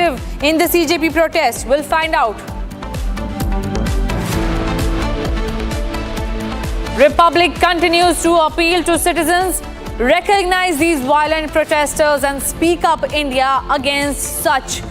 motive in the CJP protest? We'll find out. Republic continues to appeal to citizens, recognize these violent protesters and speak up India against such.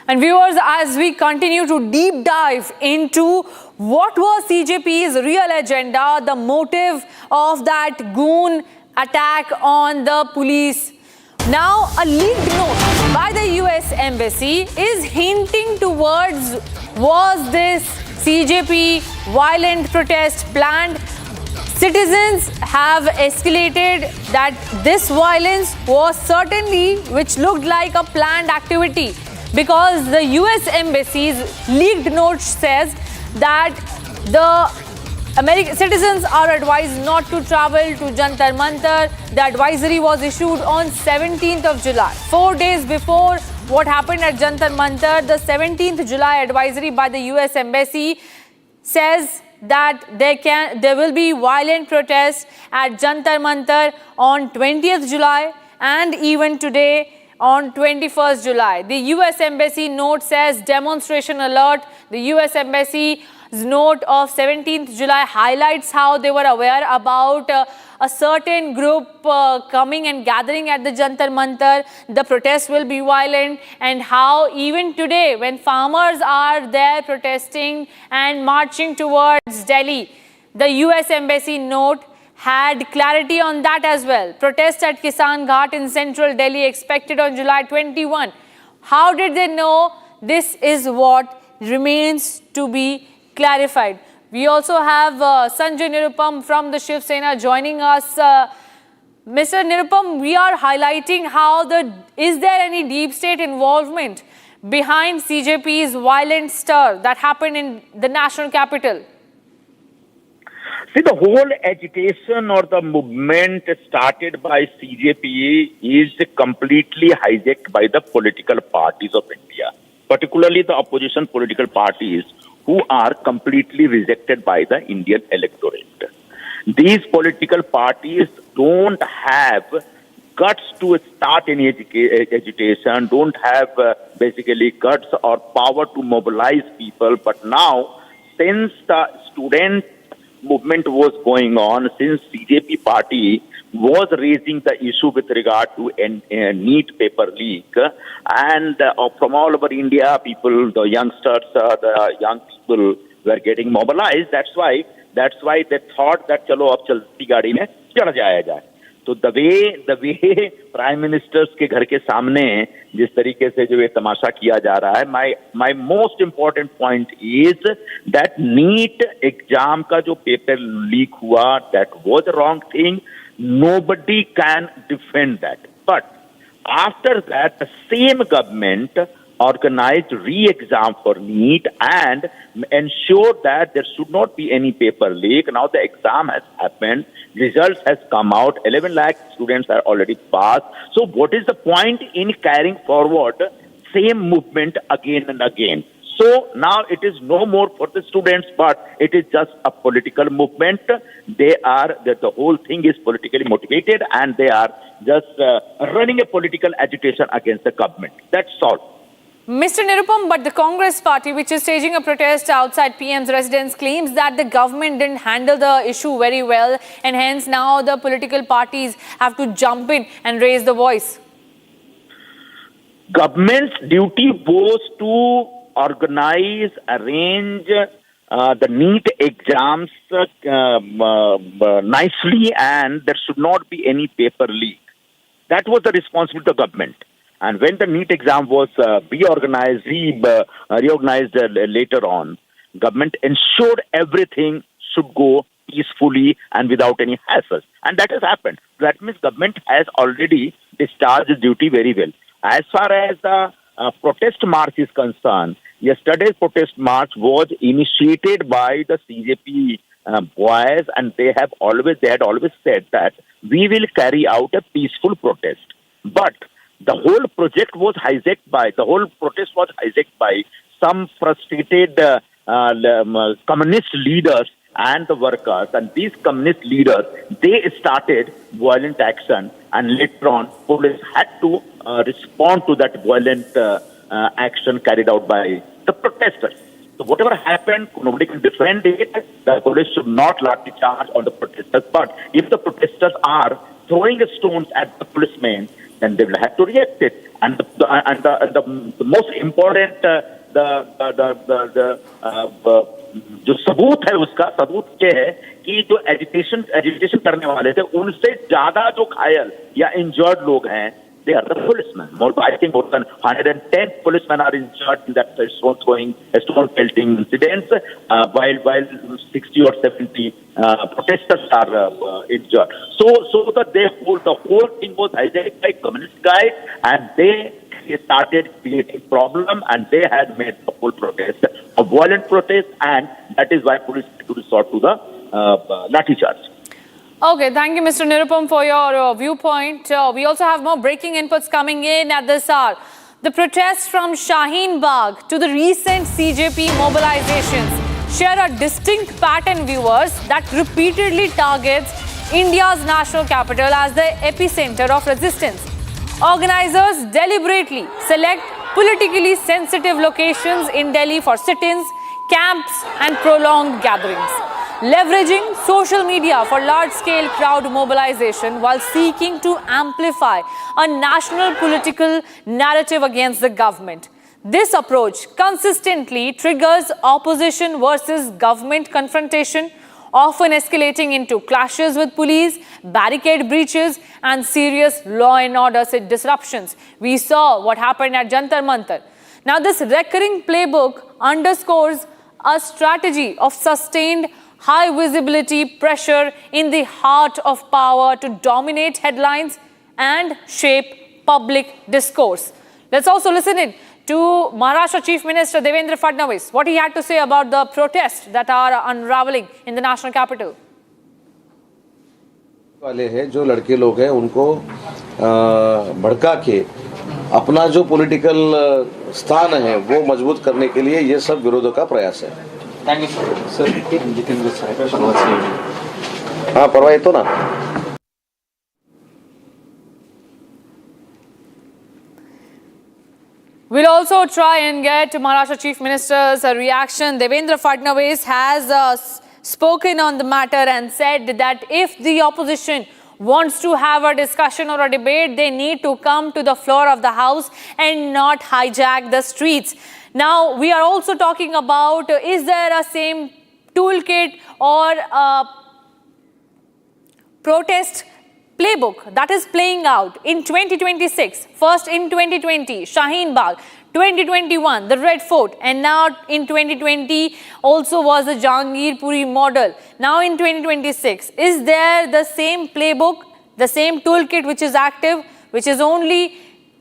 And viewers, as we continue to deep dive into what was CJP's real agenda, the motive of that goon attack on the police. Now, a leaked note by the US Embassy is hinting towards, was this CJP violent protest planned? Citizens have escalated that this violence was certainly, which looked like a planned activity, because the US Embassy's leaked note says that the American citizens are advised not to travel to Jantar Mantar. The advisory was issued on 17th of July. 4 days before what happened at Jantar Mantar, the 17th July advisory by the US Embassy says that there will be violent protests at Jantar Mantar on 20th July and even today on 21st July. The US Embassy note says demonstration alert. The US Embassy's note of 17th July highlights how they were aware about a certain group coming and gathering at the Jantar Mantar. The protest will be violent, and how even today when farmers are there protesting and marching towards Delhi, the US Embassy note had clarity on that as well. Protests at Kisan Ghat in central Delhi expected on July 21. How did they know? This is what remains to be clarified. We also have Sanjay Nirupam from the Shiv Sena joining us. Mr. Nirupam, we are highlighting how is there any deep state involvement behind CJP's violent stir that happened in the national capital? See, the whole agitation or the movement started by CJP is completely hijacked by the political parties of India, particularly the opposition political parties who are completely rejected by the Indian electorate. These political parties don't have guts to start any agitation, don't have basically guts or power to mobilize people. But now, since the student movement was going on, since CJP party was raising the issue with regard to a NEET paper leak, and from all over India, people, the youngsters, the young people were getting mobilized. That's why they thought that chalo ab chalti gaadi mein chढ़ जाया जाए. तो the way prime ministers के घर के सामने जिस तरीके से जो ये तमाशा किया जा रहा है, my most important point is that NEET exam का जो पेपर लीक हुआ, that was a wrong thing. Nobody can defend that. But after that, the same government organized re-exam for NEET and ensured that there should not be any paper leak. Now the exam has happened, results has come out, 11 lakh students are already passed. So what is the point in carrying forward same movement again and again? So now it is no more for the students, but it is just a political movement. The whole thing is politically motivated, and they are just running a political agitation against the government. That's all. Mr. Nirupam, but the Congress party, which is staging a protest outside PM's residence, claims that the government didn't handle the issue very well, and hence now the political parties have to jump in and raise the voice. Government's duty was to organize, arrange the NEET exams nicely, and there should not be any paper leak. That was the responsibility of the government. And when the NEET exam was reorganized later on, government ensured everything should go peacefully and without any hassles. And that has happened. That means government has already discharged its duty very well. As far as the protest march is concerned, yesterday's protest march was initiated by the CJP boys, and they had always said that we will carry out a peaceful protest. But The whole project was hijacked by, the whole protest was hijacked by some frustrated communist leaders and the workers. And these communist leaders, they started violent action, and later on, police had to respond to that violent action carried out by the protesters. So whatever happened, nobody can defend it. The police should not lathi charge on the protesters. But if the protesters are throwing stones at the policemen, then they will have to react it. And the most important जो सबूत है उसका सबूत ये है कि जो agitation करने वाले थे उनसे ज्यादा जो घायल या इंजर्ड लोग हैं, they are the policemen. I think more than 110 policemen are injured in that stone pelting incidents, while 60 or 70 protesters are injured. So that the whole thing was hijacked by communist guys, and they started creating problem, and they had made the whole protest a violent protest, and that is why police had to resort to the lathi charge. Okay, thank you, Mr. Nirupam, for your viewpoint. We also have more breaking inputs coming in at this hour. The protests from Shaheen Bagh to the recent CJP mobilizations share a distinct pattern, viewers, that repeatedly targets India's national capital as the epicenter of resistance. Organizers deliberately select politically sensitive locations in Delhi for sit-ins, camps and prolonged gatherings, leveraging social media for large-scale crowd mobilization while seeking to amplify a national political narrative against the government. This approach consistently triggers opposition versus government confrontation, often escalating into clashes with police, barricade breaches, and serious law and order disruptions. We saw what happened at Jantar Mantar. Now, this recurring playbook underscores a strategy of sustained high visibility pressure in the heart of power to dominate headlines and shape public discourse. Let's also listen in to Maharashtra Chief Minister Devendra Fadnavis, what he had to say about the protests that are unraveling in the national capital. वाले हैं जो लड़के लोग हैं उनको भड़का के अपना जो पॉलिटिकल स्थान है वो मजबूत करने के लिए ये सब विरोधों का प्रयास है. Thank you sir. हाँ परवाह तो ना. We'll also try and get Maharashtra Chief Minister's reaction. Devendra Fadnavis has spoken on the matter and said that if the opposition wants to have a discussion or a debate, they need to come to the floor of the house and not hijack the streets. Now, we are also talking about, is there a same toolkit or a protest playbook that is playing out in 2026? First in 2020, Shaheen Bagh. 2021, the Red Fort, and now in 2020 also was the Jahangirpuri model. Now in 2026, is there the same playbook, the same toolkit which is active, which is only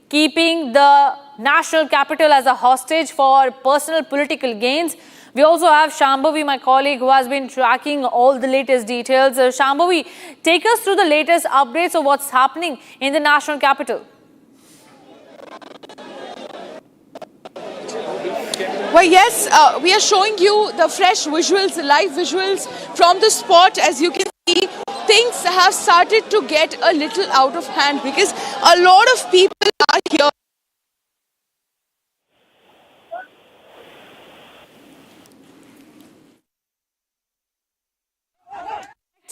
keeping the national capital as a hostage for personal political gains? We also have Shambhavi, my colleague, who has been tracking all the latest details. Shambhavi, take us through the latest updates of what's happening in the national capital. Well, yes, we are showing you the fresh visuals, the live visuals from the spot. As you can see, things have started to get a little out of hand because a lot of people are here.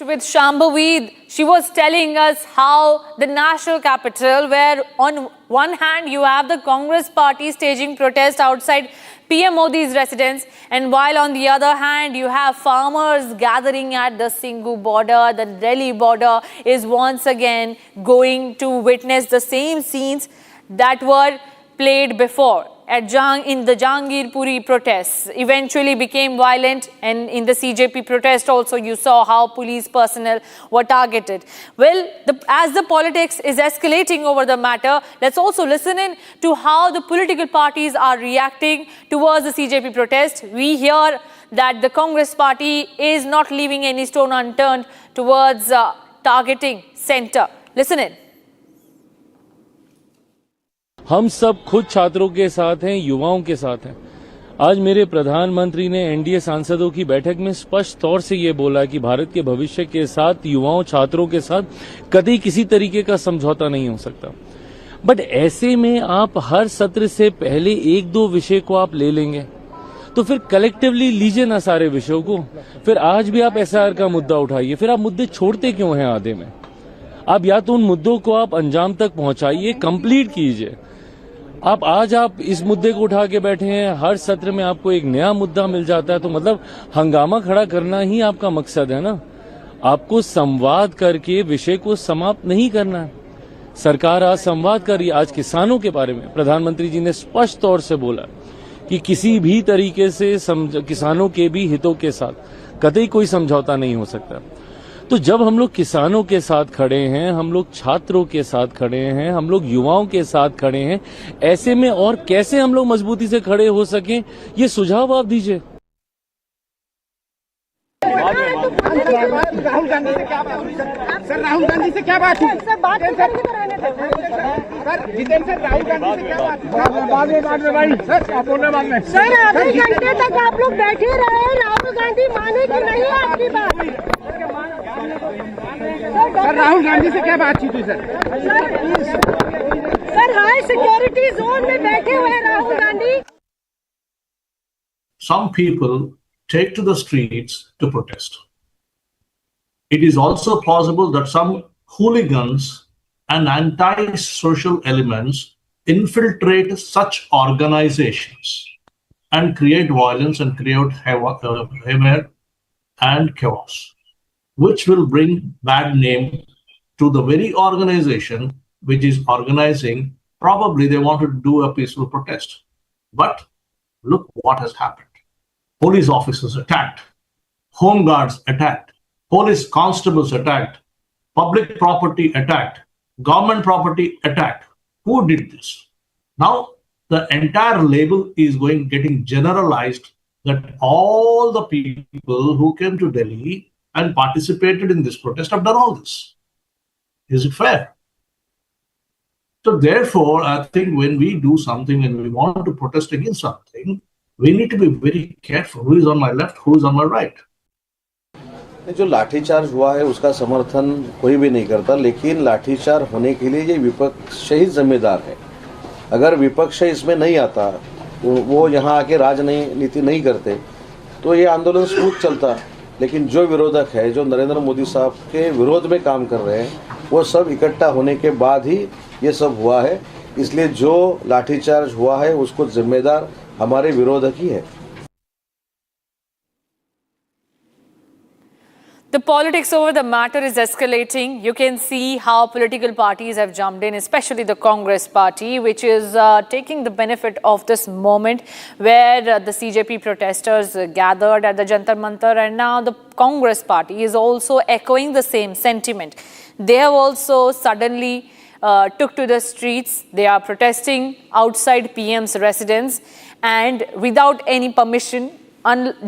With Shambhavi, she was telling us how the national capital, where on one hand you have the Congress party staging protests outside PM Modi's residence, and while on the other hand you have farmers gathering at the Singhu border. The Delhi border is once again going to witness the same scenes that were played before in the Jahangirpuri protests. Eventually became violent, and in the CJP protest also you saw how police personnel were targeted. Well, as the politics is escalating over the matter, let's also listen in to how the political parties are reacting towards the CJP protest. We hear that the Congress party is not leaving any stone unturned towards targeting centre. Listen in. हम सब खुद छात्रों के साथ हैं, युवाओं के साथ हैं। आज मेरे प्रधानमंत्री ने एनडीए सांसदों की बैठक में स्पष्ट तौर से ये बोला कि भारत के भविष्य के साथ, युवाओं, छात्रों के साथ कभी किसी तरीके का समझौता नहीं हो सकता। बट ऐसे में आप हर सत्र से पहले एक दो विषय को आप ले लेंगे तो फिर कलेक्टिवली लीजिए ना सारे विषयों को। फिर आज भी आप एसआईआर का मुद्दा उठाइए, फिर आप मुद्दे छोड़ते क्यों हैं आधे में? आप या तो उन मुद्दों को आप अंजाम तक पहुंचाइए, कंप्लीट कीजिए। आप इस मुद्दे को उठा के बैठे हैं, हर सत्र में आपको एक नया मुद्दा मिल जाता है, तो मतलब हंगामा खड़ा करना ही आपका मकसद है ना। आपको संवाद करके विषय को समाप्त नहीं करना है। सरकार आज संवाद कर रही है। आज किसानों के बारे में प्रधानमंत्री जी ने स्पष्ट तौर से बोला कि किसी भी तरीके से किसानों के भी हितों के साथ कतई कोई समझौता नहीं हो सकता। तो जब हम लोग किसानों के साथ खड़े हैं, हम लोग छात्रों के साथ खड़े हैं, हम लोग युवाओं के साथ खड़े हैं, ऐसे में और कैसे हम लोग मजबूती से खड़े हो सकें, ये सुझाव आप दीजिए। राहुल गांधी से क्या बात हुई सर? राहुल गांधी से क्या बात हुई? सर जितेंद्र सर, राहुल गांधी से क्या बात हुई? बाद में भाई सर, आप बोलना बाद में। सर आधे घंटे तक आप लोग बैठे रहे, राहुल गांधी माने कि नहीं आपकी बात? सर राहुल गांधी से क्या बातचीत हुई sir? Sir high security zone में बैठे हुए Rahul Gandhi. Some people take to the streets to protest. It is also possible that some hooligans and anti-social elements infiltrate such organizations and create violence and create havoc and chaos, which will bring bad name to the very organization which is organizing. Probably they want to do a peaceful protest. But look what has happened. Police officers attacked, home guards attacked, police constables attacked, public property attacked, government property attacked. Who did this? Now the entire label is getting generalized that all the people who came to Delhi and participated in this protest have done all this. Is it fair? So therefore, I think when we do something and we want to protest against something, we need to be very careful who is on my left, who is on my right. जो लाठीचार्ज हुआ है उसका समर्थन कोई भी नहीं करता, लेकिन लाठीचार्ज होने के लिए ये विपक्ष ही जिम्मेदार है। अगर विपक्ष इसमें नहीं आता, वो यहाँ आके राजनीति नहीं करते, तो ये आंदोलन स्मूथ चलता। लेकिन जो विरोधक है, जो नरेंद्र मोदी साहब के विरोध में काम कर रहे हैं, वो सब इकट्ठा होने के बाद ही ये सब हुआ है। इसलिए जो लाठीचार्ज हुआ है उसको जिम्मेदार हमारे विरोधक ही है। The politics over the matter is escalating. You can see how political parties have jumped in, especially the Congress party, which is taking the benefit of this moment where the CJP protesters gathered at the Jantar Mantar, and now the Congress party is also echoing the same sentiment. They have also suddenly took to the streets. They are protesting outside PM's residence and without any permission.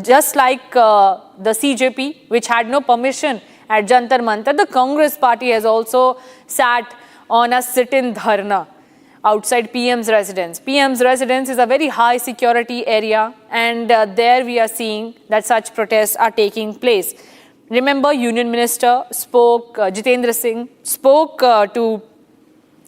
Just like the CJP, which had no permission at Jantar Mantar, the Congress party has also sat on a sit-in dharna outside PM's residence. PM's residence is a very high security area, and there we are seeing that such protests are taking place. Remember, Union Minister spoke, Jitendra Singh spoke to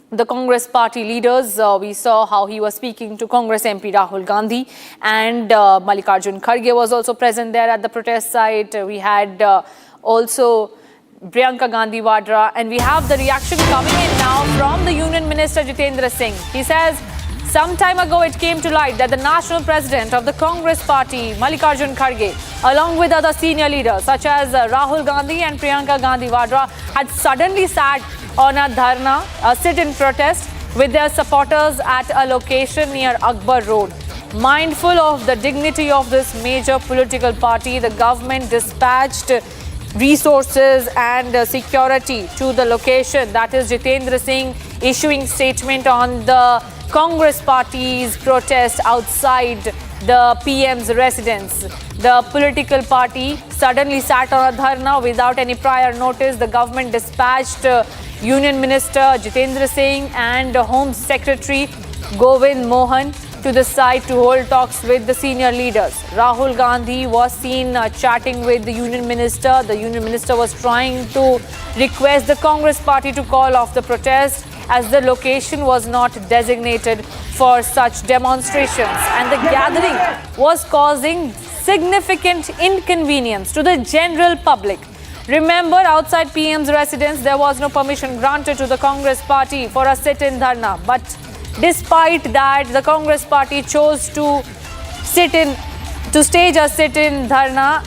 the Congress party leaders. We saw how he was speaking to Congress MP Rahul Gandhi, and Mallikarjun Kharge was also present there at the protest site. We had also Priyanka Gandhi Vadra, and we have the reaction coming in now from the Union Minister Jitendra Singh. He says, some time ago it came to light that the national president of the Congress party, Mallikarjun Kharge, along with other senior leaders such as Rahul Gandhi and Priyanka Gandhi Vadra, had suddenly sat on a dharna, a sit-in protest with their supporters at a location near Akbar Road. Mindful of the dignity of this major political party, the government dispatched resources and security to the location. That is Jitendra Singh issuing statement on the Congress party's protest outside the PM's residence. The political party suddenly sat on a dharna without any prior notice. The government dispatched Union Minister Jitendra Singh and Home Secretary Govind Mohan to the side to hold talks with the senior leaders. Rahul Gandhi was seen chatting with the union minister. The union minister was trying to request the Congress party to call off the protest as the location was not designated for such demonstrations, and the gathering was causing significant inconvenience to the general public. Remember, outside PM's residence, there was no permission granted to the Congress party for a sit-in dharna. But despite that, the Congress party chose to stage a sit-in dharna,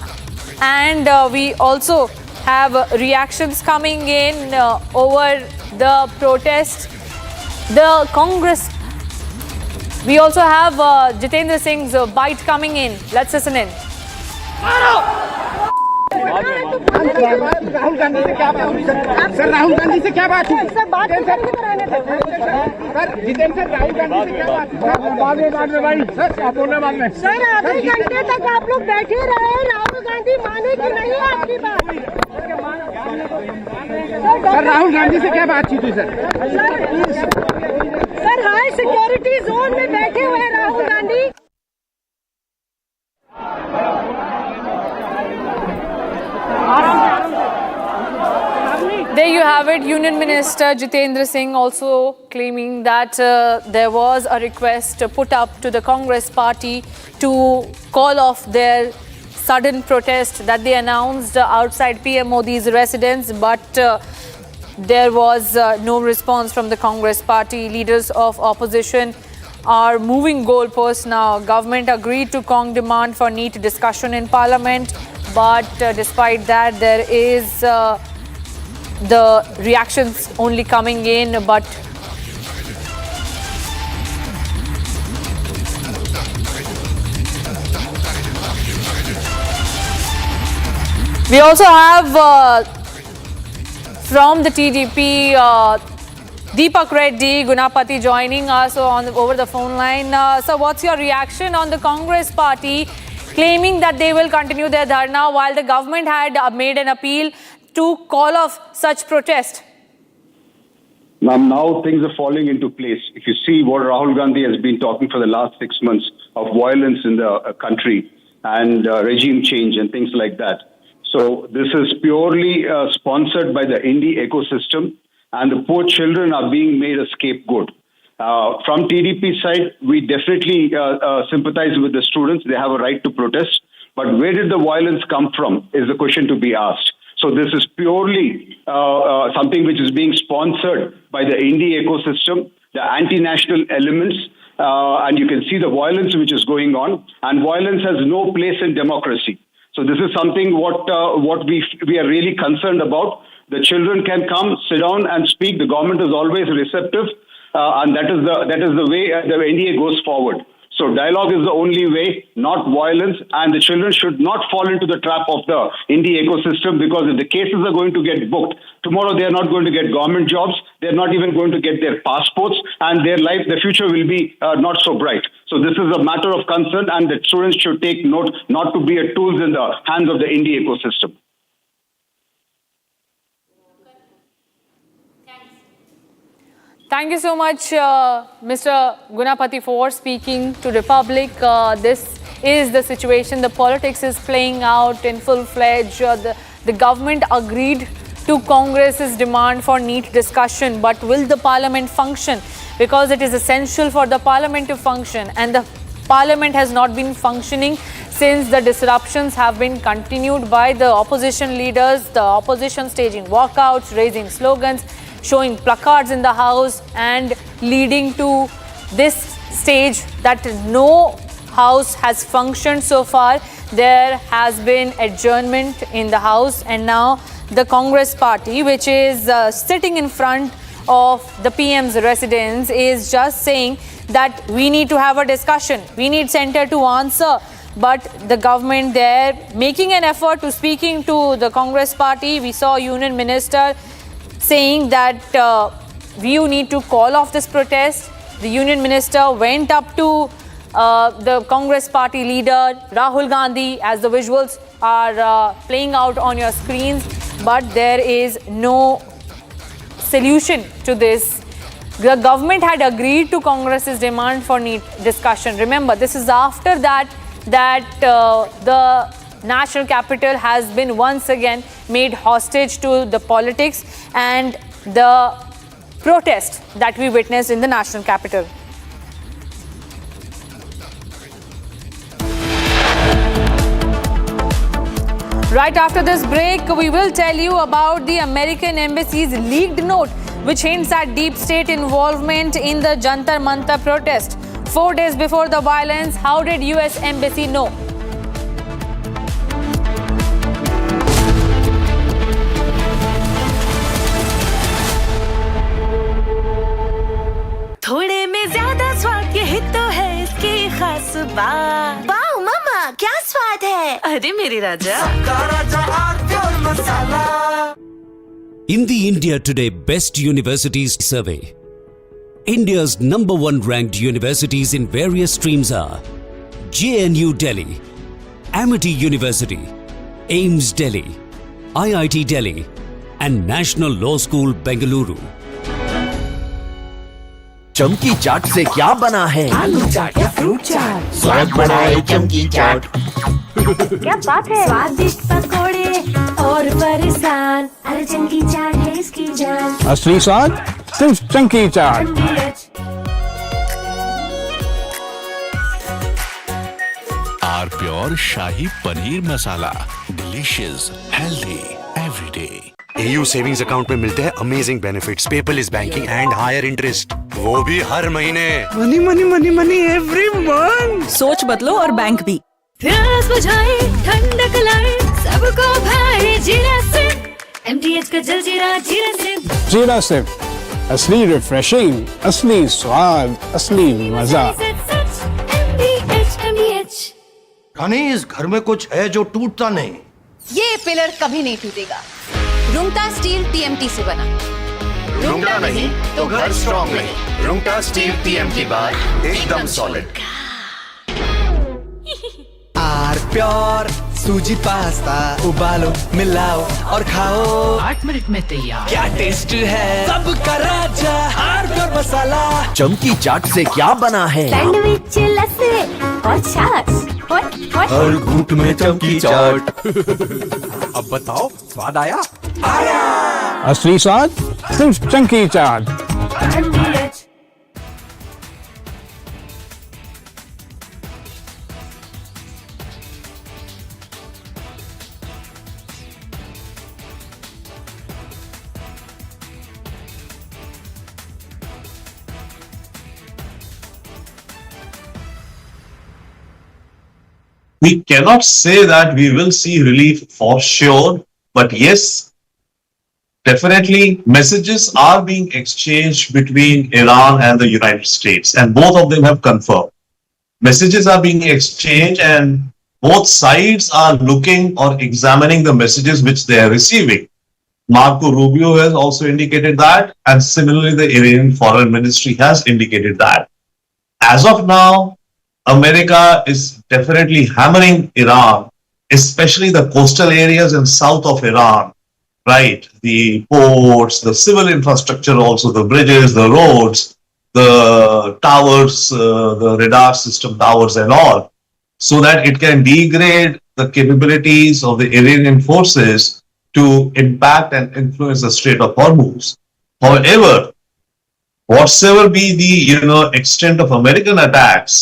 and we also have reactions coming in over the protest. The Congress. We also have Jitendra Singh's bite coming in. Let's listen in. Rahul Gandhi से क्या बात हुई sir? Rahul Gandhi से क्या बात हुई? Sir बात sir Jitendra sir Rahul Gandhi से क्या बात? बाद में भाई सर आप बोलना बाद में। सर आधे घंटे तक आप लोग बैठे रहे, राहुल गांधी माने कि नहीं आपकी बात? सर राहुल गांधी से क्या बातचीत हुई sir? Sir high security zone में बैठे हुए Rahul Gandhi. There you have it. Union Minister Jitendra Singh also claiming that there was a request put up to the Congress party to call off their sudden protest that they announced outside PM Modi's residence, but there was no response from the Congress party. Leaders of opposition are moving goalposts now. Government agreed to Cong demand for neat discussion in Parliament, but despite that, there is the reactions only coming in, but we also have from the TDP Deepak Reddy Gunapati joining us over the phone line. So what's your reaction on the Congress party claiming that they will continue their dharna while the government had made an appeal to call off such protest? Now things are falling into place. If you see what Rahul Gandhi has been talking for the last 6 months of violence in the country and regime change and things like that. So this is purely sponsored by the Indie ecosystem, and the poor children are being made a scapegoat. From TDP side, we definitely sympathize with the students. They have a right to protest. But where did the violence come from is the question to be asked. So this is purely something which is being sponsored by the Indie ecosystem, the anti-national elements, and you can see the violence which is going on. And violence has no place in democracy. So this is something what we are really concerned about. The children can come, sit down and speak. The government is always receptive, and that is the way the NDA goes forward. So dialogue is the only way, not violence, and the children should not fall into the trap of the Indie ecosystem, because if the cases are going to get booked, tomorrow they are not going to get government jobs, they are not even going to get their passports, and their future will be not so bright. So this is a matter of concern, and the students should take note not to be a tools in the hands of the Indie ecosystem. Thank you so much, Mr. Gunapati, for speaking to Republic. This is the situation. The politics is playing out in full-fledged. The government agreed to Congress's demand for neat discussion, but will the parliament function? Because it is essential for the parliament to function, and the parliament has not been functioning since the disruptions have been continued by the opposition leaders, the opposition staging walkouts, raising slogans, showing placards in the house, and leading to this stage that no house has functioned so far. There has been adjournment in the house, and now the Congress party, which is sitting in front of the PM's residence, is just saying that we need to have a discussion. We need center to answer. But the government there making an effort to speaking to the Congress party. We saw Union Minister saying that you need to call off this protest. The Union Minister went up to the Congress party leader, Rahul Gandhi, as the visuals are playing out on your screens. But there is no solution to this. the government had agreed to Congress's demand for neat discussion. Remember, this is after that the national capital has been once again made hostage to the politics and the protest that we witnessed in the national capital. Right after this break, we will tell you about the American Embassy's leaked note, which hints at deep state involvement in the Jantar Mantar protest. 4 days before the violence, how did US Embassy know? थोड़े में ज्यादा स्वाद यही तो है इसकी खास बात। वाओ मामा, क्या स्वाद है? अरे मेरे राजा। In the India Today Best Universities Survey, India's #1 ranked universities in various streams are JNU Delhi, Amity University, AIIMS Delhi, IIT Delhi, and National Law School Bengaluru. चमकी चाट से क्या बना है? आलू चाट या फ्रूट चाट? स्वाद बनाए चमकी चाट। क्या बात है? स्वादिष्ट पकोड़े और फरसान, अरे चमकी चाट है इसकी जान। असली स्वाद सिर्फ चमकी चाट। R pure shahi paneer masala, delicious, healthy everyday. AU savings account में मिलते हैं amazing benefits, paperless banking and higher interest, वो भी हर महीने। Money money money money every month. सोच बदलो और बैंक भी। प्यास बुझाए, ठंडक लाए, सबको भाए जीरा से। MTH का जलजीरा जीरा से। जीरा से असली रिफ्रेशिंग, असली स्वाद, असली मजा। रानी, इस घर में कुछ है जो टूटता नहीं। ये पिलर कभी नहीं टूटेगा। रुंगटा स्टील TMT से बना। रुंगटा नहीं तो घर स्ट्रॉन्ग नहीं। रुंगटा स्टील TMT बाद एकदम सॉलिड। आर प्योर सूजी पास्ता, उबालो, मिलाओ और खाओ। 8 मिनट में तैयार। क्या टेस्ट है सबका राजा, आर प्योर मसाला। चमकी चाट से क्या बना है? सैंडविच, लस्सी और छाछ। हर घूंट में चमकी चाट। अब बताओ, स्वाद आया? आया। असली स्वाद सिर्फ चमकी चाट। We cannot say that we will see relief for sure, but yes, definitely messages are being exchanged between Iran and the United States, and both of them have confirmed. Messages are being exchanged and both sides are looking or examining the messages which they are receiving. Marco Rubio has also indicated that, and similarly the Iranian Foreign Ministry has indicated that. As of now, America is definitely hammering Iran, especially the coastal areas and south of Iran, right? The ports, the civil infrastructure also, the bridges, the roads, the towers, the radar system towers and all, so that it can degrade the capabilities of the Iranian forces to impact and influence the Strait of Hormuz. However, whatsoever be the extent of American attacks,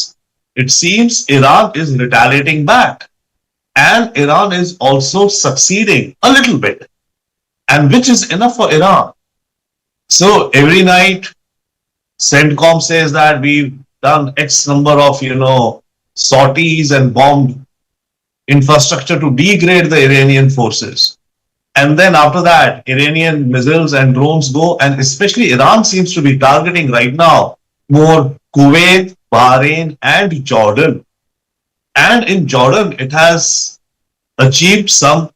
it seems Iran is retaliating back, and Iran is also succeeding a little bit, and which is enough for Iran. So every night, CENTCOM says that we've done X number of sorties and bombed infrastructure to degrade the Iranian forces, and then after that, Iranian missiles and drones go, and especially Iran seems to be targeting right now more Kuwait, Bahrain and Jordan. And in Jordan, it has achieved some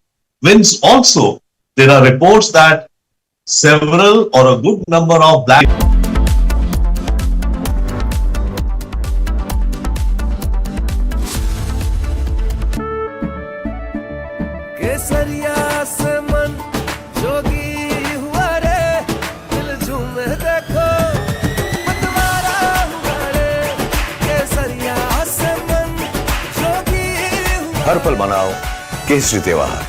wins also. There are reports that several or a good number of black केसरिया से मन जोगी हुआ रे, दिल झूमे देखो हर पल मनाओ केसरी त्योहार।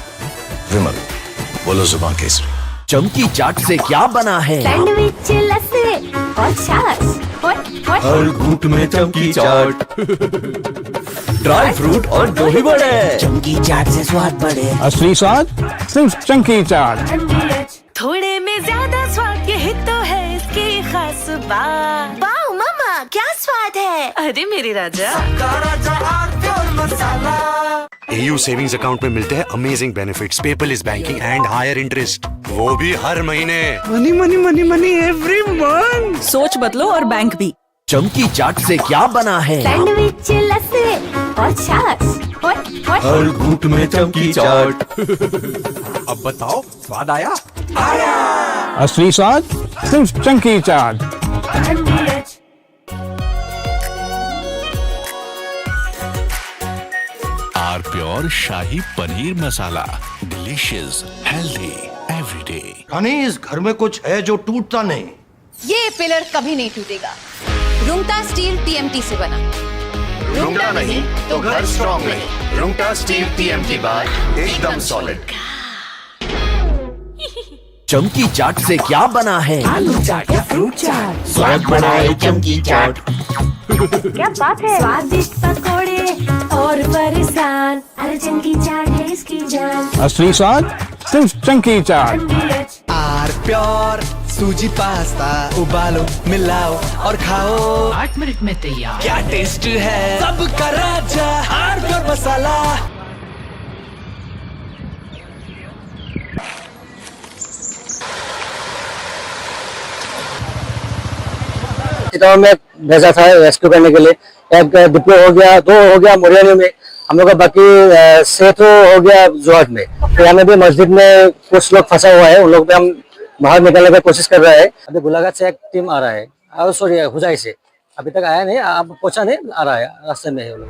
विमल, बोलो जुबान केसरी। चमकी चाट से क्या बना है? सैंडविच लस्सी और छाछ हर घूंट में चमकी चाट। ड्राई फ्रूट और दही बड़े। चमकी चाट से स्वाद बढ़े। असली स्वाद सिर्फ चंकी चाट। थोड़े में ज्यादा स्वाद, यही तो है इसकी खास बात। वाओ मामा, क्या स्वाद है? अरे मेरे राजा। AU सेविंग्स अकाउंट में मिलते हैं amazing benefits, paperless banking and higher interest, वो भी हर महीने। Money money money money every month. सोच बदलो और बैंक भी। चमकी चाट से क्या बना है? सैंडविच लस्सी और छाछ हर घूंट में चमकी चाट। अब बताओ स्वाद आया? असली स्वाद सिर्फ चंकी चाट। R pure shahi paneer masala, delicious, healthy everyday. रानी, इस घर में कुछ है जो टूटता नहीं। ये पिलर कभी नहीं टूटेगा। रुंगटा स्टील TMT से बना। रुंगटा नहीं तो घर स्ट्रॉन्ग नहीं। रुंगटा स्टील TMT बार एकदम सॉलिड। चमकी चाट से क्या बना है? आलू चाट या फ्रूट चाट। स्वाद बढ़ाए चमकी चाट। क्या बात है? स्वादिष्ट पकोड़े और फरसान, अरे चमकी चाट है इसकी जान। असली स्वाद सिर्फ चंकी चाट। आर प्योर सूजी पास्ता, उबालो मिलाओ और खाओ। 8 मिनट में तैयार। क्या टेस्ट है सबका राजा, आर प्योर मसाला। इतना में भेजा था रेस्क्यू करने के लिए। एक डिप्लो हो गया, 2 हो गया मुरैना में, हम लोग का बाकी सेठो हो गया जोहट में। तो यहाँ भी मस्जिद में कुछ लोग फंसा हुआ है, उन लोग पे हम बाहर निकालने की कोशिश कर रहे हैं। अभी गोलाघाट से एक टीम आ रहा है, और सॉरी हुजाई से अभी तक आया नहीं, आप पहुंचा नहीं, आ रहा है, रास्ते में है वो लोग।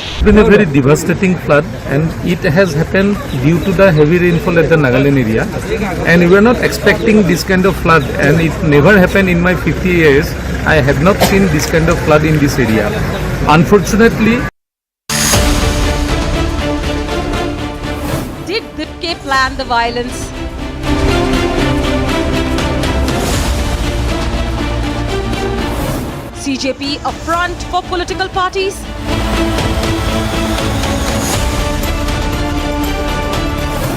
It's been a very devastating flood, and it has happened due to the heavy rainfall at the Nagaland area, and we were not expecting this kind of flood, and it never happened in my 50 years. I have not seen this kind of flood in this area. Unfortunately, did Dipke plan the violence? CJP a front for political parties?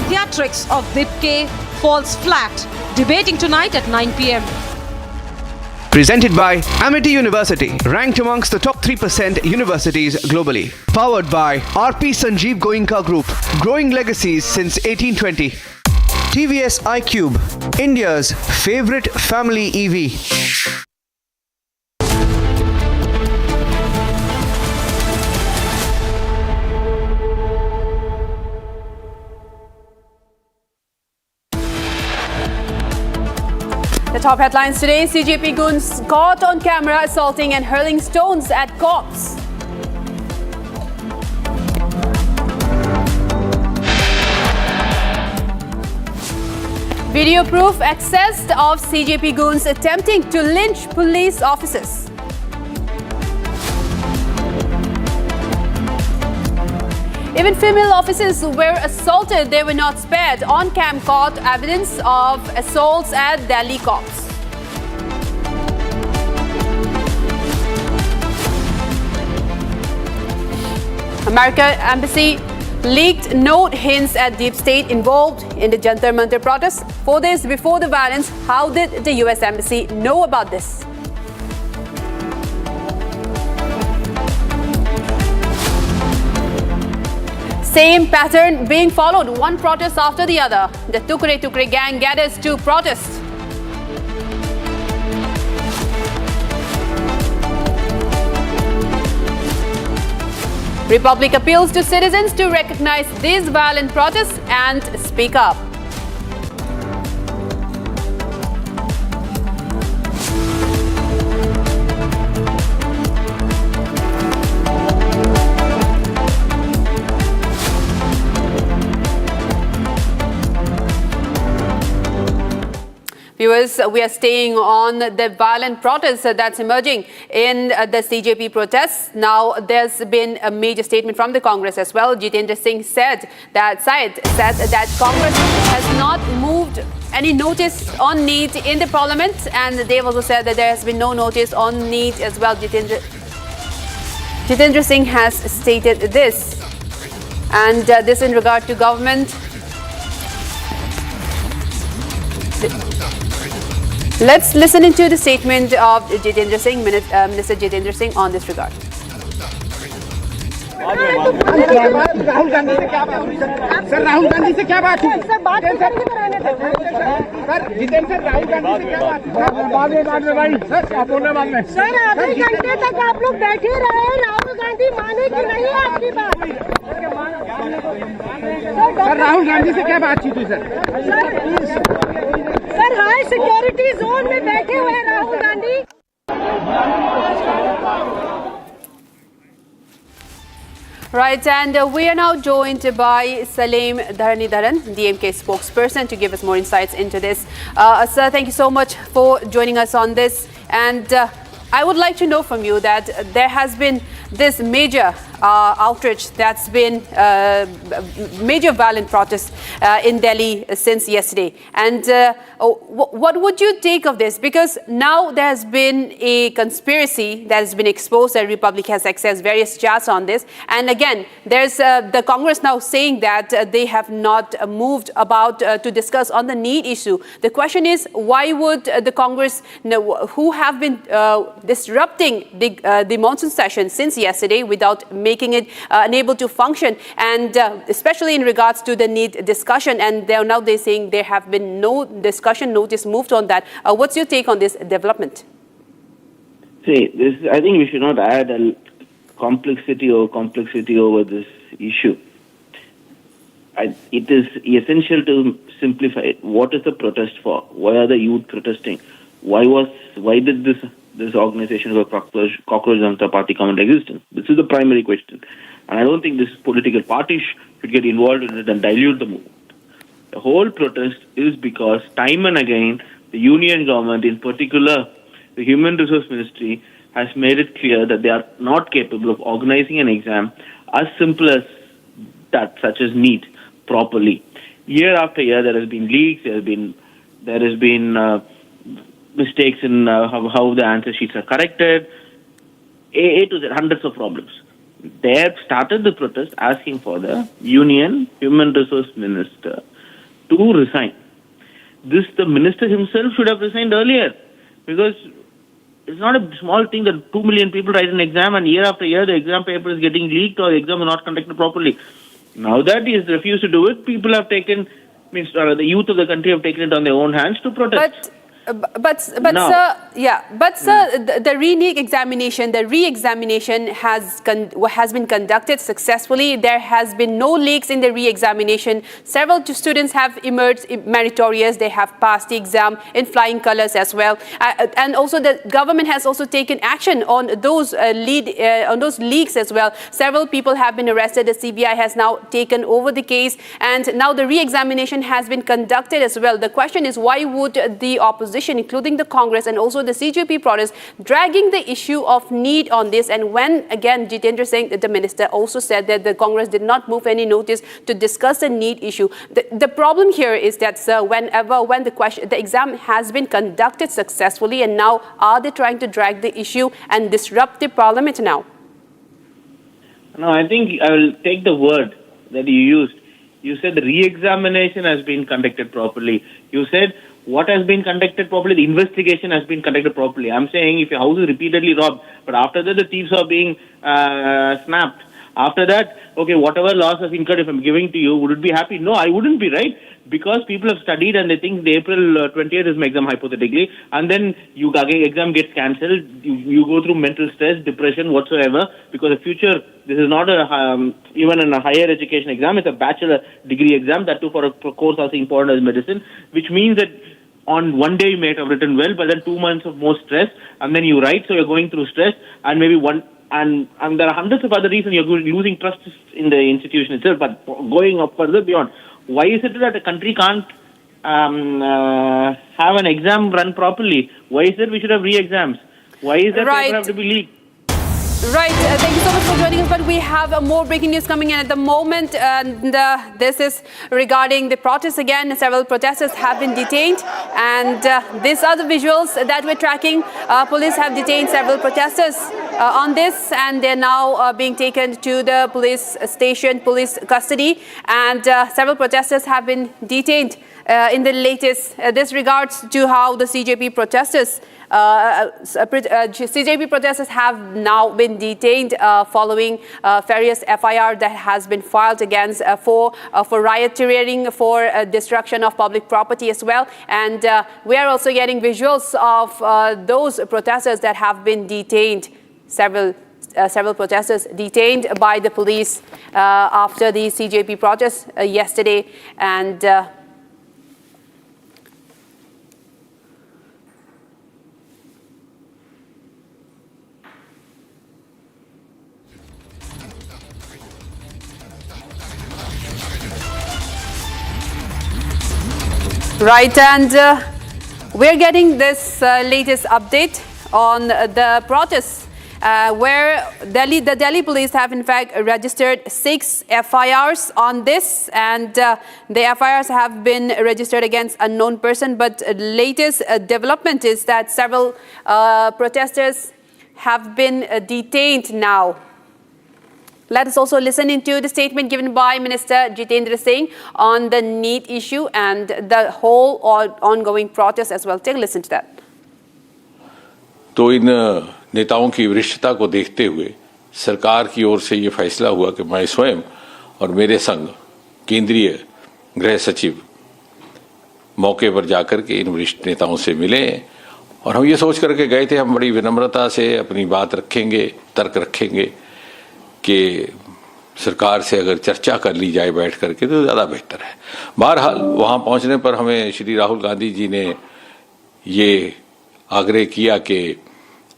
Theatrics of Dipke falls flat. Debating tonight at 9 p.m. Presented by Amity University, ranked amongst the top 3% universities globally. Powered by RP Sanjeev Goenka Group, growing legacies since 1820. TVS iQube, India's favorite family EV. The top headlines today: CJP goons caught on camera assaulting and hurling stones at cops. Video proof accessed of CJP goons attempting to lynch police officers. Even female officers were assaulted. They were not spared. On-cam caught evidence of assaults at Delhi cops. American embassy leaked note hints at deep state involved in the Jantar Mantar protests. 4 days before the violence, how did the US embassy know about this? Same pattern being followed, one protest after the other. The Tukre gang gathers to protest. Republic appeals to citizens to recognize these violent protests and speak up. Viewers, we are staying on the violent protests that's emerging in the CJP protests. Now, there's been a major statement from the Congress as well. Jitendra Singh said that Congress has not moved any notice on NEET in the Parliament, and they've also said that there has been no notice on NEET as well. Jitendra Singh has stated this, and this in regard to government. Let's listen into the statement of Jitendra Singh, Minister Jitendra Singh, on this regard. Rahul Gandhi से क्या बात हुई sir? Rahul Gandhi से क्या बात हुई? Sir बात करेंगे तो रहने दो। सर जितेंद्र सर राहुल गांधी से क्या बात? बाद में भाई सर आप बोलना बाद में। सर आधे घंटे तक आप लोग बैठे रहे, राहुल गांधी माने कि नहीं आपकी बात? सर राहुल गांधी से क्या बातचीत हुई sir? Sir high security zone में बैठे हुए Rahul Gandhi. Right, and we are now joined by Salim Dharnidharan, DMK spokesperson, to give us more insights into this. Sir, thank you so much for joining us on this. And I would like to know from you that there has been this major outrage that's been major violent protests in Delhi since yesterday. And what would you take of this? Because now there has been a conspiracy that has been exposed that Republic has accessed various chats on this. And again, there's the Congress now saying that they have not moved about to discuss on the NEET issue. The question is, why would the Congress, who have been disrupting the monsoon session since yesterday without making it unable to function, and especially in regards to the NEET discussion, and they're saying there have been no discussion notice moved on that. What's your take on this development? See, I think we should not add a complexity over this issue. It is essential to simplify it. What is the protest for? Why are the youth protesting? Why did this organization of Cockroach Jantar Party come into existence? This is the primary question. And I don't think this political party should get involved in it and dilute the movement. The whole protest is because time and again, the union government, in particular the Human Resource Ministry, has made it clear that they are not capable of organizing an exam as simple as that, such as NEET, properly. Year after year, there has been leaks, there has been mistakes in how the answer sheets are corrected, A to Z, hundreds of problems. They have started the protest asking for the Union Human Resource Minister to resign. The minister himself should have resigned earlier, because it's not a small thing that 2 million people write an exam and year after year the exam paper is getting leaked or the exam is not conducted properly. Now that he has refused to do it, people have taken, the youth of the country have taken it on their own hands to protest. But sir, the re-examination has been conducted successfully. There has been no leaks in the re-examination. Several students have emerged meritorious. They have passed the exam in flying colors as well. And also the government has also taken action on those leaks as well. Several people have been arrested. The CBI has now taken over the case, and now the re-examination has been conducted as well. The question is, why would the opposition, including the Congress and also the CJP protest, dragging the issue of NEET on this? And when, again, Jitendra Singh, the minister, also said that the Congress did not move any notice to discuss the NEET issue. The problem here is that, sir, when the exam has been conducted successfully, and now are they trying to drag the issue and disrupt the parliament now? No, I think I will take the word that you used. You said the re-examination has been conducted properly. You said what has been conducted properly, the investigation has been conducted properly. I'm saying if your house is repeatedly robbed, but after that the thieves are being snapped, After that, okay, whatever loss of income if I'm giving to you, would it be happy? No, I wouldn't be, right? Because people have studied and they think the April 20th is my exam hypothetically, and then you exam gets cancelled, you go through mental stress, depression, whatsoever, because the future, this is not a even in a higher education exam, it's a bachelor degree exam, that too for a course as important as medicine, which means that on one day you may have written well, but then 2 months of more stress, and then you write, so you're going through stress, and maybe and there are hundreds of other reasons you're losing trust in the institution itself, but going up further beyond, why is it that a country can't have an exam run properly? Why is it we should have re-exams? Why is that people have to be leaked? Right. Thank you so much for joining us. But we have more breaking news coming in at the moment. And this is regarding the protests again. Several protesters have been detained. And these are the visuals that we're tracking. Police have detained several protesters on this. And they're now being taken to the police station, police custody. And several protesters have been detained in the latest. This regards to how the CJP protesters CJP protesters have now been detained following various FIR that has been filed against for rioteering, for destruction of public property as well. And we are also getting visuals of those protesters that have been detained, several protesters detained by the police after the CJP protests yesterday. And right, and we're getting this latest update on the protests where the Delhi police have in fact registered 6 FIRs on this, and the FIRs have been registered against unknown person. But latest development is that several protesters have been detained now. Let us also listen into the statement given by Minister Jitendra Singh on the NEET issue and the whole ongoing protest as well. Take a listen to that. तो इन नेताओं की वरिष्ठता को देखते हुए सरकार की ओर से ये फैसला हुआ कि मैं स्वयं और मेरे संग केंद्रीय गृह सचिव मौके पर जाकर के इन वरिष्ठ नेताओं से मिले, और हम ये सोच करके गए थे हम बड़ी विनम्रता से अपनी बात रखेंगे, तर्क रखेंगे कि सरकार से अगर चर्चा कर ली जाए बैठ करके तो ज़्यादा बेहतर है। बहरहाल वहाँ पहुँचने पर हमें श्री राहुल गांधी जी ने ये आग्रह किया कि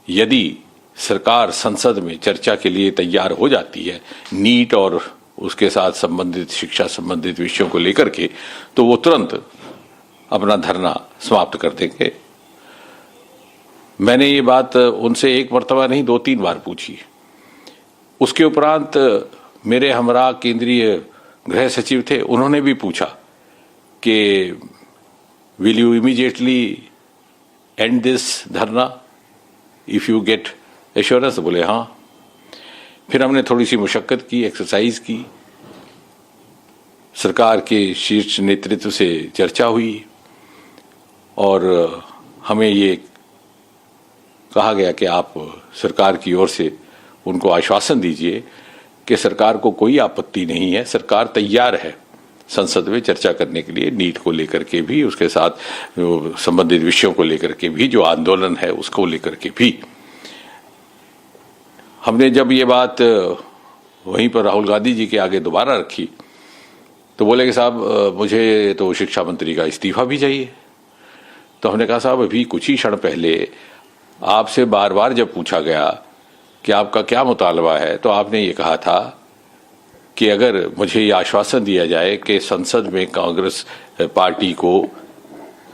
यदि सरकार संसद में चर्चा के लिए तैयार हो जाती है नीट और उसके साथ संबंधित शिक्षा संबंधित विषयों को लेकर के, तो वो तुरंत अपना धरना समाप्त कर देंगे। मैंने ये बात उनसे एक मर्तबा नहीं 2-3 बार पूछी। उसके उपरांत मेरे हमरा केंद्रीय गृह सचिव थे, उन्होंने भी पूछा कि will you immediately and this धरना इफ यू गेट एश्योरेंस? बोले हाँ। फिर हमने थोड़ी सी मुशक्कत की, एक्सरसाइज की, सरकार के शीर्ष नेतृत्व से चर्चा हुई और हमें ये कहा गया कि आप सरकार की ओर से उनको आश्वासन दीजिए कि सरकार को कोई आपत्ति नहीं है, सरकार तैयार है संसद में चर्चा करने के लिए, नीट को लेकर के भी, उसके साथ संबंधित विषयों को लेकर के भी, जो आंदोलन है उसको लेकर के भी। हमने जब ये बात वहीं पर राहुल गांधी जी के आगे दोबारा रखी तो बोले कि साहब मुझे तो शिक्षा मंत्री का इस्तीफा भी चाहिए। तो हमने कहा साहब अभी कुछ ही क्षण पहले आपसे बार बार जब पूछा गया कि आपका क्या मुतालबा है तो आपने ये कहा था कि अगर मुझे ये आश्वासन दिया जाए कि संसद में कांग्रेस पार्टी को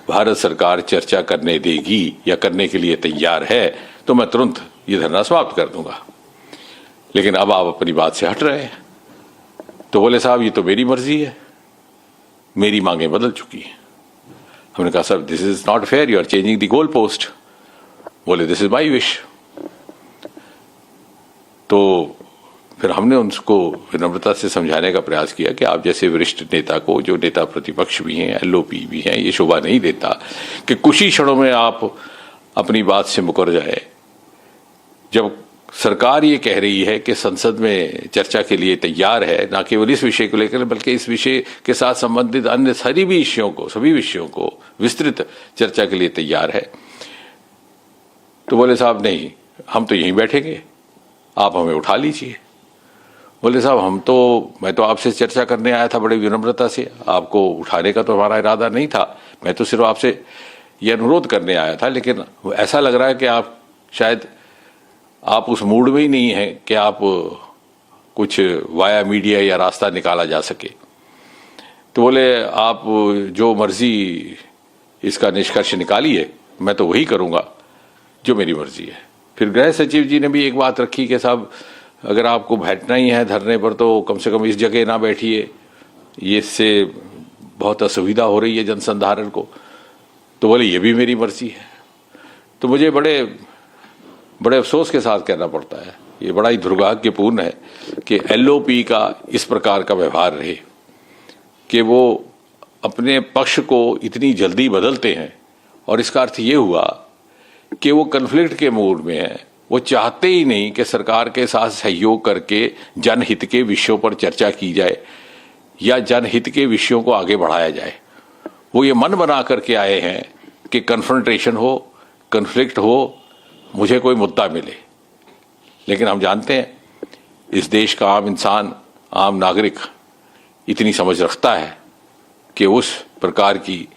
भारत सरकार चर्चा करने देगी या करने के लिए तैयार है तो मैं तुरंत ये धरना समाप्त कर दूंगा। लेकिन अब आप अपनी बात से हट रहे हैं। तो बोले साहब ये तो मेरी मर्जी है, मेरी मांगें बदल चुकी हैं। हमने कहा sir this is not fair, you are changing the goal post. बोले दिस इज माई विश। तो फिर हमने उनको विनम्रता से समझाने का प्रयास किया कि आप जैसे वरिष्ठ नेता को, जो नेता प्रतिपक्ष भी हैं, एलओपी भी हैं, ये शोभा नहीं देता कि कुछ ही क्षणों में आप अपनी बात से मुकर जाए। जब सरकार ये कह रही है कि संसद में चर्चा के लिए तैयार है, ना केवल इस विषय को लेकर बल्कि इस विषय के साथ संबंधित अन्य सभी विषयों को विस्तृत चर्चा के लिए तैयार है। तो बोले साहब नहीं, हम तो यहीं बैठेंगे, आप हमें उठा लीजिए। बोले साहब मैं तो आपसे चर्चा करने आया था बड़ी विनम्रता से, आपको उठाने का तो हमारा इरादा नहीं था, मैं तो सिर्फ आपसे ये अनुरोध करने आया था। लेकिन ऐसा लग रहा है कि आप शायद उस मूड में ही नहीं है कि आप कुछ वाया मीडिया या रास्ता निकाला जा सके। तो बोले आप जो मर्जी इसका निष्कर्ष निकालिए, मैं तो वही करूंगा जो मेरी मर्जी है। फिर गृह सचिव जी ने भी एक बात रखी कि साहब अगर आपको बैठना ही है धरने पर तो कम से कम इस जगह ना बैठिए, ये इससे बहुत असुविधा हो रही है जनसंधारण को। तो बोले ये भी मेरी मर्जी है। तो मुझे बड़े अफसोस के साथ कहना पड़ता है, ये बड़ा ही दुर्भाग्यपूर्ण है कि एलओपी का इस प्रकार का व्यवहार रहे कि वो अपने पक्ष को इतनी जल्दी बदलते हैं। और इसका अर्थ ये हुआ कि वो कन्फ्लिक्ट के मूड में है, वो चाहते ही नहीं कि सरकार के साथ सहयोग करके जनहित के विषयों पर चर्चा की जाए या जनहित के विषयों को आगे बढ़ाया जाए। वो ये मन बना करके आए हैं कि कन्फ्रंटेशन हो, कन्फ्लिक्ट हो, मुझे कोई मुद्दा मिले। लेकिन हम जानते हैं इस देश का आम इंसान, आम नागरिक इतनी समझ रखता है कि उस प्रकार की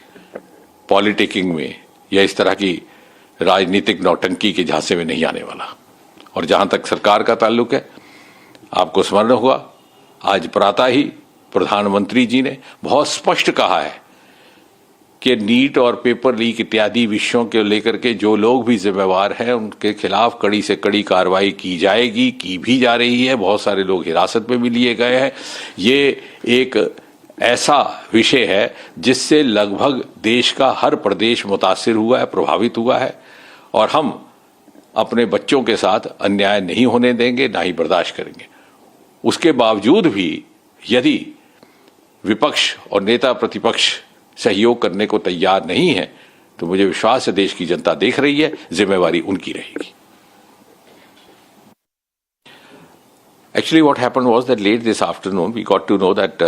पॉलिटिकिंग में या इस तरह की राजनीतिक नौटंकी के झांसे में नहीं आने वाला। और जहां तक सरकार का ताल्लुक है, आपको स्मरण होगा आज प्रातः ही प्रधानमंत्री जी ने बहुत स्पष्ट कहा है कि नीट और पेपर लीक इत्यादि विषयों के लेकर के जो लोग भी जिम्मेवार हैं उनके खिलाफ कड़ी से कड़ी कार्रवाई की जाएगी, की भी जा रही है। बहुत सारे लोग हिरासत में भी लिए गए हैं। ये एक ऐसा विषय है जिससे लगभग देश का हर प्रदेश मुतासिर हुआ है, प्रभावित हुआ है। और हम अपने बच्चों के साथ अन्याय नहीं होने देंगे, ना ही बर्दाश्त करेंगे। उसके बावजूद भी यदि विपक्ष और नेता प्रतिपक्ष सहयोग करने को तैयार नहीं है तो मुझे विश्वास है देश की जनता देख रही है, जिम्मेवारी उनकी रहेगी। Actually, what happened was that late this afternoon we got to know that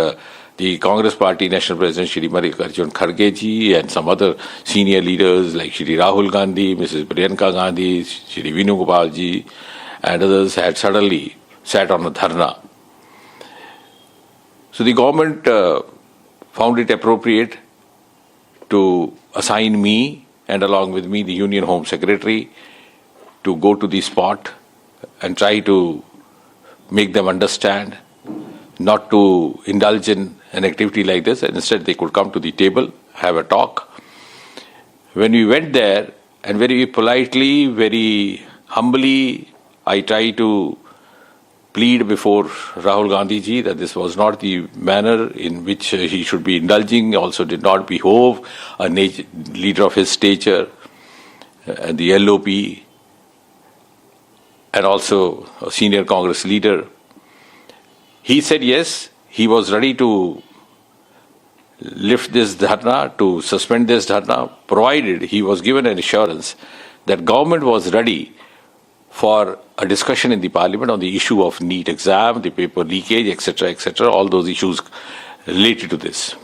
the Congress Party National President Shri Mallikarjun Kharge ji and some other senior leaders like Shri Rahul Gandhi, Mrs. Priyanka Gandhi, Shri Venugopal ji and others had suddenly sat on a dharna. So the government found it appropriate to assign me and along with me the Union Home Secretary to go to the spot and try to make them understand not to indulge in an activity like this, and instead they could come to the table, have a talk. When we went there, and very politely, very humbly, I tried to plead before Rahul Gandhi ji that this was not the manner in which he should be indulging, also did not behove a leader of his stature, the LOP, and also a senior Congress leader. He said yes, he was ready to lift this dharna, to suspend this dharna, provided he was given an assurance that government was ready for a discussion in the parliament on the issue of NEET exam, the paper leakage, etc., all those issues related to this.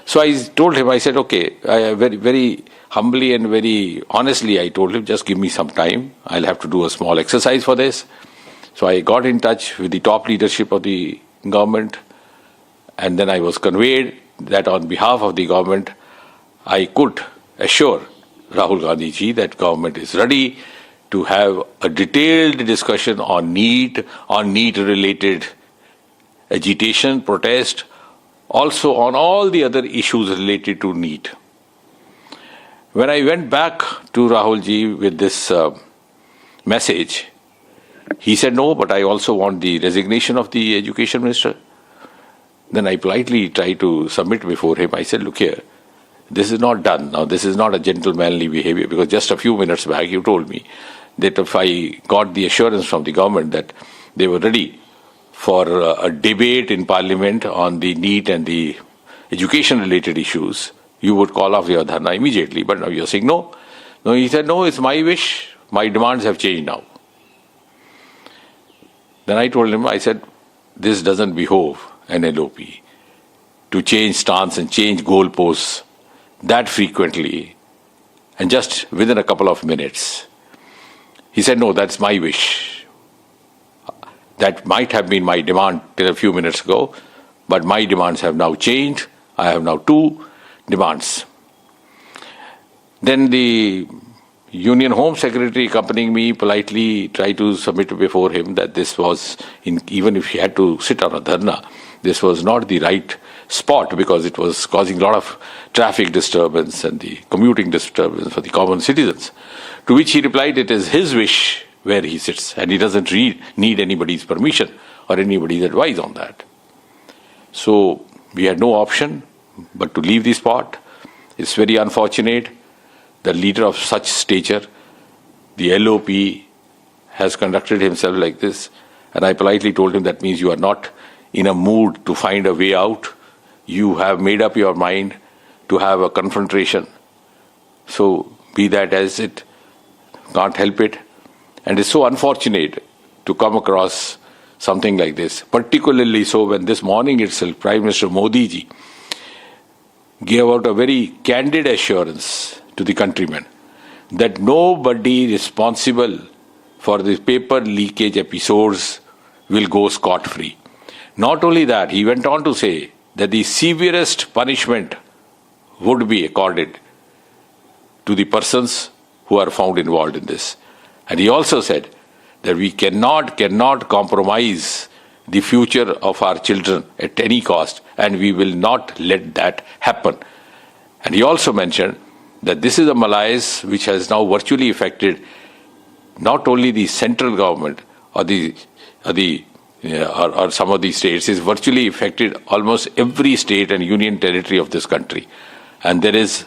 So I told him, I said, okay, very, very humbly and very honestly, I told him, just give me some time. I'll have to do a small exercise for this. So I got in touch with the top leadership of the government, and then I was conveyed that on behalf of the government, I could assure Rahul Gandhi ji that government is ready to have a detailed discussion on NEET-related agitation, protest, also on all the other issues related to NEET. When I went back to Rahul ji with this message, he said, no, but I also want the resignation of the education minister. Then I politely tried to submit before him. I said, look here, this is not done. Now, this is not a gentlemanly behavior, because just a few minutes back you told me that if I got the assurance from the government that they were ready for a debate in parliament on the NEET and the education-related issues, you would call off your dharna immediately. But now you're saying no. No, he said, no, it's my wish. My demands have changed now. Then I told him, I said, this doesn't behove an LOP to change stance and change goalposts that frequently and just within a couple of minutes. He said, no, that's my wish. That might have been my demand till a few minutes ago, but my demands have now changed. I have now two demands. Then the Union Home Secretary accompanying me politely tried to submit before him that this was, even if he had to sit on a dharna, this was not the right spot because it was causing a lot of traffic disturbance and the commuting disturbance for the common citizens. To which he replied, it is his wish where he sits and he doesn't need anybody's permission or anybody's advice on that. So we had no option but to leave the spot. It's very unfortunate. The leader of such stature, the LOP, has conducted himself like this. And I politely told him that means you are not in a mood to find a way out. You have made up your mind to have a confrontation. So be that as it, can't help it. And it's so unfortunate to come across something like this, particularly so when this morning itself Prime Minister Modi ji gave out a very candid assurance to the countrymen that nobody responsible for the paper leakage episodes will go scot-free. Not only that, he went on to say that the severest punishment would be accorded to the persons who are found involved in this. And he also said that we cannot compromise the future of our children at any cost, and we will not let that happen. And he also mentioned that this is a malaise which has now virtually affected not only the central government or some of these states, it's virtually affected almost every state and union territory of this country. And there is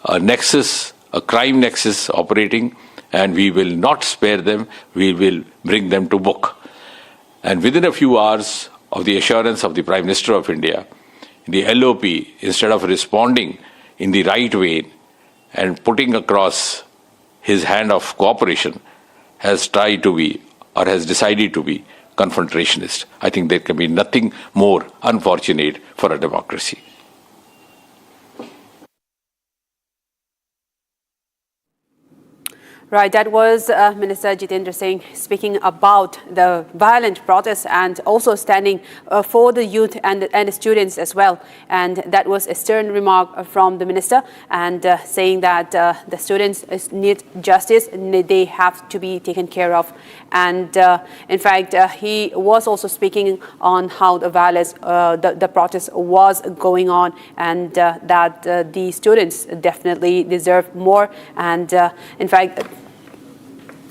a nexus, a crime nexus operating, and we will not spare them, we will bring them to book. And within a few hours of the assurance of the Prime Minister of India, the LOP, instead of responding in the right way and putting across his hand of cooperation, has tried to be, or has decided to be, confrontationist. I think there can be nothing more unfortunate for a democracy. Right, that was Minister Jitendra Singh speaking about the violent protests and also standing for the youth and the students as well. And that was a stern remark from the minister, and saying that the students need justice, they have to be taken care of. And in fact, he was also speaking on how the violence, the protest was going on, and that the students definitely deserve more. And in fact,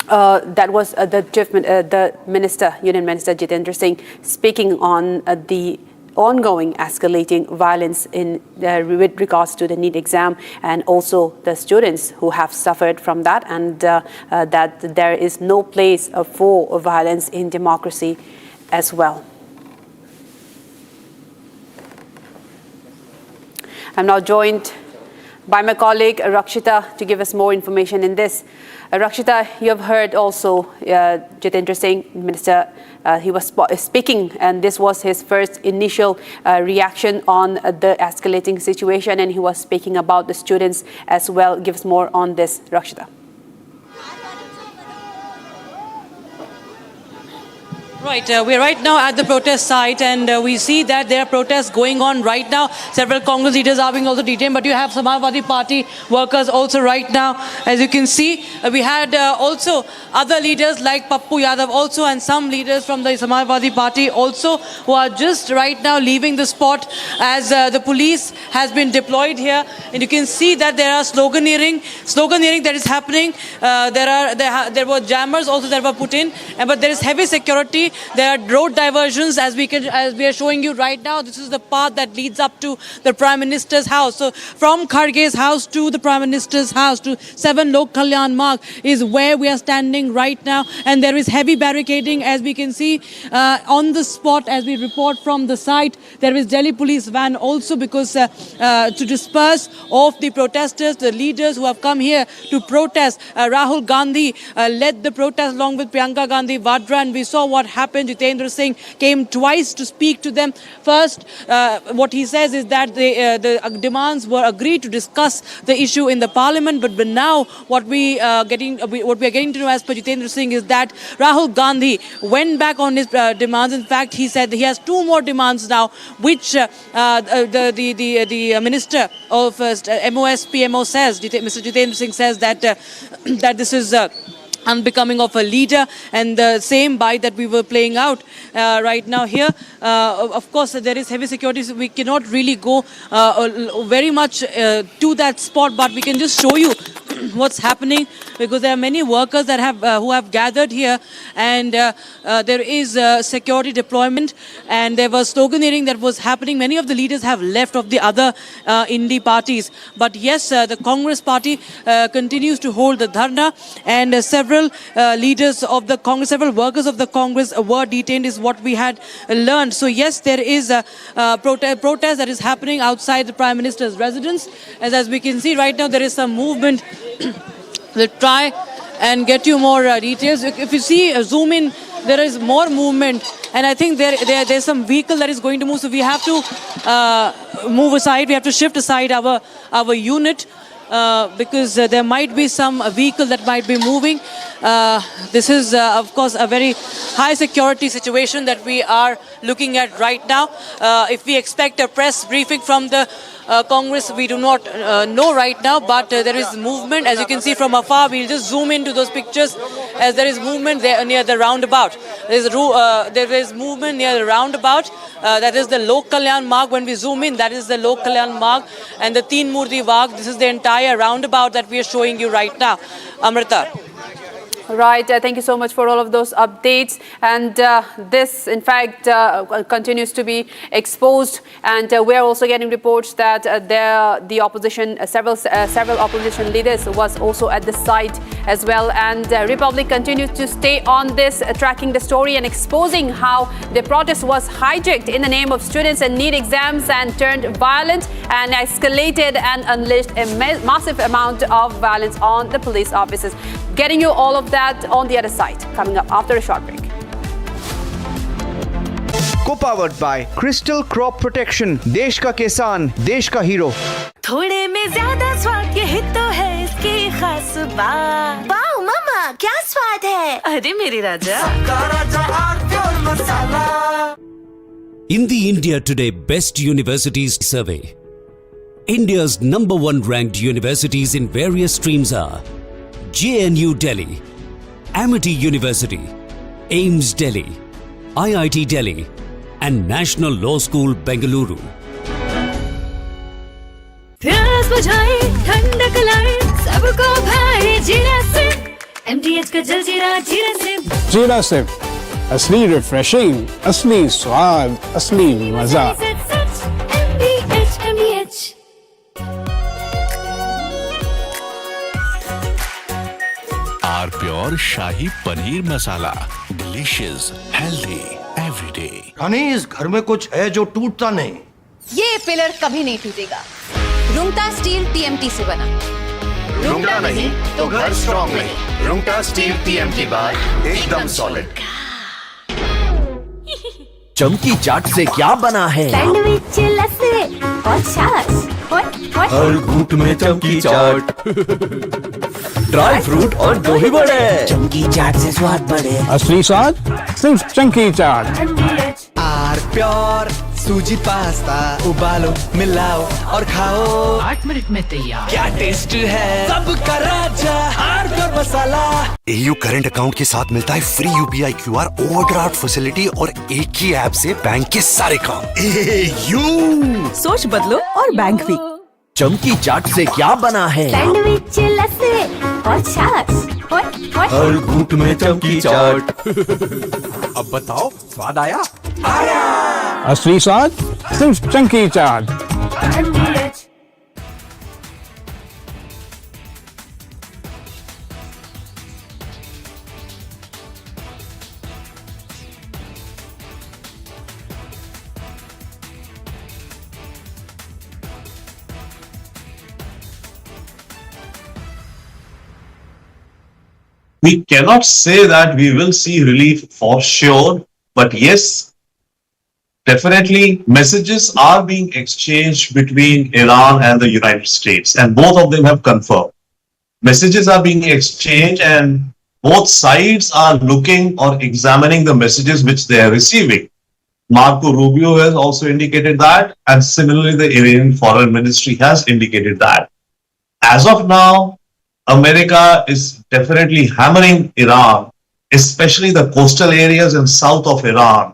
that was the minister, Union Minister Jitendra Singh, speaking on the ongoing escalating violence in with regards to the NEET exam, and also the students who have suffered from that, and that there is no place for violence in democracy as well. I'm now joined by my colleague Rakshita to give us more information in this. Rakshita, you have heard also Jitendra Singh, Minister, he was speaking, and this was his first initial reaction on the escalating situation, and he was speaking about the students as well. Give us more on this, Rakshita. Right, we're right now at the protest site, and we see that there are protests going on right now. Several Congress leaders are being also detained, but you have Samajwadi Party workers also right now. As you can see, we had also other leaders like Pappu Yadav also, and some leaders from the Samajwadi Party also, who are just right now leaving the spot as the police has been deployed here. And you can see that there are sloganeering that is happening. There were jammers also that were put in, but there is heavy security. There are road diversions, as we are showing you right now. This is the path that leads up to the Prime Minister's house. So from Kharge's house to the Prime Minister's house to 7 Lok Kalyan Marg is where we are standing right now. And there is heavy barricading, as we can see on the spot as we report from the site. There is Delhi police van also, because to disperse of the protesters, the leaders who have come here to protest. Rahul Gandhi led the protest along with Priyanka Gandhi Vadra, and we saw what happened. Jitendra Singh came twice to speak to them. First, what he says is that the demands were agreed to discuss the issue in the parliament, but now what we are getting to know as per Jitendra Singh is that Rahul Gandhi went back on his demands. In fact, he said he has 2 more demands now, which the Minister of PMO says, Mr. Jitendra Singh says that that this is unbecoming of a leader, and the same bite that we were playing out right now here. Of course, there is heavy security, so we cannot really go very much to that spot, but we can just show you what's happening, because there are many workers that have who have gathered here, and there is security deployment, and there was sloganeering that was happening. Many of the leaders have left of the other indie parties, but yes, the Congress party continues to hold the dharna, and several leaders of the Congress, several workers of the Congress were detained, is what we had learned. So yes, there is a protest that is happening outside the Prime Minister's residence. As we can see right now, there is some movement. We'll try and get you more details. If you see, zoom in, there is more movement, and I think there's some vehicle that is going to move. So we have to move aside. We have to shift aside our unit. Because there might be some vehicle that might be moving. This is, of course, a very high security situation that we are looking at right now. If we expect a press briefing from the Congress, we do not know right now, but there is movement. As you can see from afar, we'll just zoom into those pictures as there is movement there near the roundabout. There is movement near the roundabout. That is the Lok Kalyan Marg. When we zoom in, that is the Lok Kalyan Marg and the Teen Murti Marg. This is the entire roundabout that we are showing you right now. Amrita. Right, thank you so much for all of those updates, and this in fact continues to be exposed, and we're also getting reports that the opposition, several opposition leaders was also at the site as well, and Republic continues to stay on this, tracking the story and exposing how the protest was hijacked in the name of students and NEET exams and turned violent and escalated and unleashed a massive amount of violence on the police officers. Getting you all of that on the other side, coming up after a short break. Co-powered by Crystal Crop Protection, देश का किसान, देश का hero. थोड़े में ज्यादा स्वाद, यही तो है इसकी खास बात. वाओ मामा, क्या स्वाद है? अरे मेरे राजा. In the India Today Best Universities Survey, India's #1 ranked universities in various streams are JNU Delhi, Amity University, AIMS Delhi, IIT Delhi, and National Law School Bengaluru. प्यास बुझाए, ठंडक लाए, सबको भाए जीरा से. MTH का जलजीरा जीरा से. जीरा से असली रिफ्रेशिंग, असली स्वाद, असली मजा. MTH. R pure shahi paneer masala, delicious, healthy, everyday. रानी, इस घर में कुछ है जो टूटता नहीं. ये पिलर कभी नहीं टूटेगा. रुंगटा स्टील TMT से बना. रुंगटा नहीं तो घर स्ट्रॉन्ग नहीं. रुंगटा स्टील TMT बार एकदम सॉलिड. चमकी चाट से क्या बना है? सैंडविच, लस्सी और छाछ. हर घूंट में चमकी चाट. ड्राई फ्रूट और दही बड़े. चमकी चाट से स्वाद बढ़े. असली स्वाद सिर्फ चमकी चाट. आर प्योर सूजी पास्ता, उबालो, मिलाओ और खाओ. 8 मिनट में तैयार. क्या टेस्ट है, सबका राजा R pure masala. AU current account के साथ मिलता है free UPI QR overdraft facility और एक ही ऐप से बैंक के सारे काम. AU सोच बदलो और बैंक भी. चमकी चाट से क्या बना है? सैंडविच, लस्सी और छाछ. हर घूंट में चमकी चाट. अब बताओ, स्वाद आया? आया. असली स्वाद सिर्फ चमकी चाट. We cannot say that we will see relief for sure But yes, definitely messages are being exchanged between Iran and the United States, and both of them have confirmed. Messages are being exchanged and both sides are looking or examining the messages which they are receiving. Marco Rubio has also indicated that, and similarly the Iranian Foreign Ministry has indicated that. As of now, America is definitely hammering Iran, especially the coastal areas and south of Iran,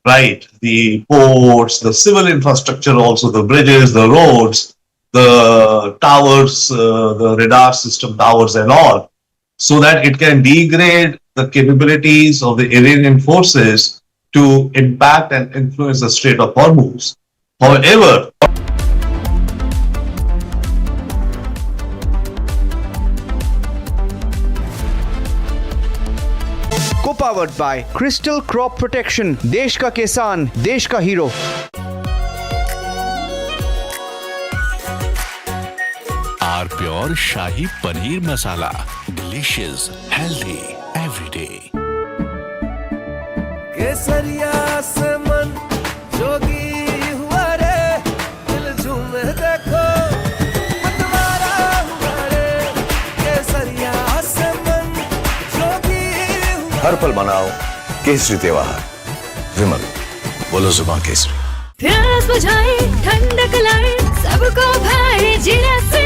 right? The ports, the civil infrastructure also, the bridges, the roads, the towers, the radar system towers and all, so that it can degrade the capabilities of the Iranian forces to impact and influence the Strait of Hormuz. However, Co-powered by Crystal Crop Protection, देश का किसान, देश का हीरो. R pure shahi paneer masala, delicious, healthy everyday. केसरिया से मन जोगी हुआ रे, दिल झूमे देखो मतवारा हुआ रे. केसरिया से मन जोगी हुआ. हर पल मनाओ केसरी त्योहार. विमल, बोलो जुबान केसरी. प्यास बुझाए ठंडक लाए सबको भाए जीरा से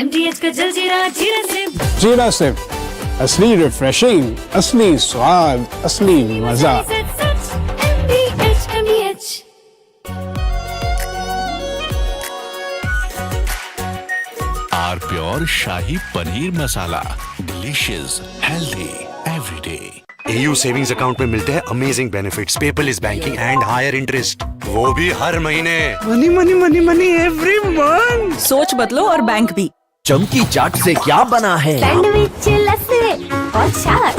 MTH का जलजीरा जीरा से. जीरा से असली रिफ्रेशिंग, असली स्वाद, असली मजा. MTH. R pure shahi paneer masala, delicious, healthy everyday. AU savings account में मिलते हैं amazing benefits, paperless banking and higher interest, वो भी हर महीने. Money money money money every month. सोच बदलो और बैंक भी. चमकी चाट से क्या बना है? सैंडविच, लस्सी और छाछ.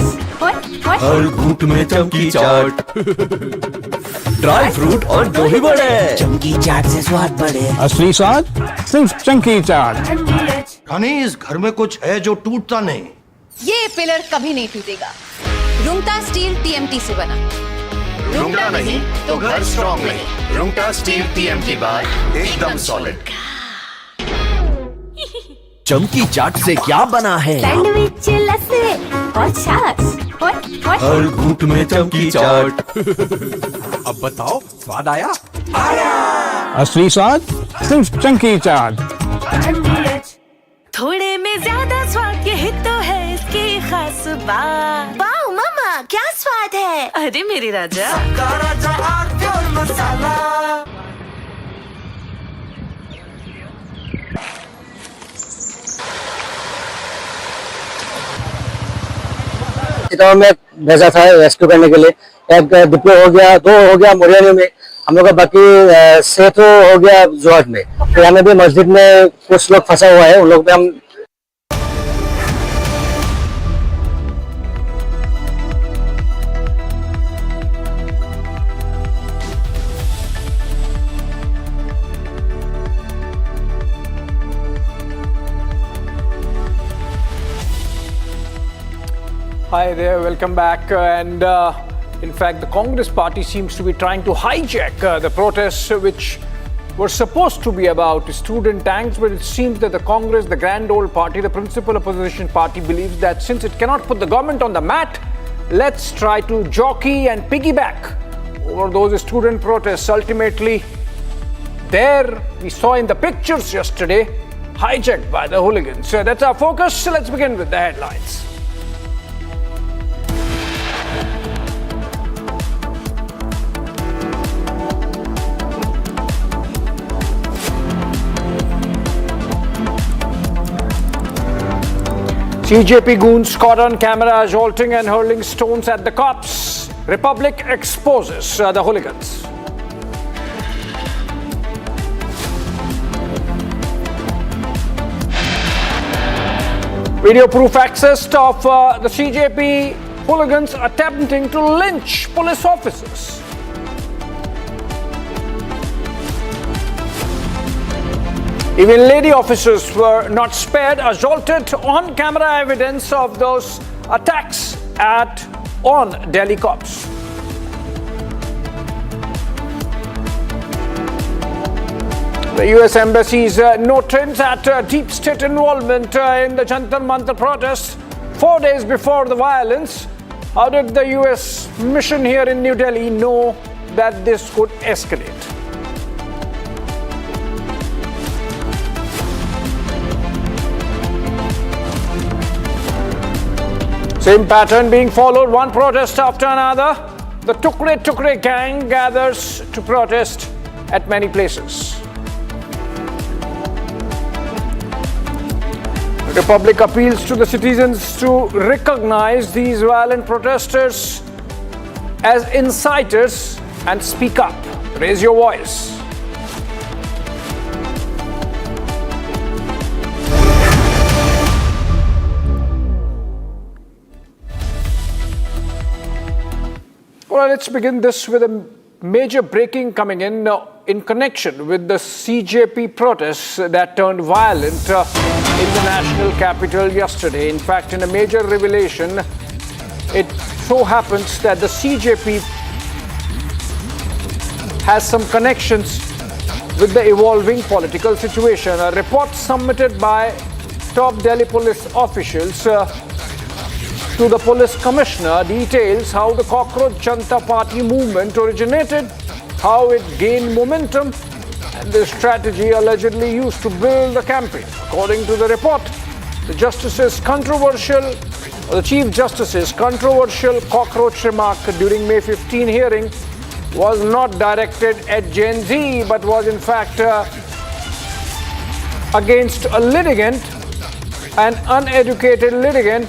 हर घूंट में चमकी चाट. ड्राई फ्रूट और दही बड़े. चमकी चाट से स्वाद बढ़े. असली स्वाद सिर्फ चंकी चाट. रानी, इस घर में कुछ है जो टूटता नहीं. ये पिलर कभी नहीं टूटेगा. रुंगटा स्टील TMT से बना. रुंगटा नहीं तो घर स्ट्रॉन्ग नहीं. रुंगटा स्टील TMT बार एकदम सॉलिड. चमकी चाट से क्या बना है? सैंडविच, लस्सी और छाछ. हर घूंट में चमकी चाट. अब बताओ, स्वाद आया? असली स्वाद सिर्फ चंकी चाट. थोड़े में ज्यादा स्वाद, यही तो है इसकी खास बात. वाओ मामा, क्या स्वाद है? अरे मेरे राजा. राजा आर प्योर मसाला. में भेजा था रेस्क्यू करने के लिए. एक डिप्लो हो गया, 2 हो गया मोरियानी में हम लोग का, बाकी सेठो हो गया जोहट में. तो यहाँ में भी मस्जिद में कुछ लोग फंसा हुआ है, उन लोग में हम. Hi there, welcome back. And in fact, the Congress party seems to be trying to hijack the protests which were supposed to be about student tanks, but it seems that the Congress, the grand old party, the principal opposition party, believes that since it cannot put the government on the mat, let's try to jockey and piggyback over those student protests. Ultimately, there we saw in the pictures yesterday, hijacked by the hooligans. So that's our focus. So let's begin with the headlines. CJP goons caught on camera assaulting and hurling stones at the cops. Republic exposes the hooligans. Video proof access of the CJP hooligans attempting to lynch police officers. Even lady officers were not spared, assaulted. On camera evidence of those attacks on Delhi cops. The US Embassy's noted at deep state involvement in the Jantar Mantar protests 4 days before the violence. How did the US mission here in New Delhi know that this could escalate? Same pattern being followed, one protest after another. The Tukre gang gathers to protest at many places. The Republic appeals to the citizens to recognize these violent protesters as inciters and speak up. Raise your voice. Well, let's begin this with a major breaking coming in connection with the CJP protests that turned violent in the national capital yesterday. In fact, in a major revelation, it so happens that the CJP has some connections with the evolving political situation. A report submitted by top Delhi police officials to the police commissioner details how the Cockroach Jantar Party movement originated, how it gained momentum, and the strategy allegedly used to build the campaign. According to the report, the Chief Justice's controversial cockroach remark during May 15 hearing was not directed at Gen Z, but was in fact against a litigant, an uneducated litigant,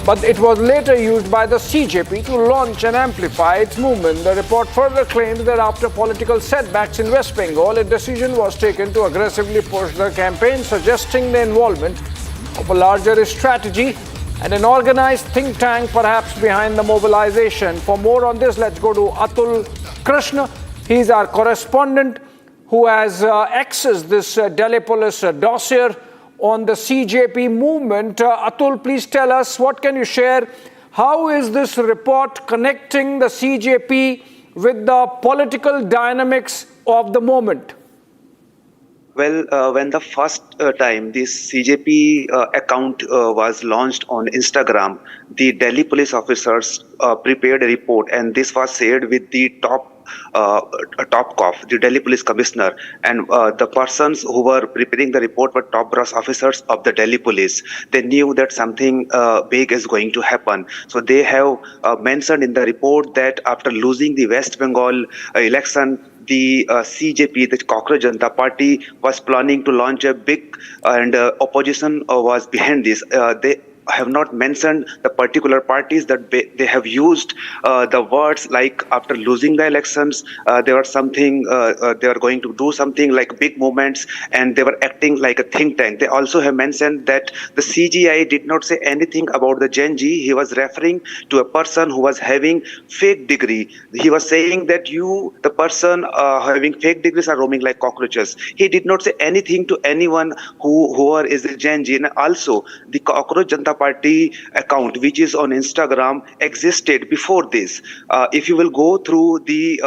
but it was later used by the CJP to launch and amplify its movement. The report further claims that after political setbacks in West Bengal, a decision was taken to aggressively push the campaign, suggesting the involvement of a larger strategy and an organized think tank perhaps behind the mobilization. For more on this, let's go to Atul Krishna. He's our correspondent who has accessed this Delhi police dossier on the CJP movement. Atul, please tell us, what can you share? How is this report connecting the CJP with the political dynamics of the moment? Well, when the first time this CJP account was launched on Instagram, the Delhi police officers prepared a report, and this was shared with the top cop, the Delhi police commissioner, and the persons who were preparing the report were top brass officers of the Delhi police. They knew that something big is going to happen. So they have mentioned in the report that after losing the West Bengal election, the CJP, the Cockroach Jantar Party, was planning to launch a big and opposition was behind this. They have not mentioned the particular parties, that they have used the words like after losing the elections, they were going to do something like big movements, and they were acting like a think tank. They also have mentioned that the CGI did not say anything about the Gen Z. He was referring to a person who was having fake degree. He was saying that the person having fake degrees are roaming like cockroaches. He did not say anything to anyone who is a Gen Z. And also the Cockroach Jantar Party account, which is on Instagram, existed before this. If you will go through the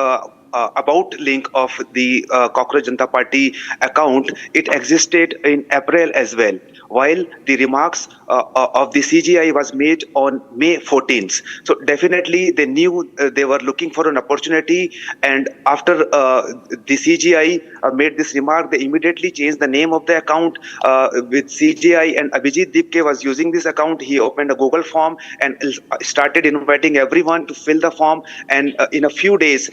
about link of the Cockroach Jantar Party account, it existed in April as well, while the remarks of the CGI was made on May 14th. So definitely they knew they were looking for an opportunity, and after the CGI made this remark, they immediately changed the name of the account with CGI, and Abhijit Dipke was using this account. He opened a Google form and started inviting everyone to fill the form, and in a few days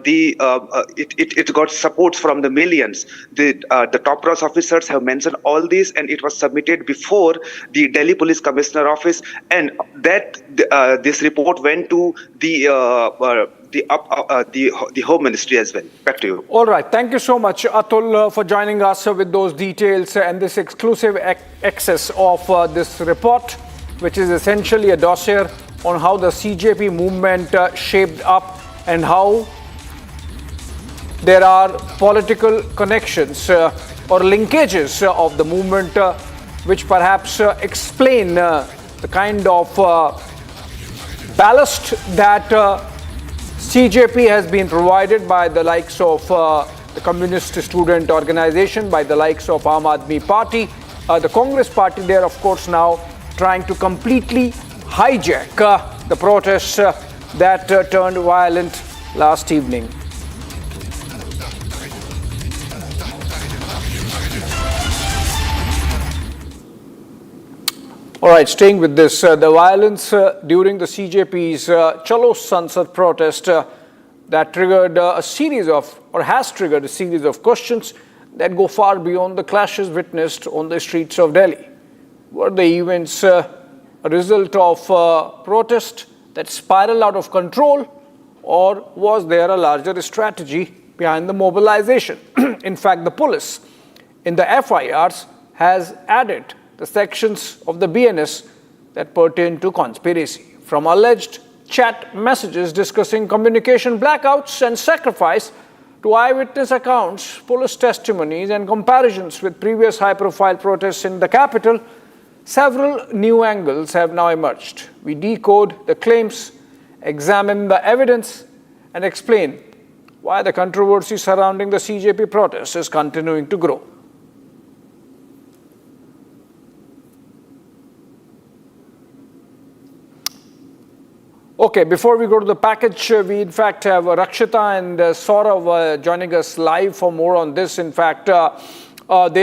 it got supports from the millions. The top brass officers have mentioned all this, and it was submitted before the Delhi Police Commissioner Office, and that this report went to the Home Ministry as well. Back to you. All right. Thank you so much, Atul, for joining us with those details and this exclusive access of this report, which is essentially a dossier on how the CJP movement shaped up and how there are political connections or linkages of the movement which perhaps explain the kind of ballast that CJP has been provided by the likes of the communist student organization by the likes of Aam Aadmi Party. The Congress party there, of course, now trying to completely hijack the protests that turned violent last evening. All right, staying with this, the violence during the CJP's Chalo Sansad protest that triggered a series of, or has triggered a series of questions that go far beyond the clashes witnessed on the streets of Delhi. Were the events a result of protest that spiraled out of control, or was there a larger strategy behind the mobilization? In fact, the police in the FIRs has added the sections of the BNS that pertain to conspiracy, from alleged chat messages discussing communication blackouts and sacrifice to eyewitness accounts, police testimonies, and comparisons with previous high-profile protests in the capital. Several new angles have now emerged. We decode the claims, examine the evidence, and explain why the controversy surrounding the CJP protests is continuing to grow. Okay, before we go to the package, we in fact have Rakshita and Saurav joining us live for more on this. In fact, they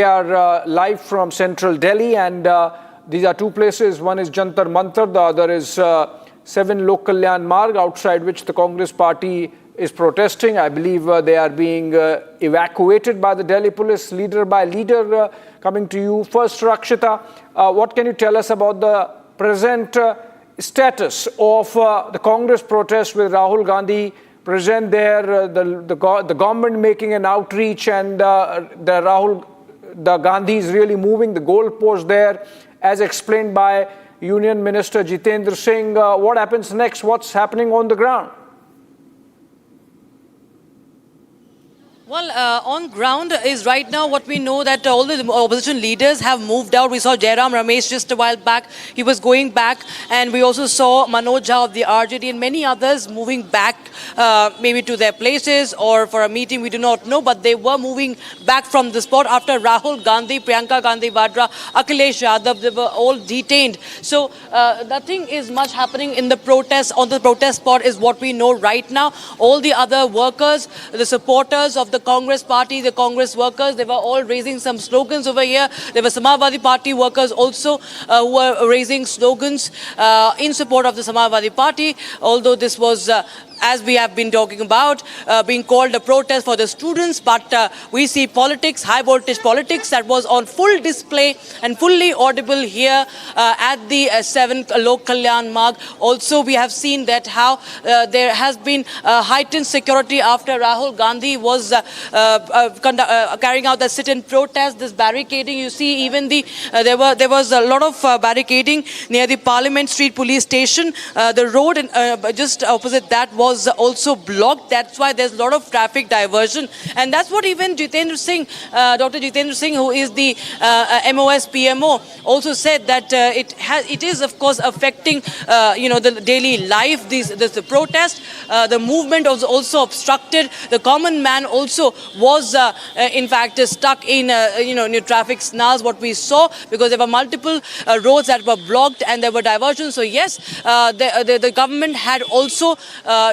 are live from central Delhi, and these are two places. One is Jantar Mantar, the other is 7 Lok Kalyan Marg, outside which the Congress party is protesting. I believe they are being evacuated by the Delhi police, leader by leader. Coming to you first, Rakshita, what can you tell us about the present status of the Congress protest with Rahul Gandhi present there, the government making an outreach, and the Gandhi is really moving the goalpost there, as explained by Union Minister Jitendra Singh. What happens next? What's happening on the ground? Well, on ground is right now what we know, that all the opposition leaders have moved out. We saw Jairam Ramesh just a while back. He was going back. And we also saw Manoj Jha of the RJD and many others moving back maybe to their places or for a meeting. We do not know. But they were moving back from the spot after Rahul Gandhi, Priyanka Gandhi Vadra, Akhilesh Yadav, they were all detained. So nothing is much happening in the protest. On the protest spot is what we know right now. All the other workers, the supporters of the Congress party, the Congress workers, they were all raising some slogans over here. There were Samajwadi Party workers also who were raising slogans in support of the Samajwadi Party, although this was as we have been talking about, being called a protest for the students, but we see politics, high voltage politics, that was on full display and fully audible here at the 7 Lok Kalyan Marg. Also, we have seen that how there has been heightened security after Rahul Gandhi was carrying out the sit-in protest, this barricading. You see, even there was a lot of barricading near the Parliament Street police station. The road just opposite that was also blocked. That's why there's a lot of traffic diversion, and that's what even Jitendra Singh, Dr. Jitendra Singh, who is the MOS PMO, also said that it is of course affecting the daily life. The protest, the movement was also obstructed. The common man also was in fact stuck in traffic snarls. What we saw, because there were multiple roads that were blocked and there were diversions. So yes, the government had also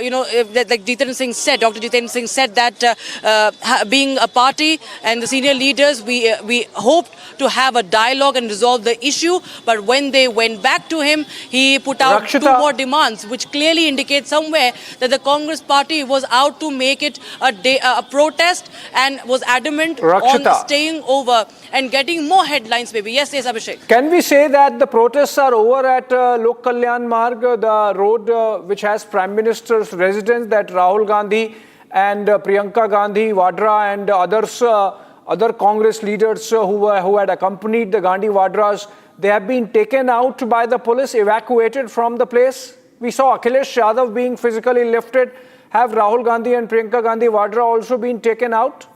like Jitendra Singh said, Dr. Jitendra Singh said that being a party and the senior leaders, we hoped to have a dialogue and resolve the issue. But when they went back to him, he put out two more demands, which clearly indicate somewhere that the Congress party was out to make it a protest and was adamant on staying over and getting more headlines maybe. Yes, Abhishek. Can we say that the protests are over at Lok Kalyan Marg, the road which has Prime Minister's residence, that Rahul Gandhi and Priyanka Gandhi Vadra and other Congress leaders who had accompanied the Gandhi Vadras, they have been taken out by the police, evacuated from the place? We saw Akhilesh Yadav being physically lifted. Have Rahul Gandhi and Priyanka Gandhi Vadra also been taken out?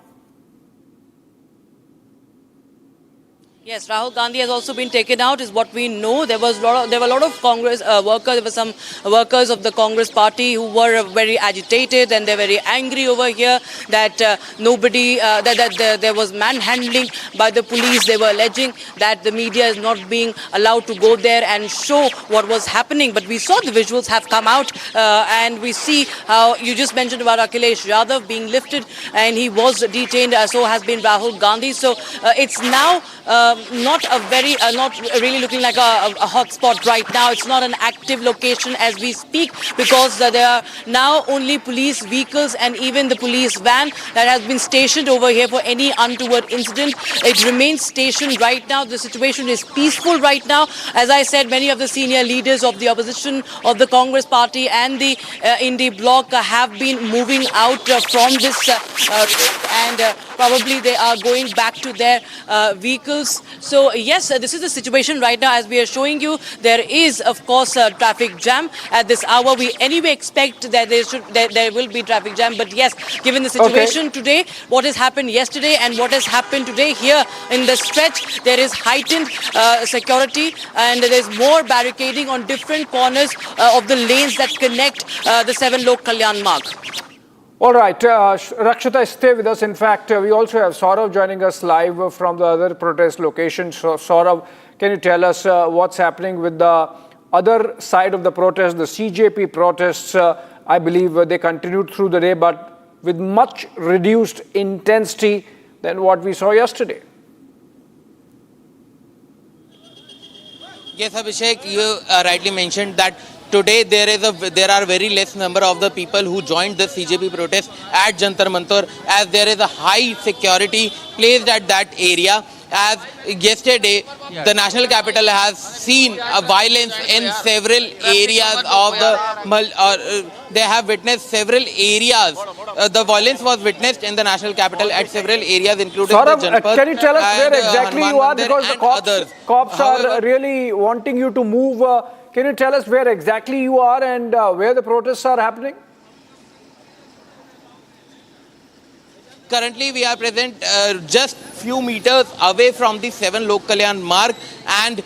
Yes, Rahul Gandhi has also been taken out, is what we know. There were a lot of Congress workers. There were some workers of the Congress party who were very agitated and they're very angry over here that there was manhandling by the police. They were alleging that the media is not being allowed to go there and show what was happening. But we saw the visuals have come out and we see how you just mentioned about Akhilesh Yadav being lifted and he was detained. So has been Rahul Gandhi. So it's now not really looking like a hot spot right now. It's not an active location as we speak because there are now only police vehicles and even the police van that has been stationed over here for any untoward incident. It remains stationed right now. The situation is peaceful right now. As I said, many of the senior leaders of the opposition of the Congress party and the Indy bloc have been moving out from this and probably they are going back to their vehicles. So yes, this is the situation right now as we are showing you. There is of course a traffic jam at this hour. We anyway expect that there will be traffic jam, but yes, given the situation today, what has happened yesterday and what has happened today here in the stretch, there is heightened security and there is more barricading on different corners of the lanes that connect the 7 Lok Kalyan Marg. All right, Rakshita, stay with us. In fact, we also have Saurav joining us live from the other protest location. So, Saurav, can you tell us what's happening with the other side of the protest, the CJP protests? I believe they continued through the day, but with much reduced intensity than what we saw yesterday. Yes, Abhishek, you rightly mentioned that today there are very less number of the people who joined the CJP protest at Jantar Mantar as there is a high security placed at that area. As yesterday, the national capital has seen a violence in several areas of the. They have witnessed several areas. The violence was witnessed in the national capital at several areas, including Saurav, the Janpat. Can you tell us where exactly you are? Mandir Because the cops are really wanting you to move. Can you tell us where exactly you are and where the protests are happening? Currently, we are present just few meters away from the 7 Lok Kalyan Marg, and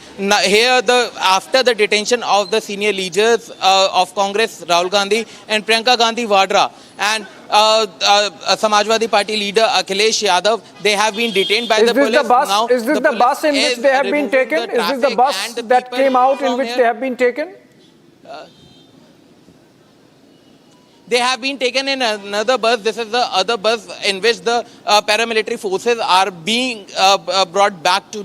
here after the detention of the senior leaders of Congress, Rahul Gandhi and Priyanka Gandhi Vadra, and Samajwadi Party leader Akhilesh Yadav, they have been detained by the police. Is this the bus in which they have been taken? Is this the bus that came out in which they have been taken? They have been taken in another bus. This is the other bus in which the paramilitary forces are being brought back to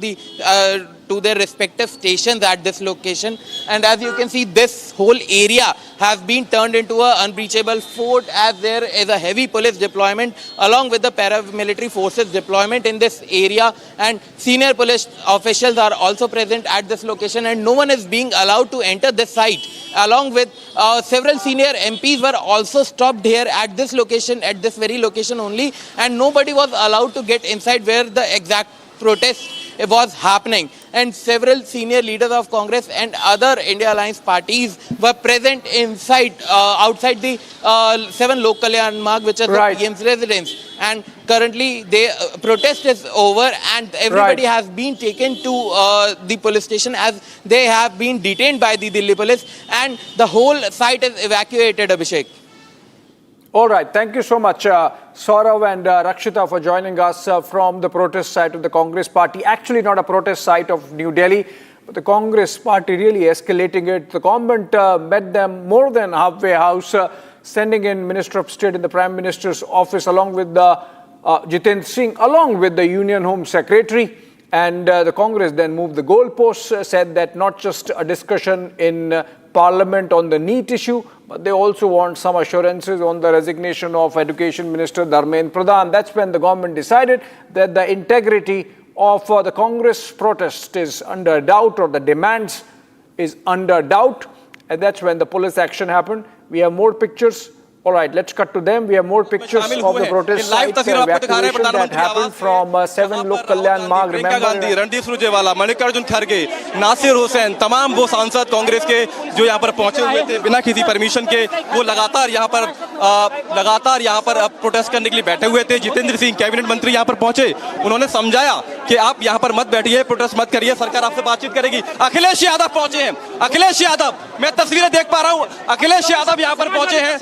their respective stations at this location. And as you can see, this whole area has been turned into an unbreachable fort as there is a heavy police deployment along with the paramilitary forces deployment in this area. And senior police officials are also present at this location and no one is being allowed to enter this site. Along with several senior MPs were also stopped here at this location, at this very location only, and nobody was allowed to get inside where the exact protest was happening. And several senior leaders of Congress and other India Alliance parties were present inside, outside the 7 Lok Kalyan Marg, which is the PM's residence. And currently, the protest is over and everybody has been taken to the police station as they have been detained by the Delhi police, and the whole site is evacuated, Abhishek. All right. Thank you so much, Saurav and Rakshita, for joining us from the protest site of the Congress party. Actually, not a protest site of New Delhi, but the Congress party really escalating it. The government met them more than halfway house, sending in Minister of State in the Prime Minister's office along with Jitendra Singh, along with the Union Home Secretary. And the Congress then moved the goalposts, said that not just a discussion in Parliament on the NEET issue, but they also want some assurances on the resignation of Education Minister Dharmendra Pradhan. That's when the government decided that the integrity of the Congress protest is under doubt, or the demands is under doubt. And that's when the police action happened. We have more pictures. All right, let's cut to them. We have more pictures of the protest site evacuation that happened from 7 Lok Kalyan Marg. Priyanka Gandhi, Randeep Surjewala, Mallikarjun खड़गे, नासिर हुसैन, तमाम वो सांसद कांग्रेस के जो यहाँ पर पहुंचे हुए थे बिना किसी परमिशन के, वो लगातार यहाँ पर लगातार यहाँ पर प्रोटेस्ट करने के लिए बैठे हुए थे। जितेंद्र सिंह कैबिनेट मंत्री यहाँ पर पहुंचे, उन्होंने समझाया कि आप यहाँ पर मत बैठिए, प्रोटेस्ट मत करिए, सरकार आपसे बातचीत करेगी। अखिलेश यादव पहुंचे हैं, अखिलेश यादव, मैं तस्वीरें देख पा रहा हूँ, अखिलेश यादव यहाँ पर पहुंचे हैं।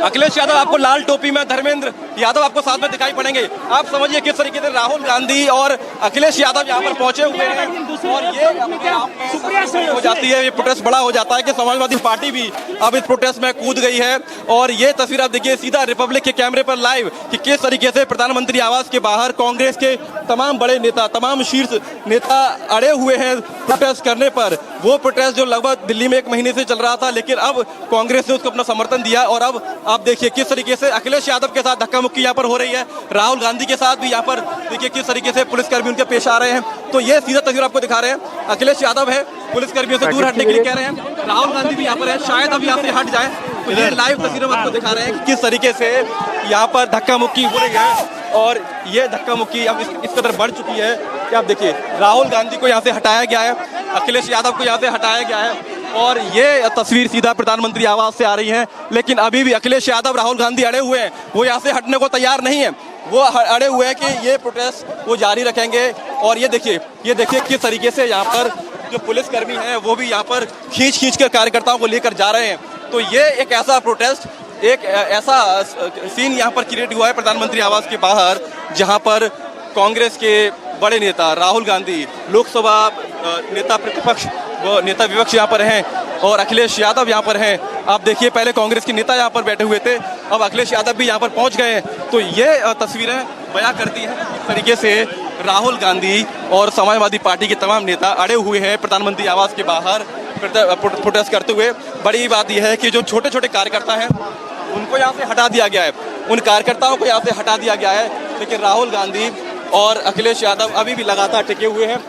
अखिलेश यादव आपको लाल टोपी में, धर्मेंद्र यादव आपको साथ में दिखाई पड़ेंगे। आप समझिए किस तरीके से राहुल गांधी और अखिलेश यादव यहाँ पर पहुंचे हुए हैं और ये हो जाती है, ये प्रोटेस्ट बड़ा हो जाता है कि समाजवादी पार्टी भी अब इस प्रोटेस्ट में कूद गई है। और ये तस्वीर आप देखिए सीधा रिपब्लिक के कैमरे पर लाइव कि किस तरीके से प्रधानमंत्री आवास के बाहर कांग्रेस के तमाम बड़े नेता, तमाम शीर्ष नेता अड़े हुए हैं प्रोटेस्ट करने पर। वो प्रोटेस्ट जो लगभग दिल्ली में 1 महीने से चल रहा था, लेकिन अब कांग्रेस ने उसको अपना समर्थन दिया और अब आप देखिए किस तरीके से अखिलेश यादव के साथ धक्का मुक्की यहाँ पर हो रही है, राहुल गांधी के साथ भी यहाँ पर देखिए किस तरीके से पुलिसकर्मी उनके पेश आ रहे हैं। तो ये सीधा तस्वीर आपको दिखा रहे हैं, अखिलेश यादव है, पुलिसकर्मियों से दूर हटने के लिए कह रहे हैं, राहुल गांधी भी यहाँ पर है, शायद अब यहाँ से हट जाए। तो ये लाइव तस्वीरें आपको दिखा रहे हैं कि किस तरीके से यहाँ पर धक्का मुक्की हो रही है और ये धक्का मुक्की अब इस कदर बढ़ चुकी है कि आप देखिए राहुल गांधी को यहाँ से हटाया गया है, अखिलेश यादव को यहाँ से हटाया गया है और ये तस्वीर सीधा प्रधानमंत्री आवास से आ रही है। लेकिन अभी भी अखिलेश यादव, राहुल गांधी अड़े हुए हैं, वो यहाँ से हटने को तैयार नहीं है, वो अड़े हुए हैं कि ये प्रोटेस्ट वो जारी रखेंगे। और ये देखिए किस तरीके से यहाँ पर जो पुलिसकर्मी हैं वो भी यहाँ पर खींच कर कार्यकर्ताओं को लेकर जा रहे हैं। तो ये एक ऐसा प्रोटेस्ट, एक ऐसा सीन यहाँ पर क्रिएट हुआ है प्रधानमंत्री आवास के बाहर, जहाँ पर कांग्रेस के बड़े नेता राहुल गांधी, लोकसभा नेता प्रतिपक्ष वो नेता विपक्ष यहाँ पर हैं और अखिलेश यादव यहाँ पर हैं। आप देखिए पहले कांग्रेस के नेता यहाँ पर बैठे हुए थे, अब अखिलेश यादव भी यहाँ पर पहुँच गए हैं। तो ये तस्वीरें बयां करती हैं इस तरीके से राहुल गांधी और समाजवादी पार्टी के तमाम नेता अड़े हुए हैं प्रधानमंत्री आवास के बाहर प्रोटेस्ट करते हुए। बड़ी बात यह है कि जो छोटे छोटे कार्यकर्ता हैं उनको यहाँ से हटा दिया गया है, उन कार्यकर्ताओं को यहाँ से हटा दिया गया है, लेकिन राहुल गांधी और अखिलेश यादव अभी भी लगातार टिके हुए हैं।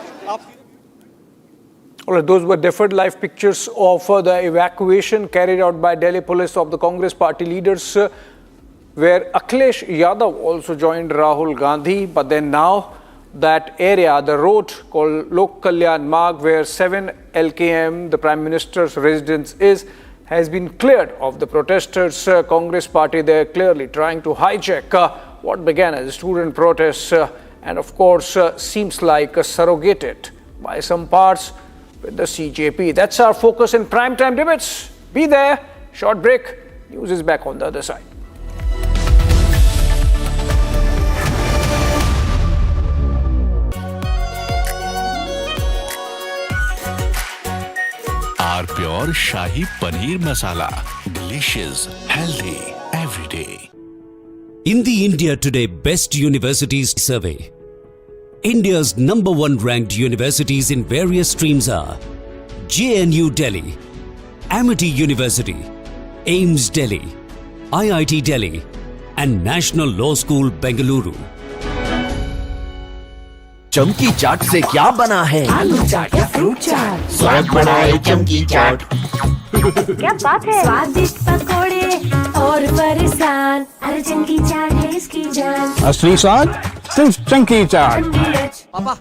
Well, those were deferred live pictures of the evacuation carried out by Delhi police of the Congress party leaders, where Akhilesh Yadav also joined Rahul Gandhi. But then now that area, the road called Lok Kalyan Marg, where 7 LKM, the Prime Minister's residence is, has been cleared of the protesters. Congress party there clearly trying to hijack what began as a student protest and of course seems like surrogated by some parts with the CJP. That's our focus in primetime debates. Be there. Short break. News is back on the other side. R pure shahi paneer masala, delicious, healthy every day. In the India Today Best Universities Survey, India's #1 ranked universities in various streams are JNU Delhi, Amity University, AIMS Delhi, IIT Delhi, and National Law School Bengaluru. चमकी चाट से क्या बना है? आलू चाट या fruit चाट, स्वाद बनाए चमकी चाट। क्या बात है? स्वादिष्ट पकोड़े और फरसान, अरे चमकी चाट है इसकी जान। असली स्वाद सिर्फ चंकी चाट। पापा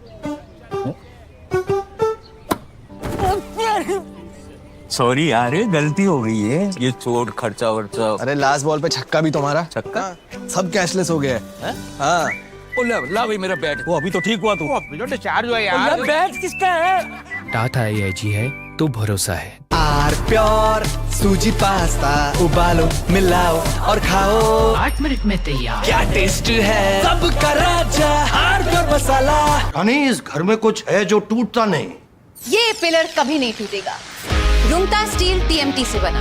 सॉरी यार, गलती हो गई है, ये चोट खर्चा वर्चा। अरे लास्ट बॉल पे छक्का भी तुम्हारा। छक्का? सब कैशलेस हो गया है। हाँ ला भाई मेरा बैट। वो अभी तो ठीक हुआ तू। डिस्चार्ज हुआ यार। बैट किसका है? टाटा AIG है तो भरोसा है। आर प्योर सूजी पास्ता, उबालो मिलाओ और खाओ, 8 मिनट में तैयार। क्या टेस्ट है, सबका राजा आर प्योर मसाला। यानी इस घर में कुछ है जो टूटता नहीं। ये पिलर कभी नहीं टूटेगा, रुंगटा स्टील TMT से बना।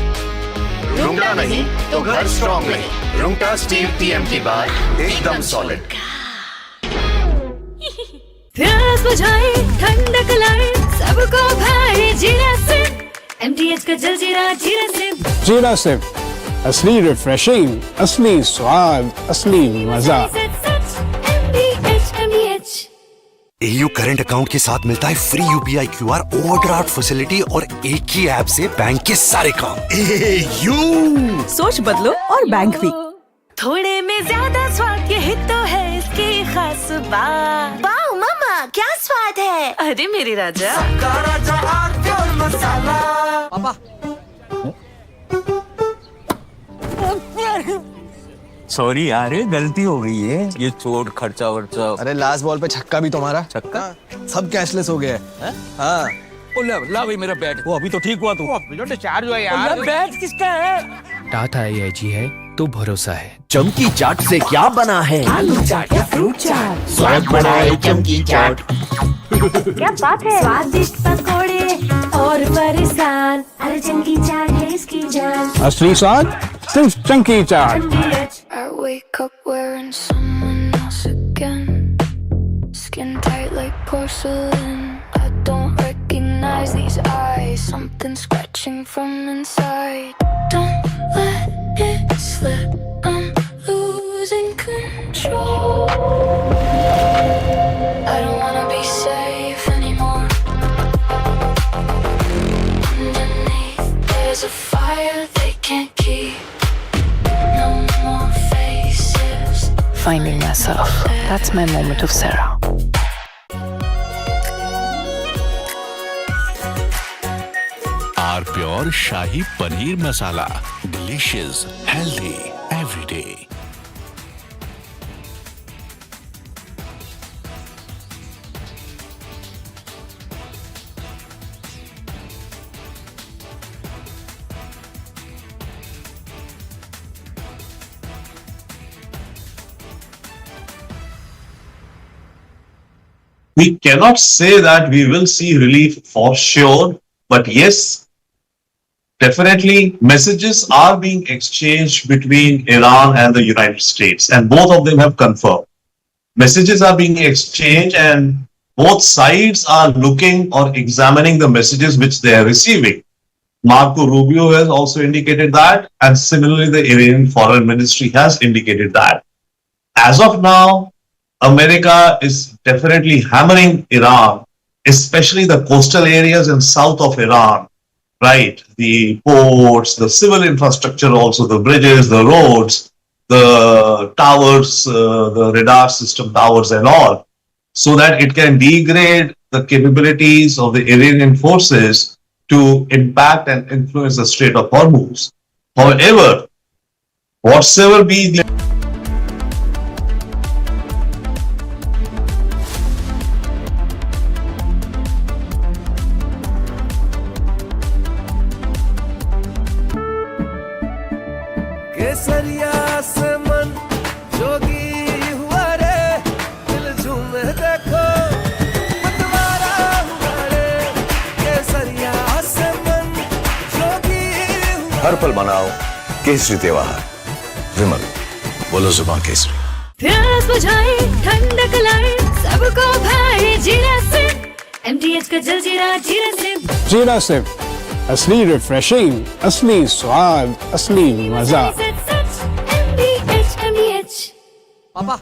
रुंगटा नहीं तो घर स्ट्रॉन्ग नहीं। रुंगटा स्टील TMT बार एकदम सॉलिड। प्यास बुझाए, ठंडक लाए, सबको भाए जीरा से। MTH का जलजीरा जीरा से। जीरा से असली रिफ्रेशिंग, असली स्वाद, असली मजा। AU करंट अकाउंट के साथ मिलता है free UPI QR overdraft facility और एक ही ऐप से बैंक के सारे काम। AU सोच बदलो और बैंक भी। थोड़े में ज्यादा स्वाद, यही तो है इसकी खास बात। वाओ मामा, क्या स्वाद है। अरे मेरे राजा, राजा आर प्योर मसाला। पापा सॉरी यार, ये गलती हो गई है, ये चोट खर्चा वर्चा। अरे लास्ट बॉल पे छक्का भी तुम्हारा। छक्का? सब कैशलेस हो गया है। हाँ। ला भाई मेरा बैट, वो अभी तो ठीक हुआ तू। चार्ज हुआ यार। बैट किसका है? टाटा AIG है तो भरोसा है। चमकी चाट से क्या बना है? आलू चाट या फ्रूट चाट, स्वाद बनाए चमकी चाट। क्या बात है, स्वादिष्ट पकोड़े और परेशान, अरे चमकी चाट है इसकी जान। असली स्वाद सिर्फ चंकी चाट। I wake up wearing someone else again, skin tight like porcelain. I don't recognize these eyes, something scratching from inside. Don't let it slip, I'm losing control. I don't wanna be safe anymore. Underneath there's a fire they can't keep. No more faces. Finding myself, that's my moment of Sarah. R pure shahi paneer masala, delicious, healthy everyday. We cannot say that we will see relief for sure, but yes, definitely messages are being exchanged between Iran and the United States, and both of them have confirmed. Messages are being exchanged and both sides are looking or examining the messages which they are receiving. Marco Rubio has also indicated that, and similarly the Iranian Foreign Ministry has indicated that. As of now, America is definitely hammering Iran, especially the coastal areas and south of Iran, right? The ports, the civil infrastructure also, the bridges, the roads, the towers, the radar system towers and all, so that it can degrade the capabilities of the Iranian forces to impact and influence the Strait of Hormuz. However, whatsoever be the केसरिया से मन जोगी हुआ रे, दिल झूमे देखो मतवारा हुआ रे। केसरिया से मन जोगी हुआ। हर पल मनाओ केसरी त्योहार। विमल, बोलो जुबान केसरी। प्यास बुझाए ठंडक लाए सबको भाए जीरा से, MTH का जलजीरा जीरा से। जीरा सिर्फ असली रिफ्रेशिंग, असली स्वाद, असली मजा। MTH। पापा।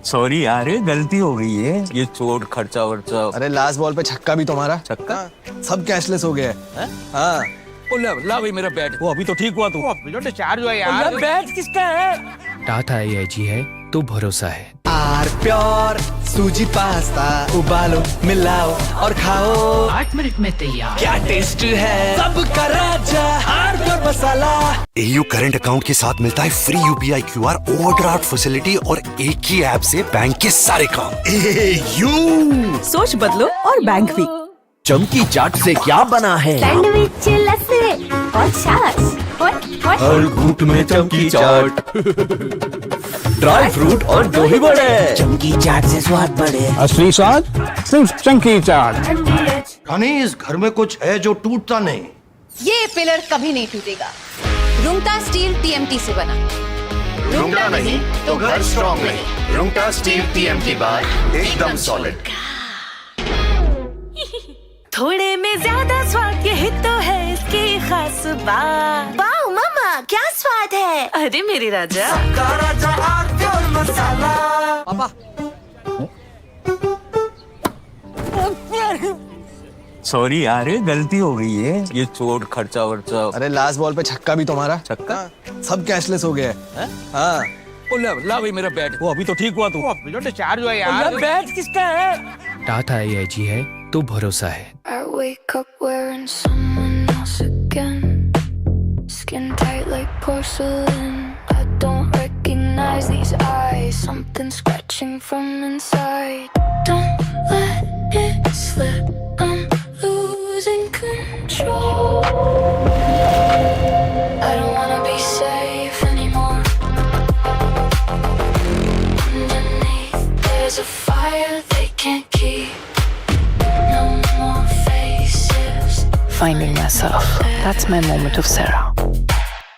सॉरी यार, ये गलती हो गई है, ये चोट खर्चा वर्चा। अरे लास्ट बॉल पे छक्का भी तुम्हारा। छक्का? सब कैशलेस हो गया है। हाँ। ला भाई मेरा बैट, वो अभी तो ठीक हुआ तू। चार्ज हुआ यार। बैट किसका है? टाटा AIG है तो भरोसा है। आर प्योर सूजी पास्ता, उबालो मिलाओ और खाओ, 8 मिनट में तैयार। क्या टेस्ट है, सबका राजा R pure masala. AU current account के साथ मिलता है free UPI QR overdraft facility और एक ही ऐप से बैंक के सारे काम। AU सोच बदलो और बैंक भी। चमकी चाट से क्या बना है? सैंडविच, लस्सी और छाछ हर घूंट में चमकी चाट। ड्राई फ्रूट और दही बड़े। चमकी चाट से स्वाद बढ़े। असली स्वाद सिर्फ चंकी चाट। यानी इस घर में कुछ है जो टूटता नहीं। ये पिलर कभी नहीं टूटेगा। रुंगटा स्टील TMT से बना। रुंगटा नहीं तो घर स्ट्रॉन्ग नहीं। रुंगटा स्टील TMT बार एकदम सॉलिड। थोड़े में ज्यादा स्वाद, यही तो है इसकी खास बात। वाओ मामा, क्या स्वाद है। अरे मेरे राजा, सबका राजा आर प्योर मसाला। पापा। सॉरी यार, ये गलती हो गई है, ये चोट खर्चा वर्चा। अरे लास्ट बॉल पे छक्का भी तुम्हारा। छक्का? सब कैशलेस हो गया है। हाँ। ला भाई मेरा बैट, वो अभी तो ठीक हुआ तू। चार्ज हुआ यार। बैट किसका है? टाटा AIG है तो भरोसा है। I wake up wearing someone else Skin tight like porcelain. I don't recognize these eyes. Something scratching from inside. Don't let it slip. I'm losing control. I don't wanna be safe anymore. Underneath there's a fire they can't keep. No more faces. Finding myself. That's my moment of Sarah.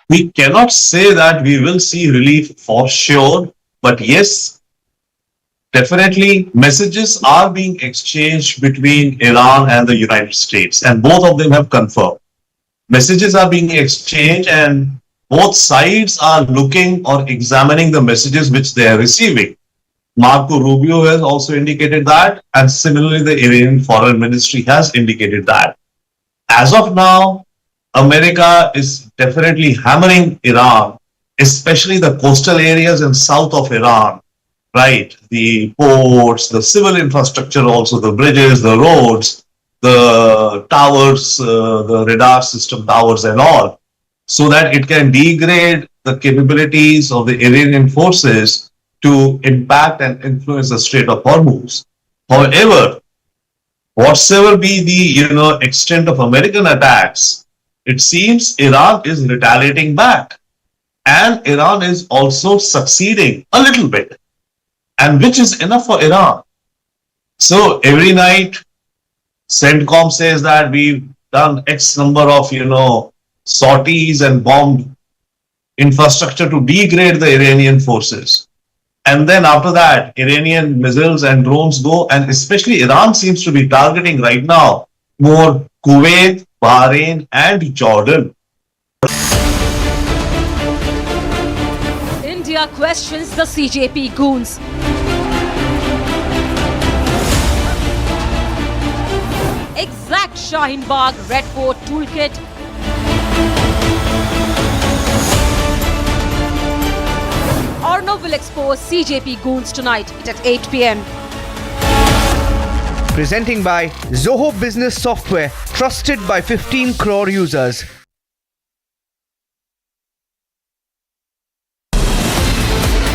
We cannot say that we will see relief for sure, but yes, definitely messages are being exchanged between Iran and the United States, and both of them have confirmed. Messages are being exchanged and both sides are looking or examining the messages which they are receiving. Marco Rubio has also indicated that, and similarly the Iranian Foreign Ministry has indicated that. As of now, America is definitely hammering Iran, especially the coastal areas and south of Iran, right? The ports, the civil infrastructure also, the bridges, the roads, the towers, the radar system towers and all, so that it can degrade the capabilities of the Iranian forces to impact and influence the Strait of Hormuz. However, whatsoever be the extent of American attacks, it seems Iran is retaliating back, and Iran is also succeeding a little bit, and which is enough for Iran. So every night, CENTCOM says that we've done X number of sorties and bombed infrastructure to degrade the Iranian forces. And then after that, Iranian missiles and drones go, and especially Iran seems to be targeting right now more Kuwait, Bahrain, and Jordan. India questions the CJP goons. Exact Shaheen Bagh Red Fort toolkit. Arnav will expose CJP goons tonight at 8 p.m. Presenting by Zoho Business Software, trusted by 15 crore users.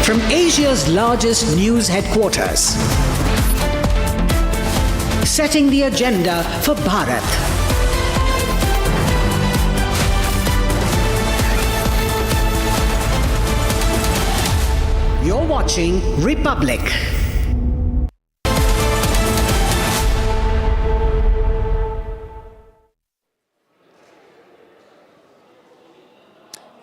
From Asia's largest news headquarters, setting the agenda for Bharat. You're watching Republic.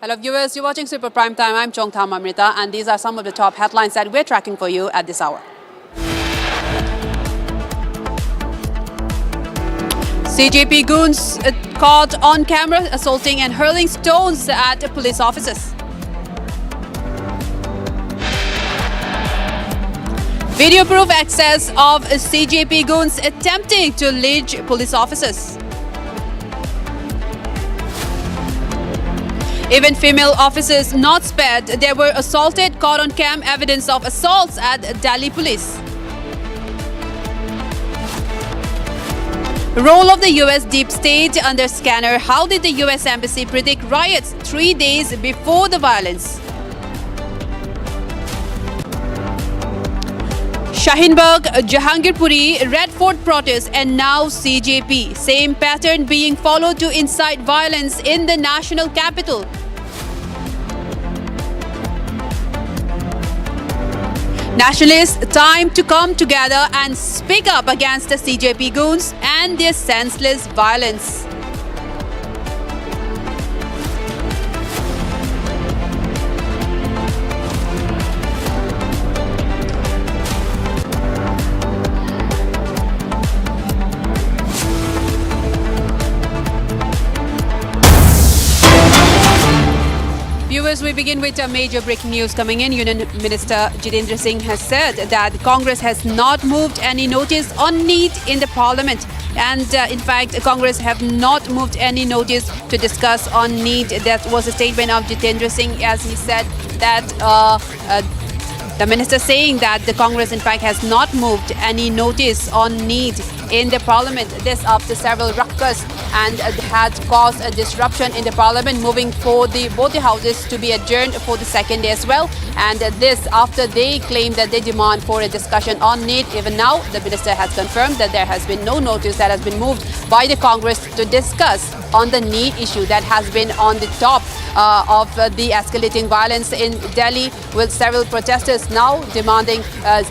Hello viewers, you're watching Super Prime Time. I'm Jantar Mantar, and these are some of the top headlines that we're tracking for you at this hour. CJP goons caught on camera assaulting and hurling stones at police officers. Video proof access of CJP goons attempting to lynch police officers. Even female officers not spared. They were assaulted, caught on cam evidence of assaults at Delhi police. Role of the US deep state under scanner. How did the US embassy predict riots 3 days before the violence? Shaheen Bagh, Jahangirpuri, Red Fort protests, and now CJP. Same pattern being followed to incite violence in the national capital. Nationalists, time to come together and speak up against the CJP goons and their senseless violence. Viewers, we begin with a major breaking news coming in. Union Minister Jitendra Singh has said that Congress has not moved any notice on need in the Parliament. And in fact, Congress have not moved any notice to discuss on need. That was a statement of Jitendra Singh, as he said that the minister saying that the Congress in fact has not moved any notice on need in the parliament. This after several ruckus and had caused a disruption in the parliament, moving for both the houses to be adjourned for the second day as well. And this after they claim that they demand for a discussion on need. Even now, the minister has confirmed that there has been no notice that has been moved by the Congress to discuss on the need issue that has been on the top of the escalating violence in Delhi, with several protesters now demanding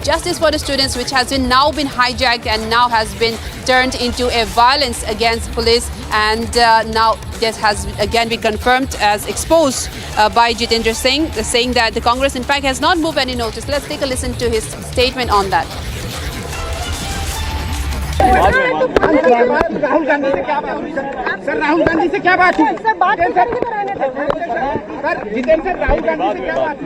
justice for the students, which has now been hijacked and now has been turned into a violence against police. And now this has again been confirmed as exposed by Jitendra Singh, saying that the Congress in fact has not moved any notice. Let's take a listen to his statement on that. Rahul Gandhi से क्या बात हुई sir? Rahul Gandhi से क्या बात हुई? Sir बात sir Jitendra sir Rahul Gandhi से क्या बात?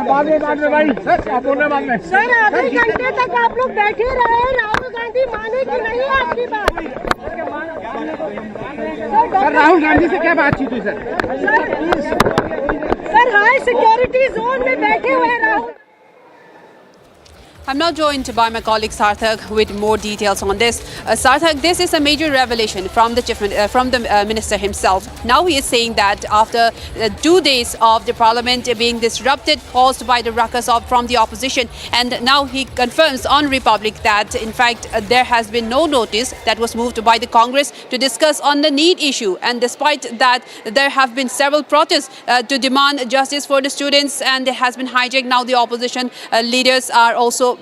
बाद में भाई सर आप बोलना बाद में। सर आधे घंटे तक आप लोग बैठे रहे, राहुल गांधी माने कि नहीं आपकी बात? सर राहुल गांधी से क्या बातचीत हुई sir? Sir high security zone में बैठे हुए Rahul. I'm now joined by my colleague Sarthak with more details on this. Sarthak, this is a major revelation from the minister himself. Now he is saying that after 2 days of the parliament being disrupted, caused by the ruckus from the opposition, and now he confirms on Republic that in fact there has been no notice that was moved by the Congress to discuss on the need issue. And despite that, there have been several protests to demand justice for the students, and it has been hijacked. Now the opposition leaders are also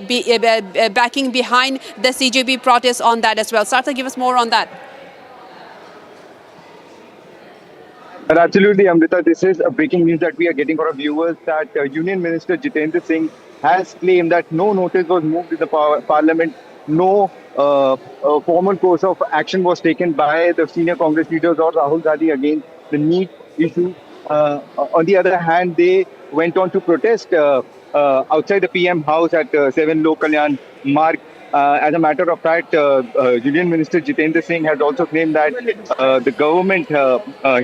backing behind the CJP protests on that as well. Sartha, give us more on that. Absolutely, Amrita. This is a breaking news that we are getting for our viewers, that Union Minister Jitendra Singh has claimed that no notice was moved in the parliament, no formal course of action was taken by the senior Congress leaders or Rahul Gandhi against the NEET issue. On the other hand, they went on to protest outside the PM house at 7 Lok Kalyan Marg. As a matter of fact, Union Minister Jitendra Singh has also claimed that the government,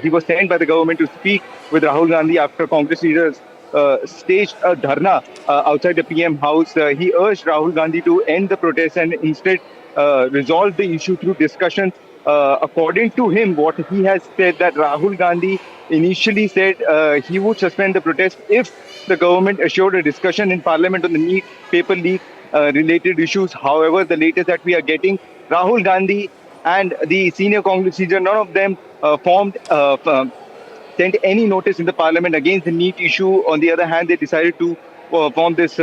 he was sent by the government to speak with Rahul Gandhi after Congress leaders staged a dharna outside the PM house. He urged Rahul Gandhi to end the protest and instead resolve the issue through discussions. According to him, what he has said, that Rahul Gandhi initially said he would suspend the protest if the government assured a discussion in parliament on the NEET paper leak related issues. However, the latest that we are getting, Rahul Gandhi and the senior Congress leader, none of them sent any notice in the parliament against the NEET issue. On the other hand, they decided to form this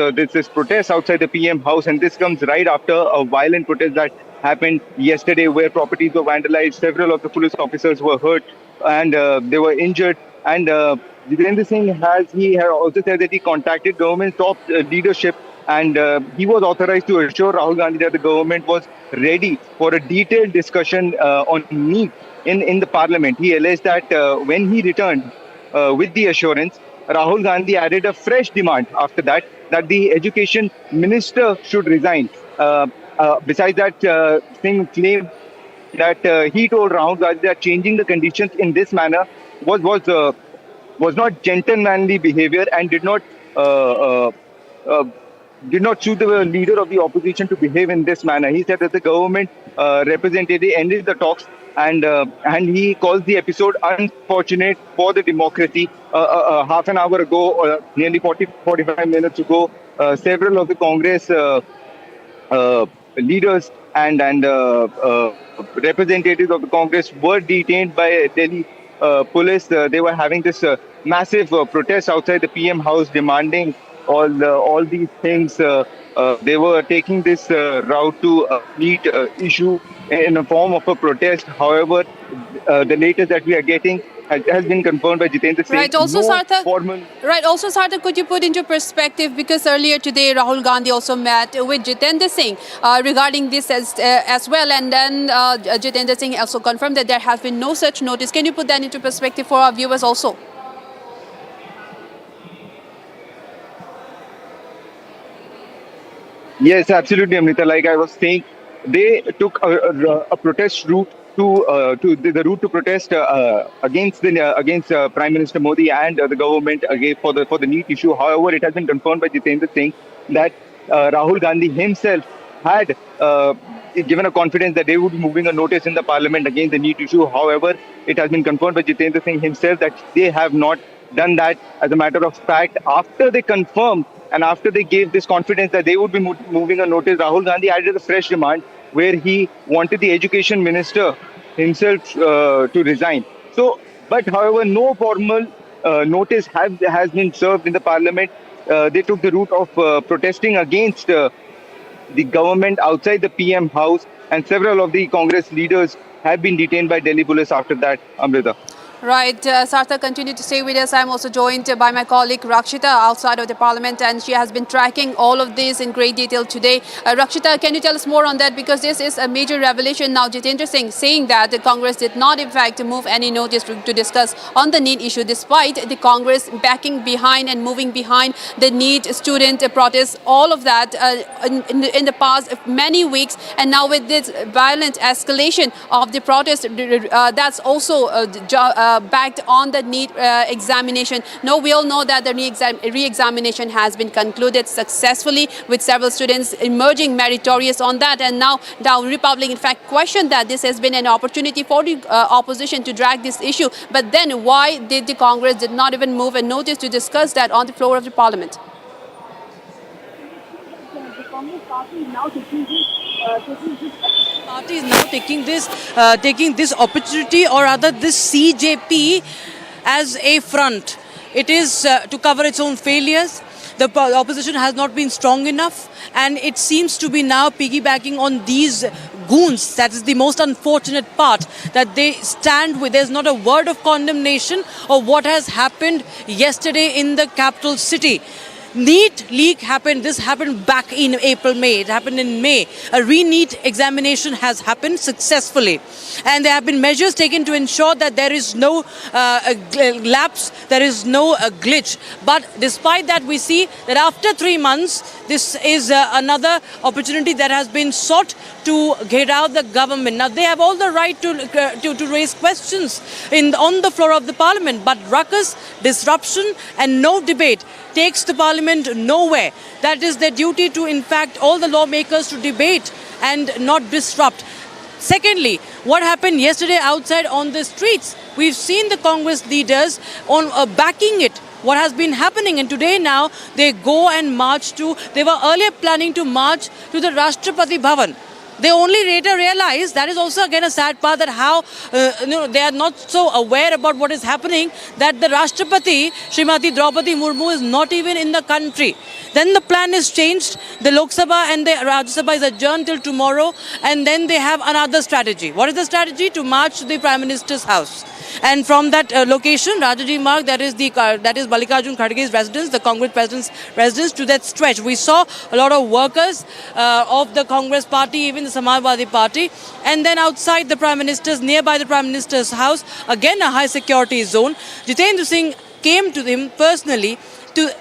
protest outside the PM house, and this comes right after a violent protest that happened yesterday, where properties were vandalized, several of the police officers were hurt, and they were injured. And Jitendra Singh has also said that he contacted government top leadership, and he was authorized to assure Rahul Gandhi that the government was ready for a detailed discussion on NEET in the parliament. He alleged that when he returned with the assurance, Rahul Gandhi added a fresh demand after that the education minister should resign. Besides that, Singh claimed that he told Rahul Gandhi that changing the conditions in this manner was not gentlemanly behavior and did not suit the leader of the opposition to behave in this manner. He said that the government representative ended the talks, and he calls the episode unfortunate for the democracy. Half an hour ago, nearly 45 minutes ago, several of the Congress leaders and representatives of the Congress were detained by Delhi police. They were having this massive protest outside the PM house, demanding all these things. They were taking this route to NEET issue in a form of a protest. However, the latest that we are getting has been confirmed by Jitendra Singh. Right. Also, Sarthak, could you put into perspective, because earlier today Rahul Gandhi also met with Jitendra Singh regarding this as well, and then Jitendra Singh also confirmed that there has been no such notice. Can you put that into perspective for our viewers also? Yes, absolutely, Amrita. Like I was saying, they took a protest route the route to protest against Prime Minister Modi and the government for the NEET issue. However, it has been confirmed by Jitendra Singh that Rahul Gandhi himself had given a confidence that they would be moving a notice in the parliament against the NEET issue. However, it has been confirmed by Jitendra Singh himself that they have not done that. As a matter of fact, after they confirmed and after they gave this confidence that they would be moving a notice, Rahul Gandhi added a fresh demand where he wanted the education minister himself to resign. So, but however, no formal notice has been served in the parliament. They took the route of protesting against the government outside the PM house, and several of the Congress leaders have been detained by Delhi police after that, Amrita. Right, Sarthak, continue to stay with us. I'm also joined by my colleague Rakshita outside of the parliament, and she has been tracking all of this in great detail today. Rakshita, can you tell us more on that? Because this is a major revelation now. Jitendra Singh saying that the Congress did not, in fact, move any notice to discuss on the NEET issue, despite the Congress backing behind and moving behind the NEET student protests, all of that in the past many weeks. And now with this violent escalation of the protest, that's also backed on the NEET examination. No, we all know that the re-examination has been concluded successfully, with several students emerging meritorious on that. And now Republic, in fact, questioned that this has been an opportunity for the opposition to drag this issue. But then why did the Congress did not even move a notice to discuss that on the floor of the parliament? The Congress party is now taking taking this opportunity, or rather this CJP, as a front. It is to cover its own failures. The opposition has not been strong enough, and it seems to be now piggybacking on these goons. That is the most unfortunate part, that they stand with. There's not a word of condemnation of what has happened yesterday in the capital city. NEET leak happened. This happened back in April, May. It happened in May. A re-NEET examination has happened successfully. And there have been measures taken to ensure that there is no lapse, there is no glitch. But despite that, we see that after 3 months, this is another opportunity that has been sought to get out the government. Now, they have all the right to raise questions on the floor of the parliament. But ruckus, disruption and no debate takes the parliament nowhere. That is their duty to, in fact, all the lawmakers to debate and not disrupt. Secondly, what happened yesterday outside on the streets? We've seen the Congress leaders on backing it. What has been happening, and today now they go and march to, they were earlier planning to march to the Rashtrapati Bhavan. They only later realized, that is also again a sad part, that how they are not so aware about what is happening, that the Rashtrapati, Srimati Draupadi Murmu, is not even in the country. Then the plan is changed. The Lok Sabha and the Rajya Sabha is adjourned till tomorrow, and then they have another strategy. What is the strategy? To march to the Prime Minister's house. And from that location, Rajaji Marg, that is Mallikarjun Kharge's residence, the Congress president's residence, to that stretch. We saw a lot of workers of the Congress party, even the Samajwadi party, and then outside the Prime Minister's, nearby the Prime Minister's house, again a high security zone. Jitendra Singh came to him personally to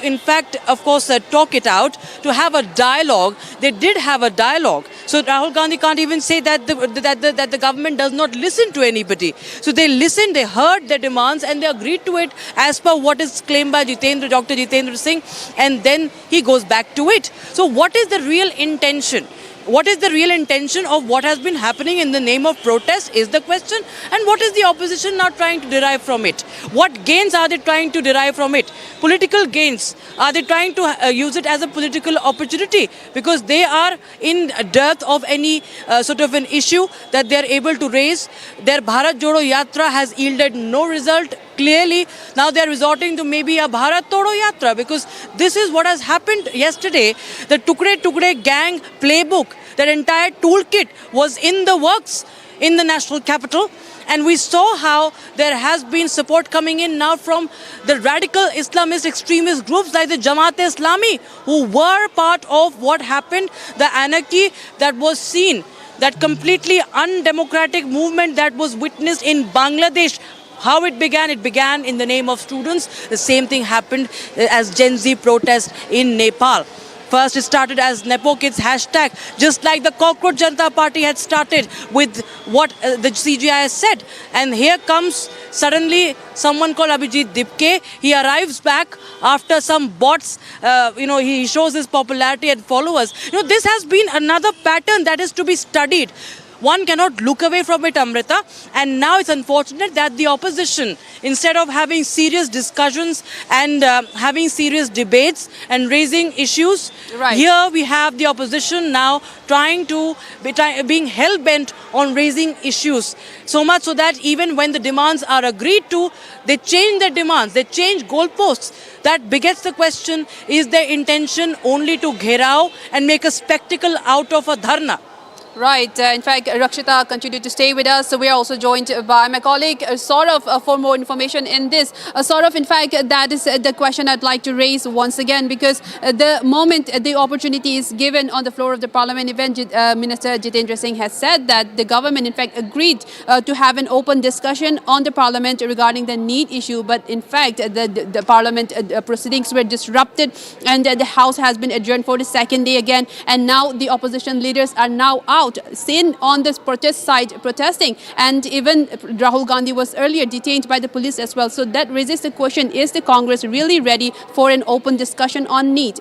in fact, of course, talk it out, to have a dialogue. They did have a dialogue. So Rahul Gandhi can't even say that the government does not listen to anybody. So they listened, they heard their demands, and they agreed to it as per what is claimed by Dr. Jitendra Singh, and then he goes back to it. So what is the real intention? What is the real intention of what has been happening in the name of protest is the question. And what is the opposition now trying to derive from it? What gains are they trying to derive from it? Political gains. Are they trying to use it as a political opportunity? Because they are in dearth of any sort of an issue that they are able to raise. Their Bharat Jodo Yatra has yielded no result. Clearly, now they are resorting to maybe a Bharat Todo Yatra, because this is what has happened yesterday. The Tukde gang playbook, that entire toolkit was in the works in the national capital. And we saw how there has been support coming in now from the radical Islamist extremist groups like the Jamaat Islami, who were part of what happened, the anarchy that was seen, that completely undemocratic movement that was witnessed in Bangladesh. How it began in the name of students. The same thing happened as Gen Z protest in Nepal. First, it started as Nepo Kids hashtag, just like the Cockroach Jantar Party had started with what the CGI has said. And here comes suddenly someone called Abhijit Dipke. He arrives back after some bots. He shows his popularity and followers. This has been another pattern that is to be studied. One cannot look away from it, Amrita. And now it's unfortunate that the opposition, instead of having serious discussions and having serious debates and raising issues, here we have the opposition now being hell-bent on raising issues. So much so that even when the demands are agreed to, they change their demands, they change goalposts. That begets the question, is their intention only to gherao and make a spectacle out of a dharna? Right. In fact, Rakshita continued to stay with us. So we are also joined by my colleague Saurav for more information in this. Saurav, in fact, that is the question I'd like to raise once again, because the moment the opportunity is given on the floor of the parliament event, Minister Jitendra Singh has said that the government, in fact, agreed to have an open discussion on the parliament regarding the NEET issue. But in fact, the parliament proceedings were disrupted and the house has been adjourned for the second day again. And now the opposition leaders are now out, seen on this protest site protesting, and even Rahul Gandhi was earlier detained by the police as well. So that raises the question, is the Congress really ready for an open discussion on NEET?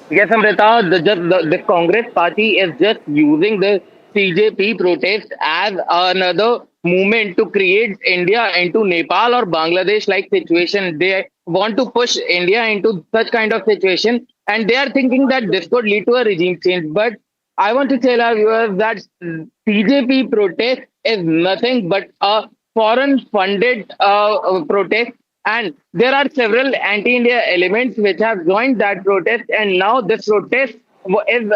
Yes, Amrita, the Congress party is just using the CJP protest as another movement to create India into Nepal or Bangladesh like situation. They want to push India into such kind of situation, and they are thinking that this could lead to a regime change. But I want to tell our viewers that CJP protest is nothing but a foreign-funded protest, and there are several anti-India elements which have joined that protest, and now this protest is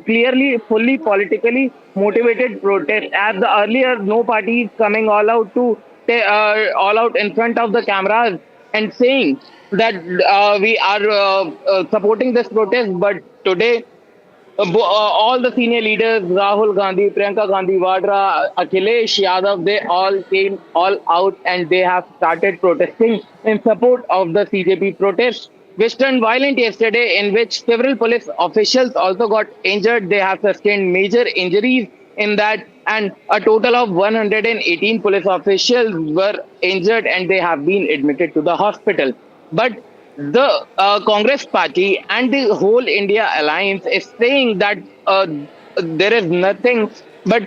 clearly, fully politically motivated protest. As the earlier, no party is coming all out in front of the cameras and saying that we are supporting this protest, but today all the senior leaders, Rahul Gandhi, Priyanka Gandhi Vadra, Akhilesh Yadav, they all came all out and they have started protesting in support of the CJP protest, which turned violent yesterday, in which several police officials also got injured. They have sustained major injuries in that, and a total of 118 police officials were injured and they have been admitted to the hospital. But the Congress party and the whole India alliance is saying that there is nothing, but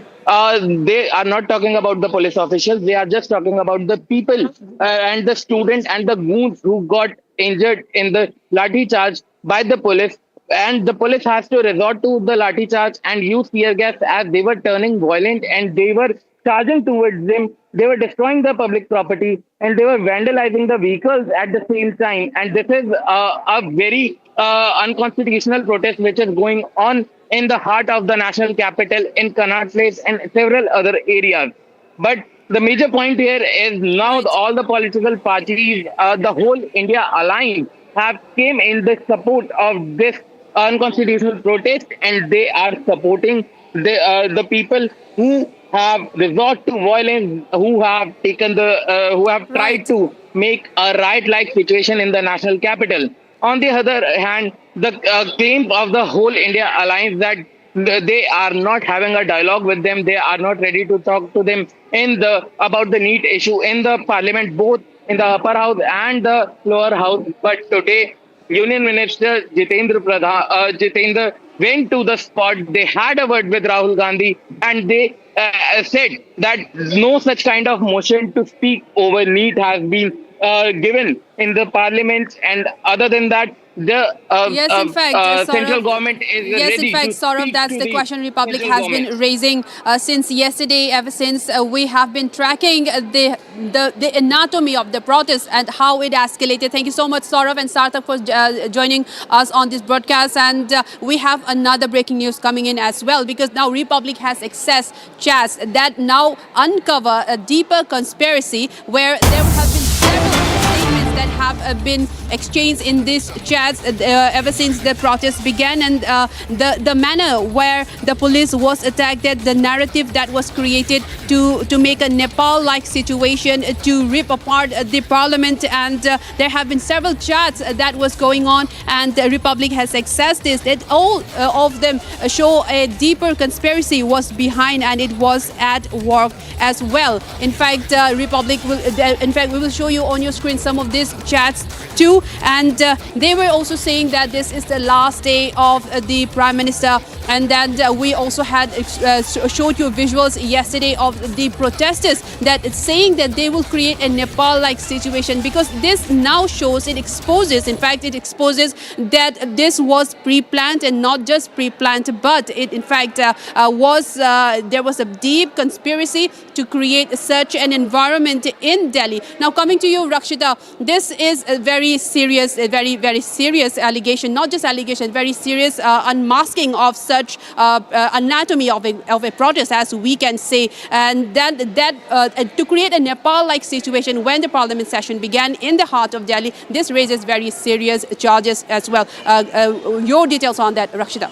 they are not talking about the police officials. They are just talking about the people and the students and the goons who got injured in the lathi charge by the police. And the police has to resort to the lathi charge and use tear gas as they were turning violent and they were charging towards them. They were destroying the public property and they were vandalizing the vehicles at the same time. And this is a very unconstitutional protest which is going on in the heart of the national capital, in Connaught Place and several other areas. But the major point here is now all the political parties, the whole India alliance have came in the support of this unconstitutional protest, and they are supporting the people who have resort to violence, who have taken who have tried to make a riot-like situation in the national capital. On the other hand, the claims of the whole India alliance that they are not having a dialogue with them, they are not ready to talk to them about the NEET issue in the parliament, both in the upper house and the lower house. But today, Union Minister Jitendra went to the spot. They had a word with Rahul Gandhi and they said that no such kind of motion to speak over NEET has been given in the parliament, and other than that, the central government is ready to Saurav, that's the question Republic has been raising since yesterday, ever since we have been tracking the anatomy of the protest and how it escalated. Thank you so much, Saurav and Sarthak, for joining us on this broadcast. And we have another breaking news coming in as well, because now Republic has accessed chats that now uncover a deeper conspiracy where there have been several statements that that have been exchanged in these chats ever since the protests began, and the manner where the police was attacked, the narrative that was created to make a Nepal-like situation, to rip apart the parliament, and there have been several chats that was going on, and the Republic has accessed this, that all of them show a deeper conspiracy was behind, and it was at work as well. In fact, Republic will, we will show you on your screen some of these chats too, and they were also saying that this is the last day of the Prime Minister, and that we also had showed you visuals yesterday of the protesters that it's saying that they will create a Nepal-like situation, because this now shows, it exposes, in fact it exposes that this was pre-planned, and not just pre-planned, but it in fact was there was a deep conspiracy to create such an environment in Delhi. Now coming to you, Rakshita, this is a very serious, very serious allegation, not just allegation, very serious unmasking of such anatomy of a protest, as we can say, and that to create a Nepal-like situation when the parliament session began in the heart of Delhi, this raises very serious charges as well. Your details on that, Rakshita.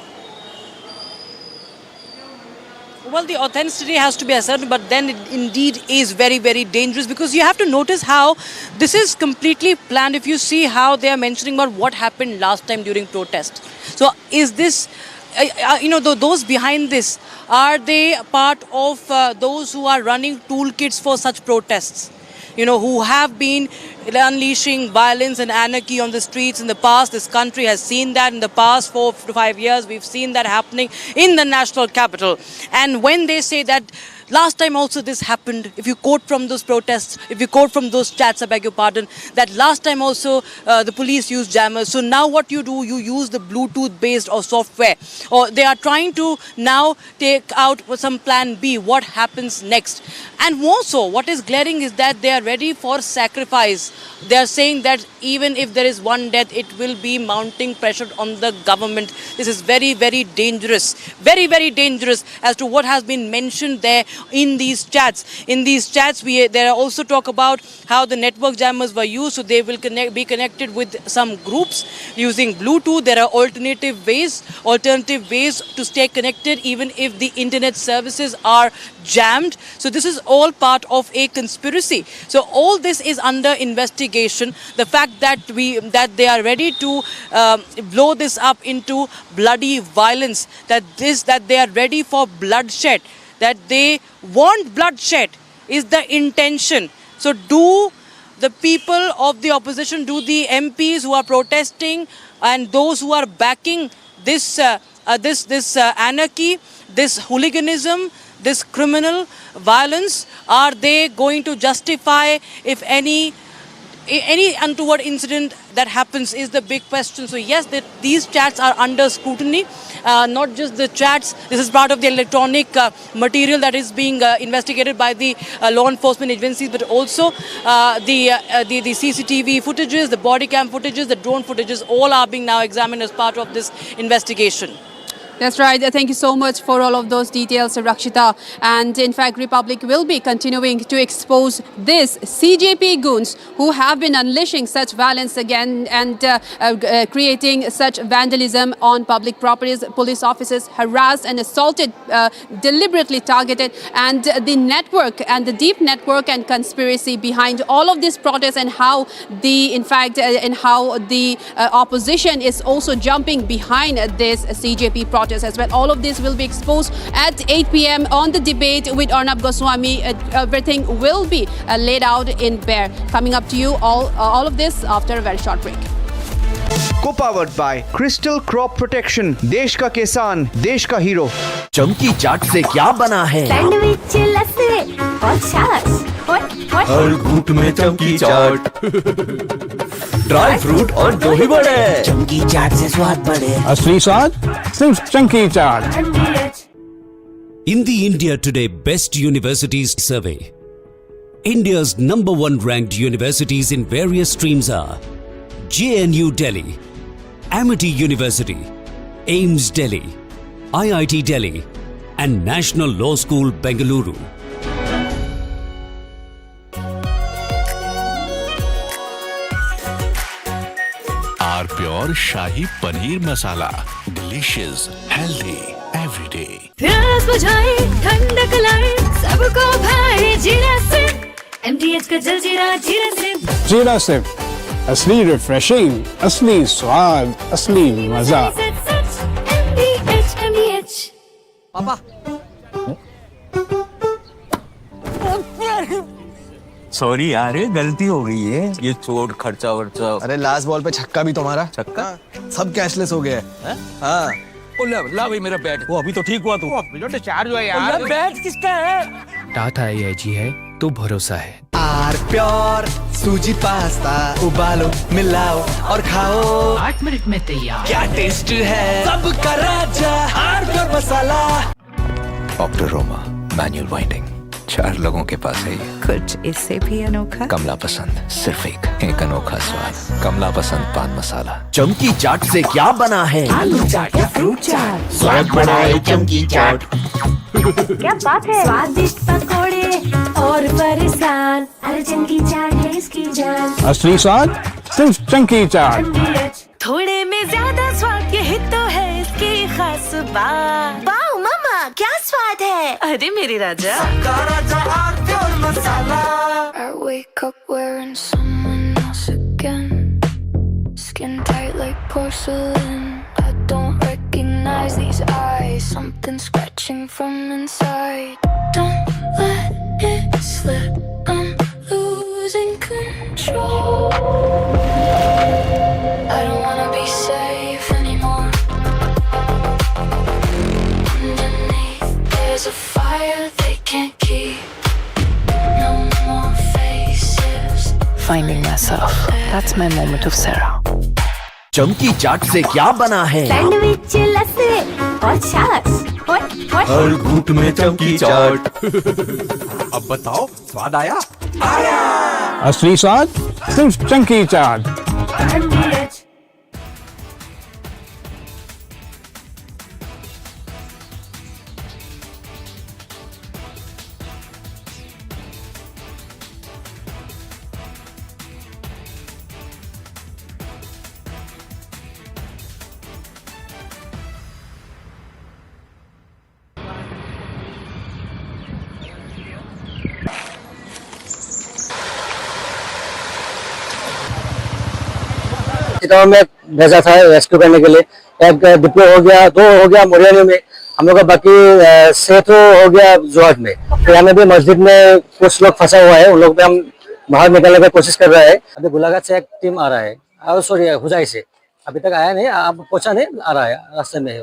Well, the authenticity has to be ascertained, but then it indeed is very, very dangerous, because you have to notice how this is completely planned. If you see how they are mentioning about what happened last time during protest. So is this, those behind this, are they part of those who are running toolkits for such protests? Who have been unleashing violence and anarchy on the streets in the past. This country has seen that in the past 4 to 5 years. We've seen that happening in the national capital. And when they say that last time also this happened, if you quote from those protests, if you quote from those chats, I beg your pardon, that last time also the police used jammers. So now what you do, you use the Bluetooth based or software, or they are trying to now take out some plan B, what happens next. And more so, what is glaring is that they are ready for sacrifice. They are saying that even if there is one death, it will be mounting pressure on the government. This is very, very dangerous. Very, very dangerous as to what has been mentioned there in these chats. In these chats, there are also talk about how the network jammers were used, so they will be connected with some groups using Bluetooth. There are alternative ways to stay connected even if the internet services are jammed. So this is all part of a conspiracy. So all this is under investigation. The fact that they are ready to blow this up into bloody violence, that they are ready for bloodshed, that they want bloodshed is the intention. So do the people of the opposition, do the MPs who are protesting and those who are backing this anarchy, this hooliganism, this criminal violence, are they going to justify if any untoward incident that happens is the big question. So yes, these chats are under scrutiny, not just the chats. This is part of the electronic material that is being investigated by the law enforcement agencies, but also the CCTV footages, the body cam footages, the drone footages, all are being now examined as part of this investigation. That's right. Thank you so much for all of those details, Rakshita. And in fact, Republic will be continuing to expose this CJP goons who have been unleashing such violence again and creating such vandalism on public properties. Police officers harassed and assaulted, deliberately targeted, and the network and the deep network and conspiracy behind all of these protests, and how the opposition is also jumping behind this CJP protest as well. All of this will be exposed at 8 p.m. on the debate with Arnab Goswami. Everything will be laid out in bare. Coming up to you, all of this after a very short break. Co-powered by Crystal Crop Protection, देश का किसान, देश का hero. चमकी चाट से क्या बना है? सैंडविच, लस्सी और छाछ। हर घूंट में चमकी चाट। ड्राई फ्रूट और दही बड़े। चमकी चाट से स्वाद बढ़े। असली स्वाद सिर्फ चमकी चाट। In the India Today Best Universities Survey, India's #1 ranked universities in various streams are JNU Delhi, Amity University, AIMS Delhi, IIT Delhi, and National Law School, Bengaluru. Pure shahi paneer masala, delicious, healthy everyday. प्यास बुझाए, ठंडक लाए, सबको भाए जीरा से। MTH का जलजीरा जीरा से। जीरा से असली रिफ्रेशिंग, असली स्वाद, असली मजा। MTH। पापा सॉरी यार, गलती हो गई है। ये चोट खर्चा वर्चा। अरे लास्ट बॉल पे छक्का भी तुम्हारा। छक्का? सब कैशलेस हो गया है। हाँ ला भाई मेरा बैट। वो अभी तो ठीक हुआ तू। अभी तो डिस्चार्ज हुआ यार। बैट किसका है? टाटा AIG है तो भरोसा है। आर प्योर सूजी पास्ता उबालो मिलाओ और खाओ 8 मिनट में तैयार। क्या टेस्ट है सबका राजा आर प्योर मसाला। ऑक्टोरोमा मैनुअल वाइंडिंग 4 लोगों के पास है ये। कुछ इससे भी अनोखा। कमला पसंद, सिर्फ एक अनोखा स्वाद। कमला पसंद पान मसाला। चमकी चाट से क्या बना है? आलू चाट या फ्रूट चाट। स्वाद बढ़ाए चमकी चाट। क्या बात है, स्वादिष्ट पकोड़े और परेशान, अरे चंकी चाट है इसकी जान। असली स्वाद सिर्फ चंकी चाट। थोड़े में ज्यादा स्वाद, यही तो है इसकी खास बात। वाओ मामा क्या स्वाद है, अरे मेरे राजा। I wake up wearing someone else again. Skin tight like porcelain. I don't recognize these eyes. Something scratching from inside. Don't let it slip. I'm losing control. I don't wanna be safe anymore. Underneath there's a fire they can't keep. No more faces. Finding myself. That's my moment of Sarah. चमकी चाट से क्या बना है? Sandwich लस्सी और छाछ। हर घूंट में चमकी चाट। अब बताओ स्वाद आया? असली स्वाद सिर्फ चंकी चाट। चित्तौड़ में भेजा था रेस्क्यू करने के लिए। एक डिप्लो हो गया, 2 हो गया मुरैना में, हम लोग का बाकी सेठो हो गया जोहट में। तो यहाँ में भी मस्जिद में कुछ लोग फंसा हुआ है, उन लोग पे हम बाहर निकालने की कोशिश कर रहे हैं। अभी गोलाघाट से एक टीम आ रहा है, और सॉरी हुजाई से अभी तक आया नहीं, आप पहुंचा नहीं, आ रहा है, रास्ते में है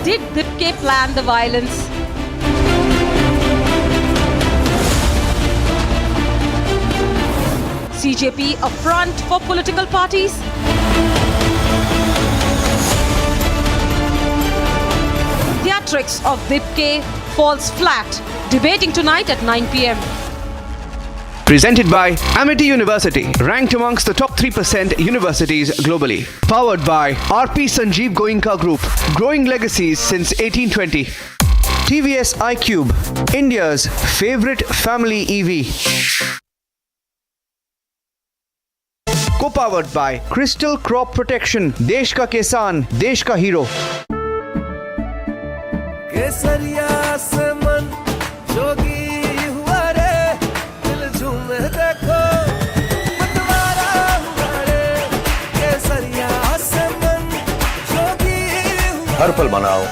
Did Dipke plan the violence? CJP a front for political parties? Theatrics of Dipke falls flat. Debating tonight at 9 p.m. Presented by Amity University, ranked amongst the top 3% universities globally. Powered by RP Sanjeev Goenka Group, growing legacies since 1820. TVS iQube, India's favorite family EV. Co-powered by Crystal Crop Protection, देश का किसान, देश का hero. केसरिया से मन जोगी हुआ रे, दिल झूमे देखो मतवारा हुआ रे। केसरिया से मन जोगी हुआ। हर पल मनाओ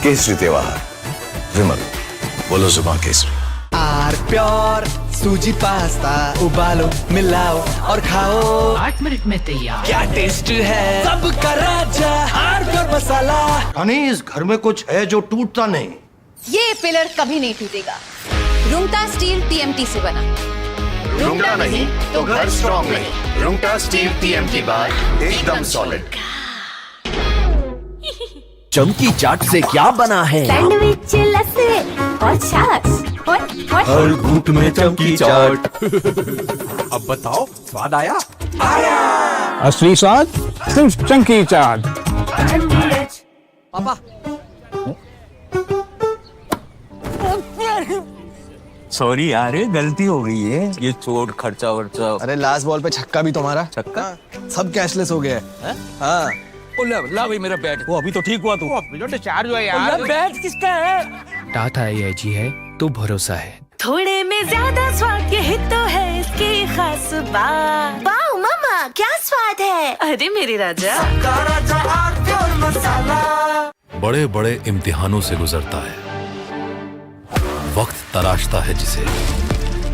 केसरी त्योहार। विमल बोलो जुबान केसरी। आर प्योर सूजी पास्ता उबालो मिलाओ और खाओ 8 मिनट में तैयार। क्या टेस्ट है सबका राजा हार्डकोर मसाला। अनीस घर में कुछ है जो टूटता नहीं। ये पिलर कभी नहीं टूटेगा। रुंगटा स्टील टीएमटी से बना। रुंगटा नहीं तो घर स्ट्रॉन्ग नहीं। रुंगटा स्टील टीएमटी बार एकदम सॉलिड। चमकी चाट से क्या बना है? सैंडविच लस्सी और छाछ और हर घूंट में चमकी चाट। अब बताओ स्वाद आया? असली स्वाद सिर्फ चंकी चाट। पापा सॉरी यार, गलती हो गई है। ये चोट खर्चा वर्चा। अरे लास्ट बॉल पे छक्का भी तुम्हारा। छक्का? सब कैशलेस हो गया है। हाँ ला भाई मेरा बैट। वो अभी तो ठीक हुआ तू। जो डिस्चार्ज हुआ यार। बैट किसका है? टाटा आईआईजी है तो भरोसा है। थोड़े में ज्यादा स्वाद यही तो है इसकी खास बात। वाओ मामा क्या स्वाद है। अरे मेरे राजा। बड़े बड़े इम्तिहानों से गुजरता है, वक्त तराशता है जिसे,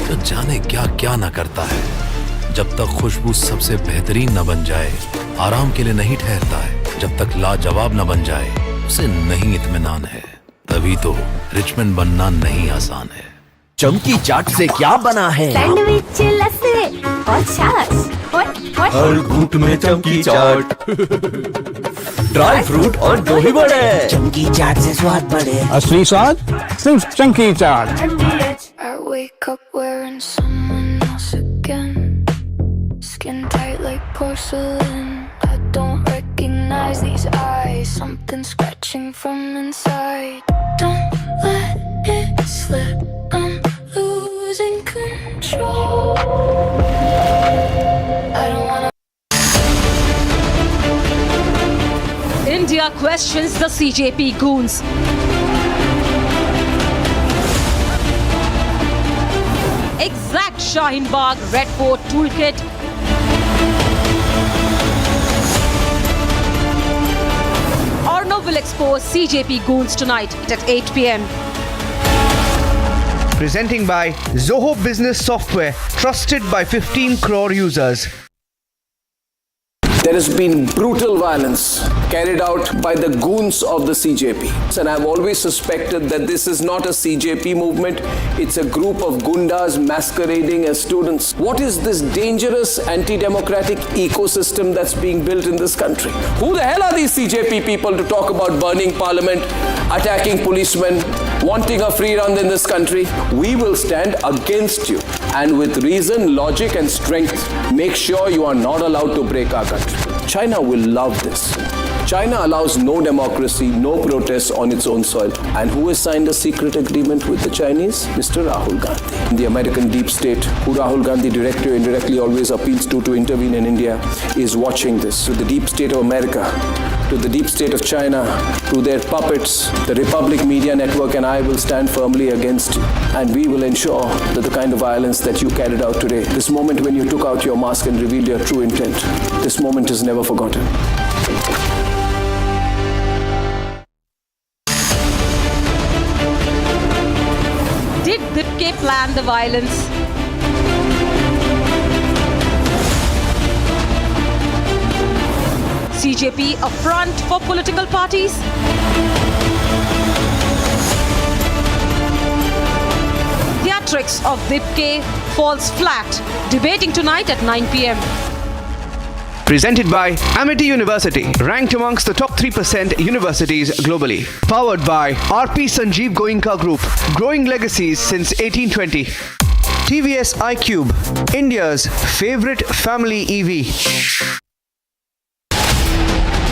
तो जाने क्या क्या न करता है। जब तक खुशबू सबसे बेहतरीन न बन जाए, आराम के लिए नहीं ठहरता है। जब तक लाजवाब न बन जाए, उसे नहीं इत्मीनान है। तभी तो रिचमैन बनना नहीं आसान है। चमकी चाट से क्या बना है? सैंडविच लस्सी और छाछ और हर घूंट में चमकी चाट। ड्राई फ्रूट और दही बड़े। चमकी चाट से स्वाद बढ़े। असली स्वाद सिर्फ चंकी चाट। I wake up wearing someone else again. Skin tight like porcelain. I don't recognize these eyes. Something scratching from inside. Don't let it slip. I'm losing control. I don't wanna. India questions the CJP goons. Exact Shaheen Bagh Red Fort toolkit. Arnav will expose CJP goons tonight at 8 p.m. Presenting by Zoho Business Software, trusted by 15 crore users. There has been brutal violence carried out by the goons of the CJP. And I've always suspected that this is not a CJP movement. It's a group of gundas masquerading as students. What is this dangerous anti-democratic ecosystem that's being built in this country? Who the hell are these CJP people to talk about burning parliament, attacking policemen, wanting a free run in this country? We will stand against you. And with reason, logic and strength, make sure you are not allowed to break our country. China will love this. China allows no democracy, no protests on its own soil. And who has signed a secret agreement with the Chinese? Mr. Rahul Gandhi. The American deep state, who Rahul Gandhi directly or indirectly always appeals to intervene in India, is watching this. To the deep state of America, to the deep state of China, to their puppets, the Republic Media Network and I will stand firmly against you. And we will ensure that the kind of violence that you carried out today, this moment when you took out your mask and revealed your true intent, this moment is never forgotten. Did Dipke plan the violence? CJP a front for political parties? Theatrics of Dipke falls flat. Debating tonight at 9 p.m. Presented by Amity University, ranked amongst the top 3% universities globally. Powered by RP Sanjeev Goenka Group, growing legacies since 1820. TVS iQube, India's favorite family EV.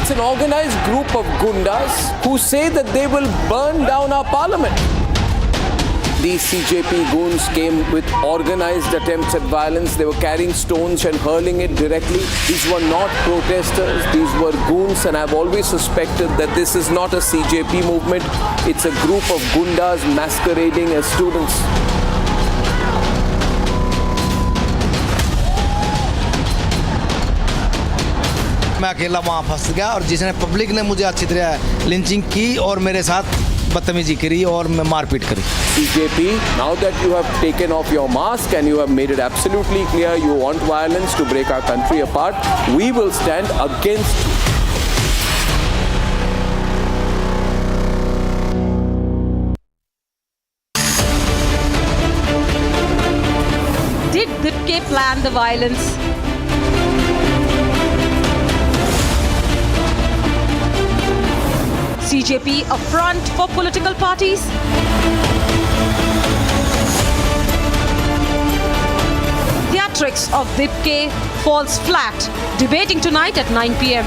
It's an organized group of gundas who say that they will burn down our parliament. These CJP goons came with organized attempts at violence. They were carrying stones and hurling it directly. These were not protesters, these were goons, and I've always suspected that this is not a CJP movement. It's a group of gundas masquerading as students. मैं अकेला वहाँ फंस गया और जिसने public ने मुझे अच्छी तरह लिंचिंग की और मेरे साथ बदतमीजी करी और मारपीट करी। CJP, now that you have taken off your mask and you have made it absolutely clear you want violence to break our country apart, we will stand against you. Did Dipke plan the violence? CJP a front for political parties? Theatrics of Dipke falls flat. Debating tonight at 9 p.m.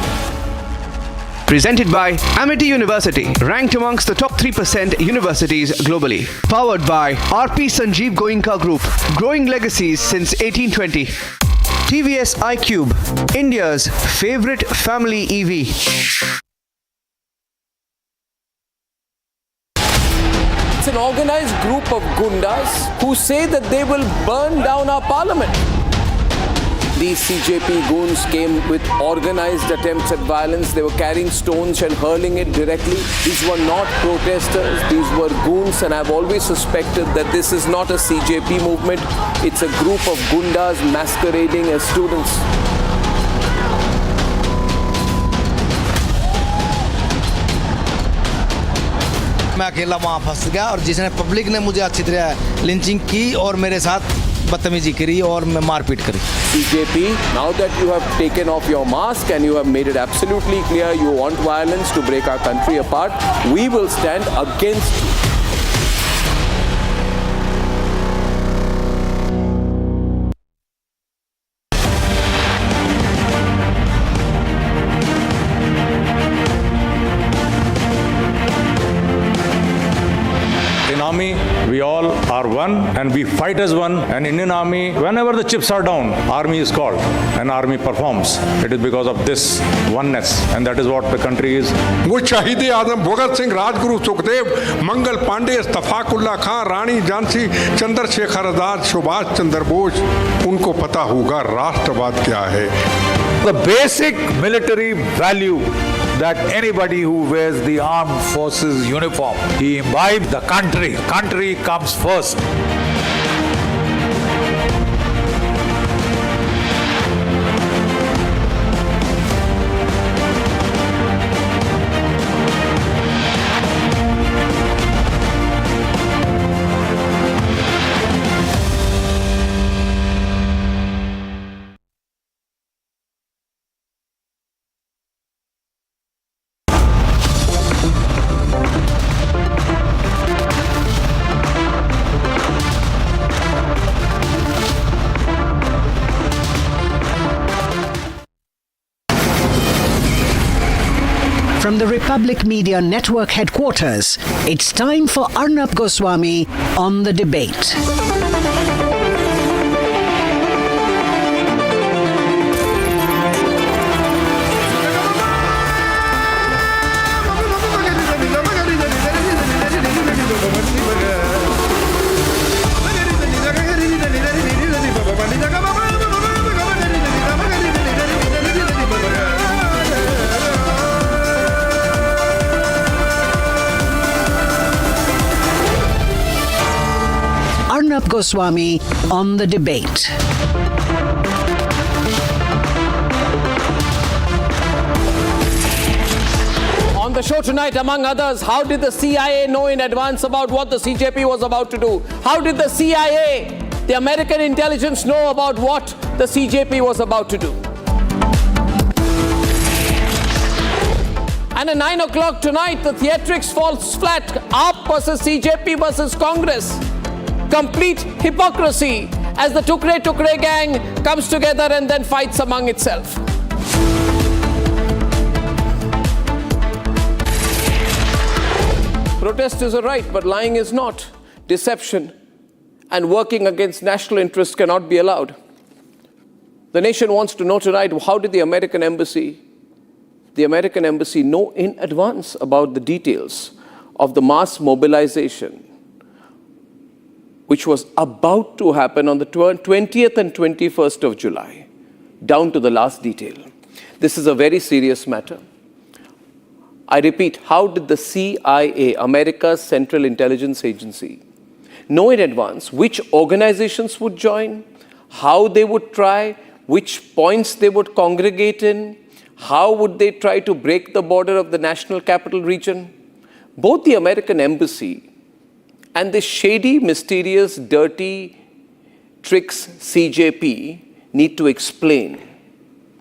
Presented by Amity University, ranked amongst the top 3% universities globally. Powered by RP Sanjeev Goenka Group, growing legacies since 1820. TVS iQube, India's favorite family EV. It's an organized group of gundas who say that they will burn down our parliament. These CJP goons came with organized attempts at violence. They were carrying stones and hurling it directly. These were not protesters, these were goons, and I've always suspected that this is not a CJP movement. It's a group of gundas masquerading as students. मैं अकेला वहाँ फंस गया और जिसने public ने मुझे अच्छी तरह लिंचिंग की और मेरे साथ बदतमीजी करी और मारपीट करी। CJP, now that you have taken off your mask and you have made it absolutely clear you want violence to break our country apart, we will stand against you. Army, we all are one and we fight as one. And Indian Army, whenever the chips are down, army is called and army performs. It is because of this oneness, and that is what the country is. वो शहीद आजम भगत सिंह, राजगुरु सुखदेव, मंगल पांडे, इस्तफाकुल्ला खान, रानी झांसी, चंद्रशेखर आजाद, सुभाष चंद्र बोस, उनको पता होगा राष्ट्रवाद क्या है. The basic military value that anybody who wears the armed forces uniform, he imbibes the country. Country comes first. From the Republic Media Network headquarters, it's time for Arnab Goswami on The Debate. Arnab Goswami on The Debate. On the show tonight, among others, how did the CIA know in advance about what the CJP was about to do? How did the CIA, the American intelligence, know about what the CJP was about to do? And at 9 o'clock tonight, the theatrics falls flat. AAP versus CJP versus Congress. Complete hypocrisy as the Tukre gang comes together and then fights among itself. Protest is a right, but lying is not. Deception and working against national interests cannot be allowed. The nation wants to know tonight, how did the American embassy know in advance about the details of the mass mobilization which was about to happen on the 20th and 21st of July, down to the last detail. This is a very serious matter. I repeat, how did the CIA, America's Central Intelligence Agency, know in advance which organizations would join, how they would try, which points they would congregate in, how would they try to break the border of the national capital region? Both the American embassy and the shady, mysterious, dirty tricks CJP need to explain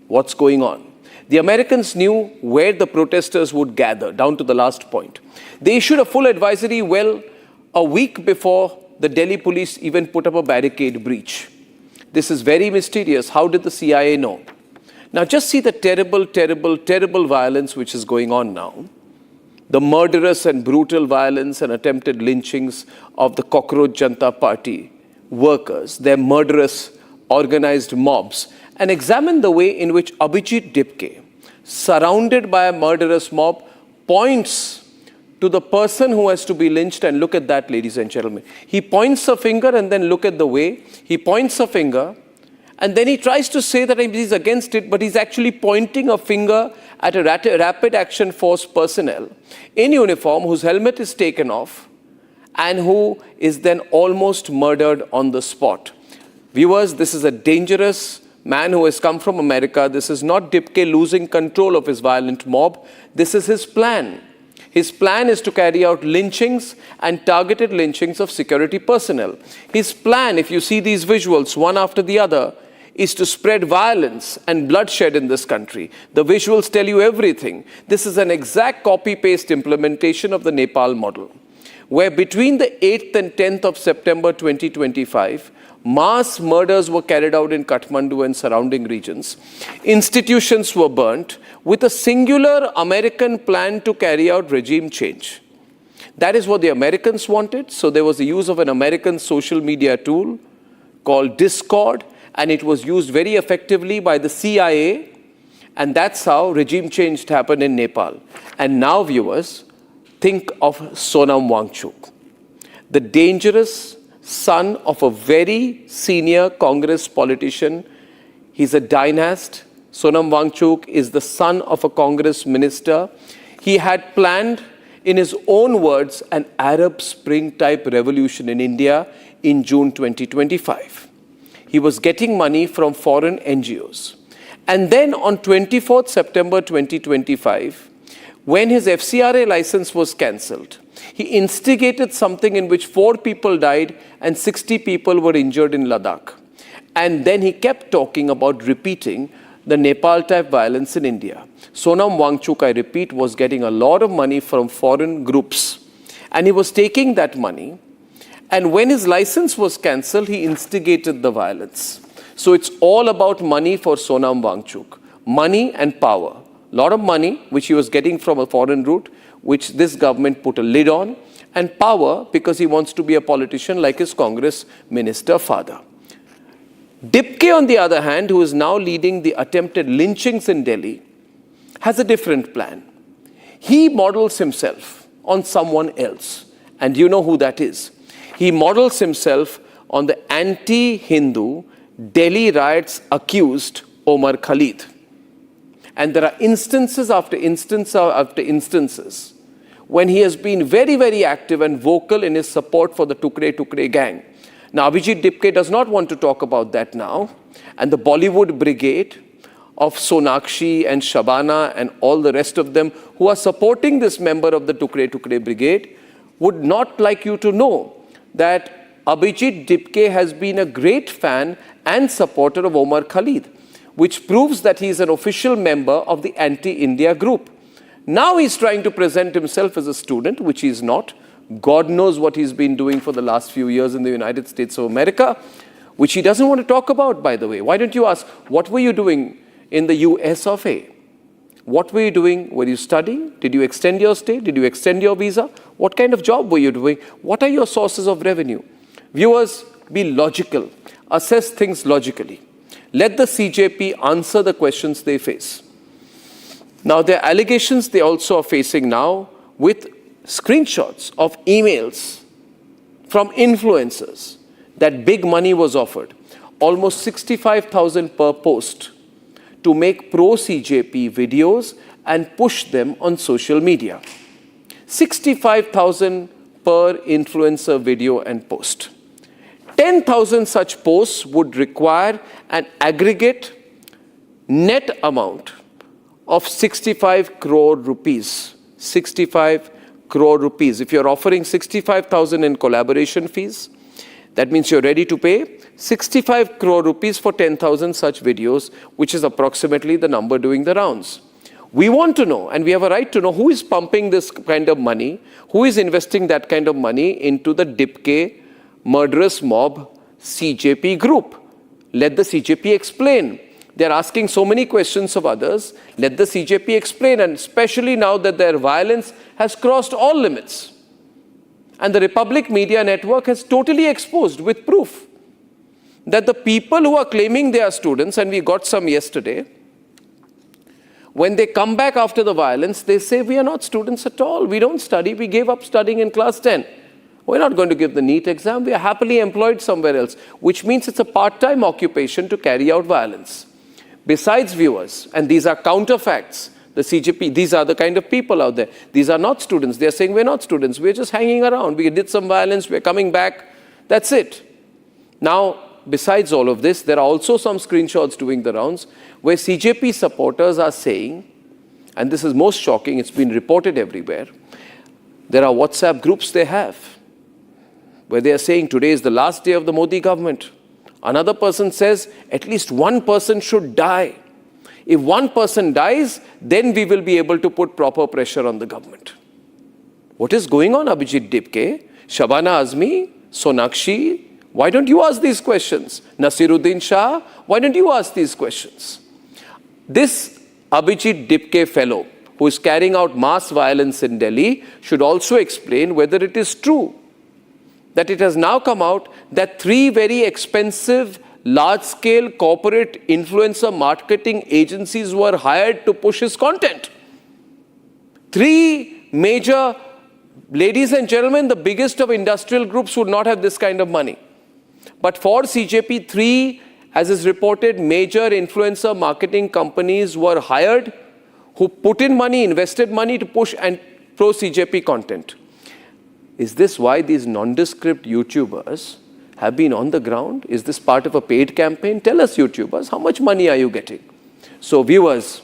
what's going on. The Americans knew where the protesters would gather, down to the last point. They issued a full advisory well a week before the Delhi police even put up a barricade breach. This is very mysterious. How did the CIA know? Now just see the terrible, terrible, terrible violence which is going on now. The murderous and brutal violence and attempted lynchings of the Cockroach Jantar Party workers, their murderous organized mobs, and examine the way in which Abhijit Dipke, surrounded by a murderous mob, points to the person who has to be lynched. And look at that, ladies and gentlemen. He points a finger, and then look at the way he points a finger, and then he tries to say that he's against it, but he's actually pointing a finger at a rapid action force personnel in uniform whose helmet is taken off and who is then almost murdered on the spot. Viewers, this is a dangerous man who has come from America. This is not Dipke losing control of his violent mob. This is his plan. His plan is to carry out lynchings and targeted lynchings of security personnel. His plan, if you see these visuals one after the other, is to spread violence and bloodshed in this country. The visuals tell you everything. This is an exact copy-paste implementation of the Nepal model, where between the 8th and 10th of September 2025, mass murders were carried out in Kathmandu and surrounding regions. Institutions were burnt with a singular American plan to carry out regime change. That is what the Americans wanted. So there was the use of an American social media tool called Discord, and it was used very effectively by the CIA, and that's how regime change happened in Nepal. And now, viewers, think of Sonam Wangchuk, the dangerous son of a very senior Congress politician. He's a dynast. Sonam Wangchuk is the son of a Congress minister. He had planned, in his own words, an Arab Spring type revolution in India in June 2025. He was getting money from foreign NGOs. And then on 24th September 2025, when his FCRA license was cancelled, he instigated something in which 4 people died and 60 people were injured in Ladakh. And then he kept talking about repeating the Nepal type violence in India. Sonam Wangchuk, I repeat, was getting a lot of money from foreign groups. And he was taking that money. And when his license was cancelled, he instigated the violence. So it's all about money for Sonam Wangchuk. Money and power. A lot of money, which he was getting from a foreign route, which this government put a lid on. And power, because he wants to be a politician like his Congress minister father. Dipke, on the other hand, who is now leading the attempted lynchings in Delhi, has a different plan. He models himself on someone else. And you know who that is. He models himself on the anti-Hindu Delhi riots accused Omar Khalid. And there are instances after instances after instances when he has been very, very active and vocal in his support for the Tukre gang. Now, Abhijit Dipke does not want to talk about that now. And the Bollywood brigade of Sonakshi and Shabana and all the rest of them who are supporting this member of the Tukre brigade would not like you to know that Abhijit Dipke has been a great fan and supporter of Omar Khalid, which proves that he is an official member of the anti-India group. Now he's trying to present himself as a student, which he's not. God knows what he's been doing for the last few years in the United States of America, which he doesn't want to talk about, by the way. Why don't you ask, what were you doing in the US of A? What were you doing? Were you studying? Did you extend your stay? Did you extend your visa? What kind of job were you doing? What are your sources of revenue? Viewers, be logical. Assess things logically. Let the CJP answer the questions they face. Now, there are allegations they also are facing now with screenshots of emails from influencers that big money was offered, almost 65,000 per post, to make pro-CJP videos and push them on social media. 65,000 per influencer video and post. 10,000 such posts would require an aggregate net amount of 65 crore rupees. 65 crore rupees. If you're offering 65,000 in collaboration fees, that means you're ready to pay 65 crore rupees for 10,000 such videos, which is approximately the number doing the rounds. We want to know, and we have a right to know, who is pumping this kind of money, who is investing that kind of money into the DIPK murderous mob CJP group. Let the CJP explain. They're asking so many questions of others. Let the CJP explain, and especially now that their violence has crossed all limits. And the Republic Media Network has totally exposed with proof that the people who are claiming they are students, and we got some yesterday, when they come back after the violence, they say, we are not students at all. We don't study. We gave up studying in class 10. We're not going to give the NEET exam. We are happily employed somewhere else, which means it's a part-time occupation to carry out violence. Besides, viewers, and these are counterfacts, the CJP, these are the kind of people out there. These are not students. They're saying we're not students. We're just hanging around. We did some violence. We're coming back. That's it. Now, besides all of this, there are also some screenshots doing the rounds where CJP supporters are saying, and this is most shocking, it's been reported everywhere, there are WhatsApp groups they have where they are saying today is the last day of the Modi government. Another person says at least one person should die. If one person dies, then we will be able to put proper pressure on the government. What is going on, Abhijit Dipke, Shabana Azmi, Sonakshi? Why don't you ask these questions? Nasiruddin Shah, why don't you ask these questions? This Abhijit Dipke fellow, who is carrying out mass violence in Delhi, should also explain whether it is true that it has now come out that 3 very expensive, large-scale corporate influencer marketing agencies were hired to push his content. 3 major, ladies and gentlemen, the biggest of industrial groups would not have this kind of money. But for CJP, 3, as is reported, major influencer marketing companies were hired who put in money, invested money to push and pro-CJP content. Is this why these nondescript YouTubers have been on the ground? Is this part of a paid campaign? Tell us, YouTubers, how much money are you getting? So viewers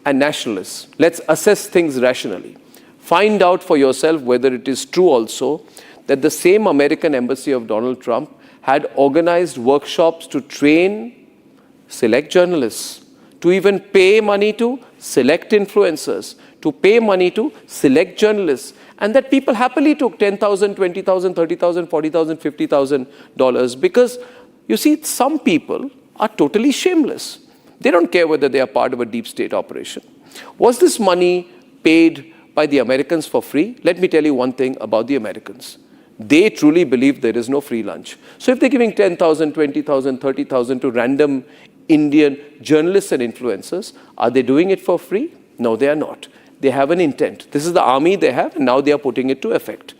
and nationalists, let's assess things rationally. Find out for yourself whether it is true also that the same American embassy of Donald Trump had organized workshops to train select journalists, to even pay money to select influencers, to pay money to select journalists, and that people happily took $10,000, $20,000, $30,000, $40,000, $50,000 because, you see, some people are totally shameless. They don't care whether they are part of a deep state operation. Was this money paid by the Americans for free? Let me tell you one thing about the Americans. They truly believe there is no free lunch. So if they're giving 10,000, 20,000, 30,000 to random Indian journalists and influencers, are they doing it for free? No, they are not. They have an intent. This is the army they have, and now they are putting it to effect.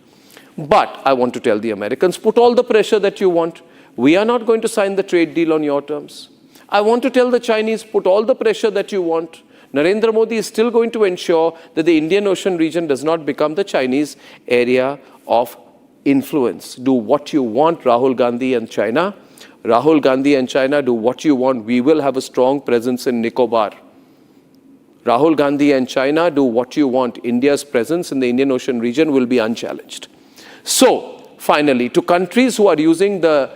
But I want to tell the Americans, put all the pressure that you want. We are not going to sign the trade deal on your terms. I want to tell the Chinese, put all the pressure that you want. Narendra Modi is still going to ensure that the Indian Ocean region does not become the Chinese area of influence. Do what you want, Rahul Gandhi and China. Rahul Gandhi and China, do what you want. We will have a strong presence in Nicobar. Rahul Gandhi and China, do what you want. India's presence in the Indian Ocean region will be unchallenged. So, finally, to countries who are using the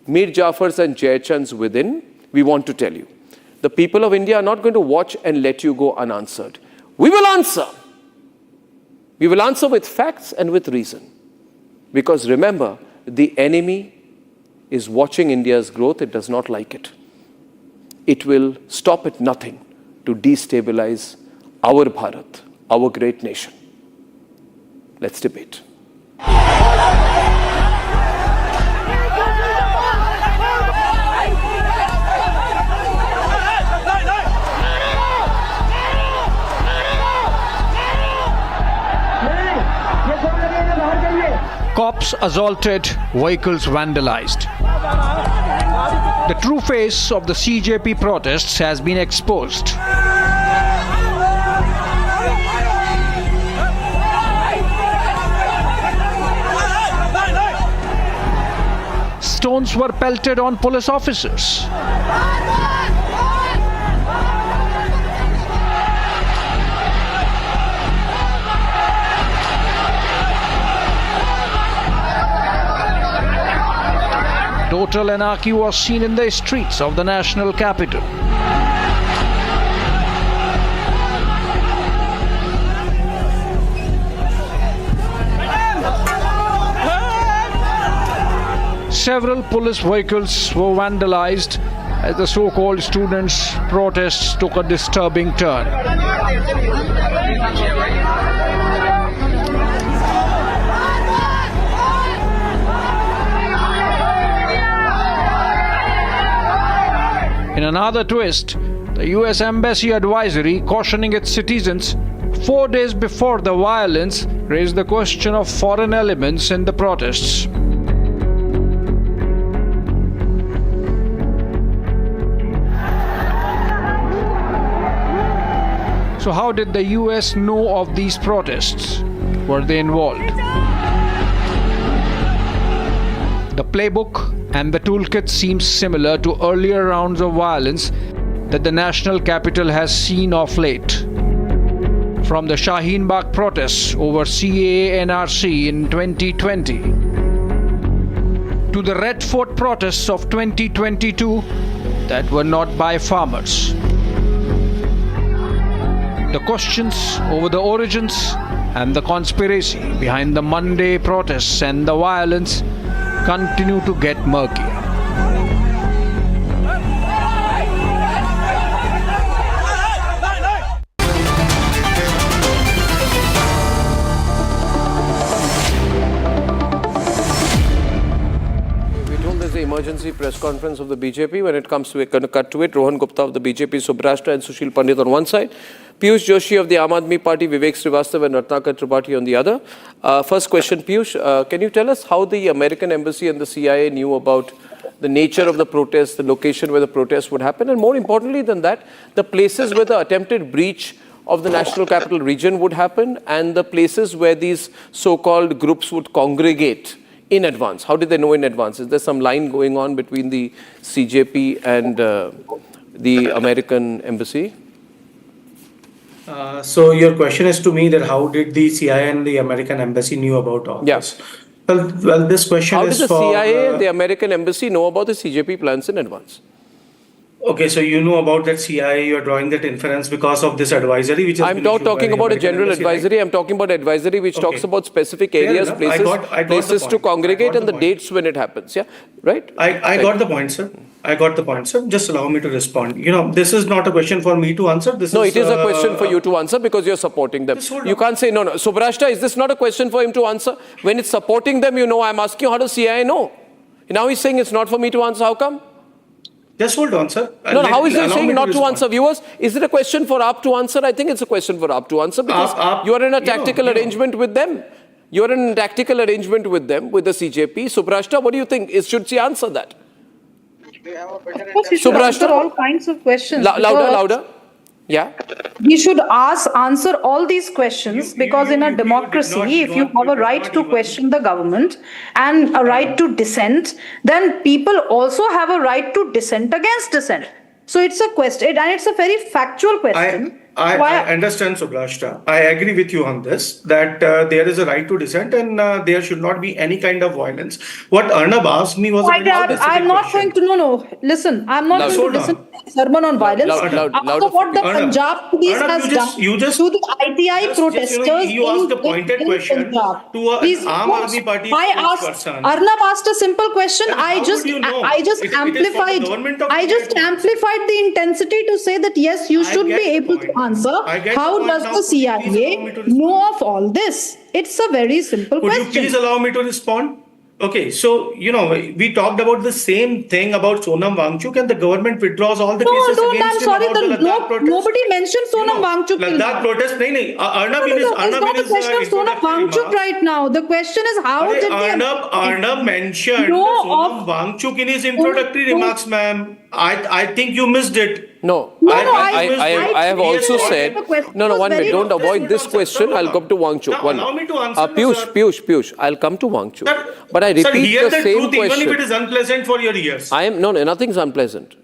Mir Jafars and Jayachans within, we want to tell you, the people of India are not going to watch and let you go unanswered. We will answer. We will answer with facts and with reason. Because remember, the enemy is watching India's growth. It does not like it. It will stop at nothing to destabilize our Bharat, our great nation. Let's debate. Cops assaulted, vehicles vandalized. The true face of the CJP protests has been exposed. stones were pelted on police officers. Total anarchy was seen in the streets of the national capital. Several police vehicles were vandalized as the so-called students' protests took a disturbing turn. In another twist, the US Embassy advisory cautioning its citizens 4 days before the violence raised the question of foreign elements in the protests. So how did the US know of these protests? Were they involved? The playbook and the toolkit seems similar to earlier rounds of violence that the national capital has seen of late. From the Shaheen Bagh protests over CAA NRC in 2020 to the Red Fort protests of 2022 that were not by farmers. The questions over the origins and the conspiracy behind the Monday protests and the violence continue to get murkier. There's the emergency press conference of the BJP. When it comes to it, going to cut to it, Rohan Gupta of the BJP, Subrashtra and Sushil Pandit on one side, Piyush Joshi of the Aam Aadmi Party, Vivek Srivastava and Ratnakar Tripathi on the other. First question, Piyush, can you tell us how the American Embassy and the CIA knew about the nature of the protest, the location where the protest would happen, and more importantly than that, the places where the attempted breach of the National Capital Region would happen and the places where these so-called groups would congregate in advance? How did they know in advance? Is there some line going on between the CJP and the American Embassy? So your question is to me that how did the CIA and the American Embassy knew about all this? Well, this question how is did the for... CIA and the American Embassy know about the CJP plans in advance? Okay, so you know about that CIA, you're drawing that inference because of this advisory which has I'm not talking about a general advisory, I'm talking about advisory which talks about specific areas, places to congregate and the dates when it happens, yeah? Right? I got the point, sir. I got the point, sir. Just allow me to respond. You know, this is not a question for me to answer. No, it is a question for you to answer because you're supporting them. You can't say, no. Subrashtra, is this not a question for him to answer? When it's supporting them, you know, I'm asking you, how does CIA know? Now he's saying it's not for me to answer. How come? Just hold on, sir. No, how is he saying not to answer? Viewers, is it a question for AAP to answer? I think it's a question for AAP to answer because you are in a tactical arrangement with them. You are in a tactical arrangement with them, with the CJP. Subrashtra, what do you think? Should she answer that? Of course, you should answer all kinds of questions. Louder. Yeah. We should answer all these questions because in a democracy, if you have a right to question the government and a right to dissent, then people also have a right to dissent against dissent. So it's a question, and it's a very factual question. I understand, Subrashtra. I agree with you on this, that there is a right to dissent and there should not be any kind of violence. What Arnab asked me was I'm not going to, listen, I'm not going to listen to a sermon on violence. After what the Punjab police has done to the ITI protesters you asked a pointed question to an Aam Aadmi Party person. Arnab asked a simple question. I just amplified the intensity to say that yes, you should be able to answer. How does the CIA know of all this? It's a very simple question. Could you please allow me to respond? Okay, so, you know, we talked about the same thing about Sonam Wangchuk and the government withdraws all the cases against him about the Ladakh protest. Nobody mentioned Sonam Wangchuk. Ladakh protest, It's not a question of Sonam Wangchuk right now. The question is how did Arnab mentioned Sonam Wangchuk in his introductory remarks, ma'am. I think you missed it. No, I have also said, no, 1 minute, don't avoid this question. I'll come to Wangchuk. Allow me to answer. Piyush, I'll come to Wangchuk. But I repeat the same truth, question. Even if it is unpleasant for your ears. No, nothing's unpleasant.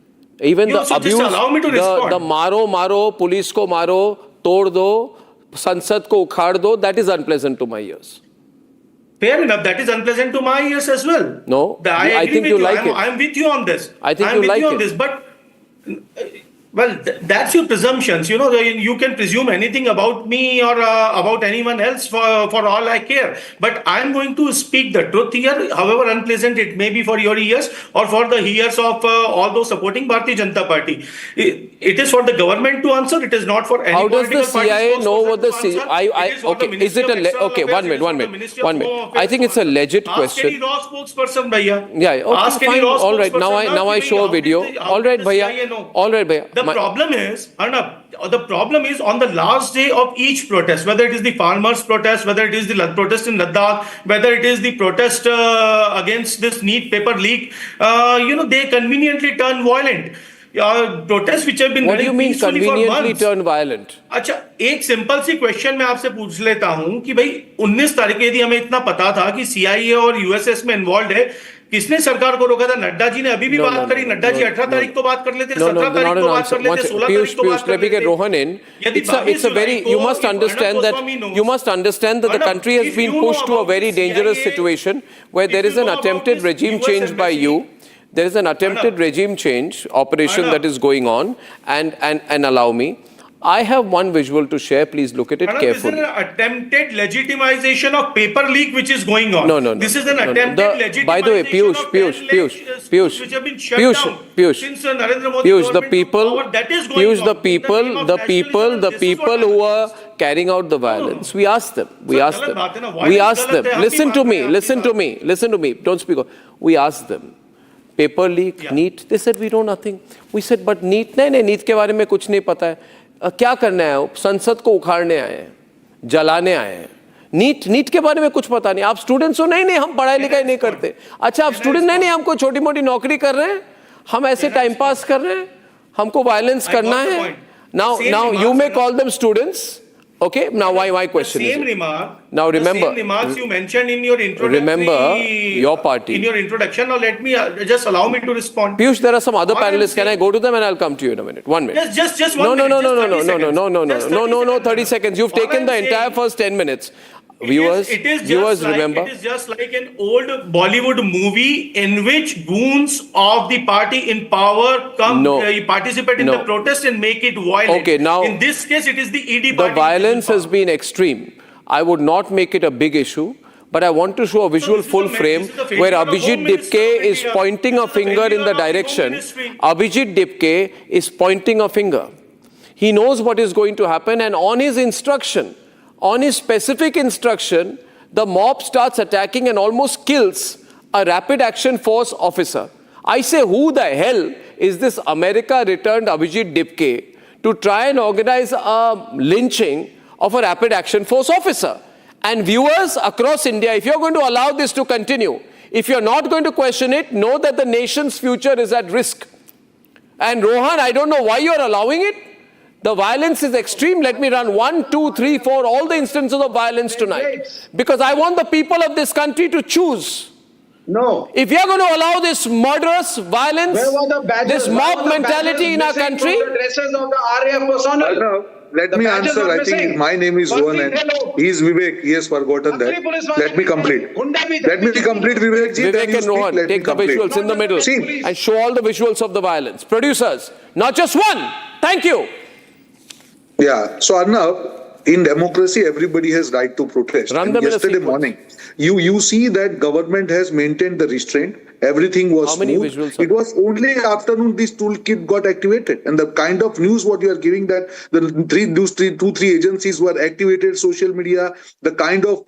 Even the abuse, allow me to respond. the maro, police ko maro, tod do, Sansad ko ukhad do, that is unpleasant to my ears. Fair enough, that is unpleasant to my ears as well. No, I think you like it. I'm with you on this. I think you like it. But well, that's your presumptions. You know, you can presume anything about me or about anyone else for all I care. But I'm going to speak the truth here, however unpleasant it may be for your ears or for the ears of all those supporting Bharatiya Janata Party. It is for the government to answer. It is not for any How does the CIA know what the okay? Is it a okay? 1 minute. I think it's a legit question. Ask any raw spokesperson, bhaiya. Yeah. Okay, fine. All right. Now I show a video. All right, bhaiya. The problem is, Arnab, the problem is on the last day of each protest, whether it is the farmers' protest, whether it is the protest in Ladakh, whether it is the protest against this NEET paper leak, they conveniently turn violent. Protests which have been What do you mean conveniently turn violent? अच्छा, एक simple सी question मैं आपसे पूछ लेता हूं कि भाई 19 तारीख यदि हमें इतना पता था कि CIA और USS में इन्वॉल्व है, किसने सरकार को रोका था? नड्डा जी ने अभी भी बात करी. नड्डा जी 18 तारीख को बात कर लेते, 17 तारीख को बात कर लेते, 16 तारीख को बात कर लेते. Let me get Rohan in. It's a very, you must understand that the country has been pushed to a very dangerous situation where there is an attempted regime change by you. There is an attempted regime change operation that is going on, and allow me. I have one visual to share. Please look at it carefully. This is an attempted legitimization of paper leak which is going on. No. This is an attempted legitimization. By the way, Piyush, which have been shut down since Narendra Modi Piyush, the people who are carrying out the violence, we asked them. Listen to me. Don't speak. We asked them. Paper leak, NEET. They said we know nothing. We said but NEET नहीं NEET के बारे में कुछ नहीं पता है. क्या करना है? संसद को उखाड़ने आए हैं, जलाने आए हैं. नीट के बारे में कुछ पता नहीं. आप स्टूडेंट्स हो? नहीं हम पढ़ाई लिखाई नहीं करते. अच्छा, आप स्टूडेंट नहीं हम कोई छोटी मोटी नौकरी कर रहे हैं, हम ऐसे टाइम पास कर रहे हैं, हमको वायलेंस करना है. Now you may call them students. Okay, now why question is it? Now remember, the same remarks you mentioned in your introduction. Remember your party. In your introduction, now let me just allow me to respond. Piyush, there are some other panelists. Can I go to them and I'll come to you in a minute? 1 minute. Just 1 minute. No, 30 seconds. You've taken the entire first 10 minutes. Viewers, remember. It is just like an old Bollywood movie in which goons of the party in power participate in the protest and make it violent. Okay, now in this case, it is the ED party. The violence has been extreme. I would not make it a big issue, but I want to show a visual full frame where Abhijit Dipke is pointing a finger in the direction. Abhijit Dipke is pointing a finger. He knows what is going to happen, and on his instruction, on his specific instruction, the mob starts attacking and almost kills a rapid action force officer. I say, who the hell is this America returned Abhijit Dipke to try and organize a lynching of a rapid action force officer? And viewers across India, if you're going to allow this to continue, if you're not going to question it, know that the nation's future is at risk. And Rohan, I don't know why you're allowing it. The violence is extreme. Let me run 1, 2, 3, 4, all the instances of violence tonight. Because I want the people of this country to choose. No. If we are going to allow this murderous violence, this mob mentality in our country. Let me answer. I think my name is Rohan and he is Vivek. He has forgotten that. Let me complete. Vivek ji. Vivek and Rohan, take the visuals in the middle and show all the visuals of the violence. Producers, not just one. Thank you. Yeah. So Arnav, in democracy, everybody has right to protest. Yesterday morning, you see that government has maintained the restraint. Everything was smooth. It was only afternoon this toolkit got activated, and the kind of news what you are giving that the two, three agencies were activated, social media, the kind of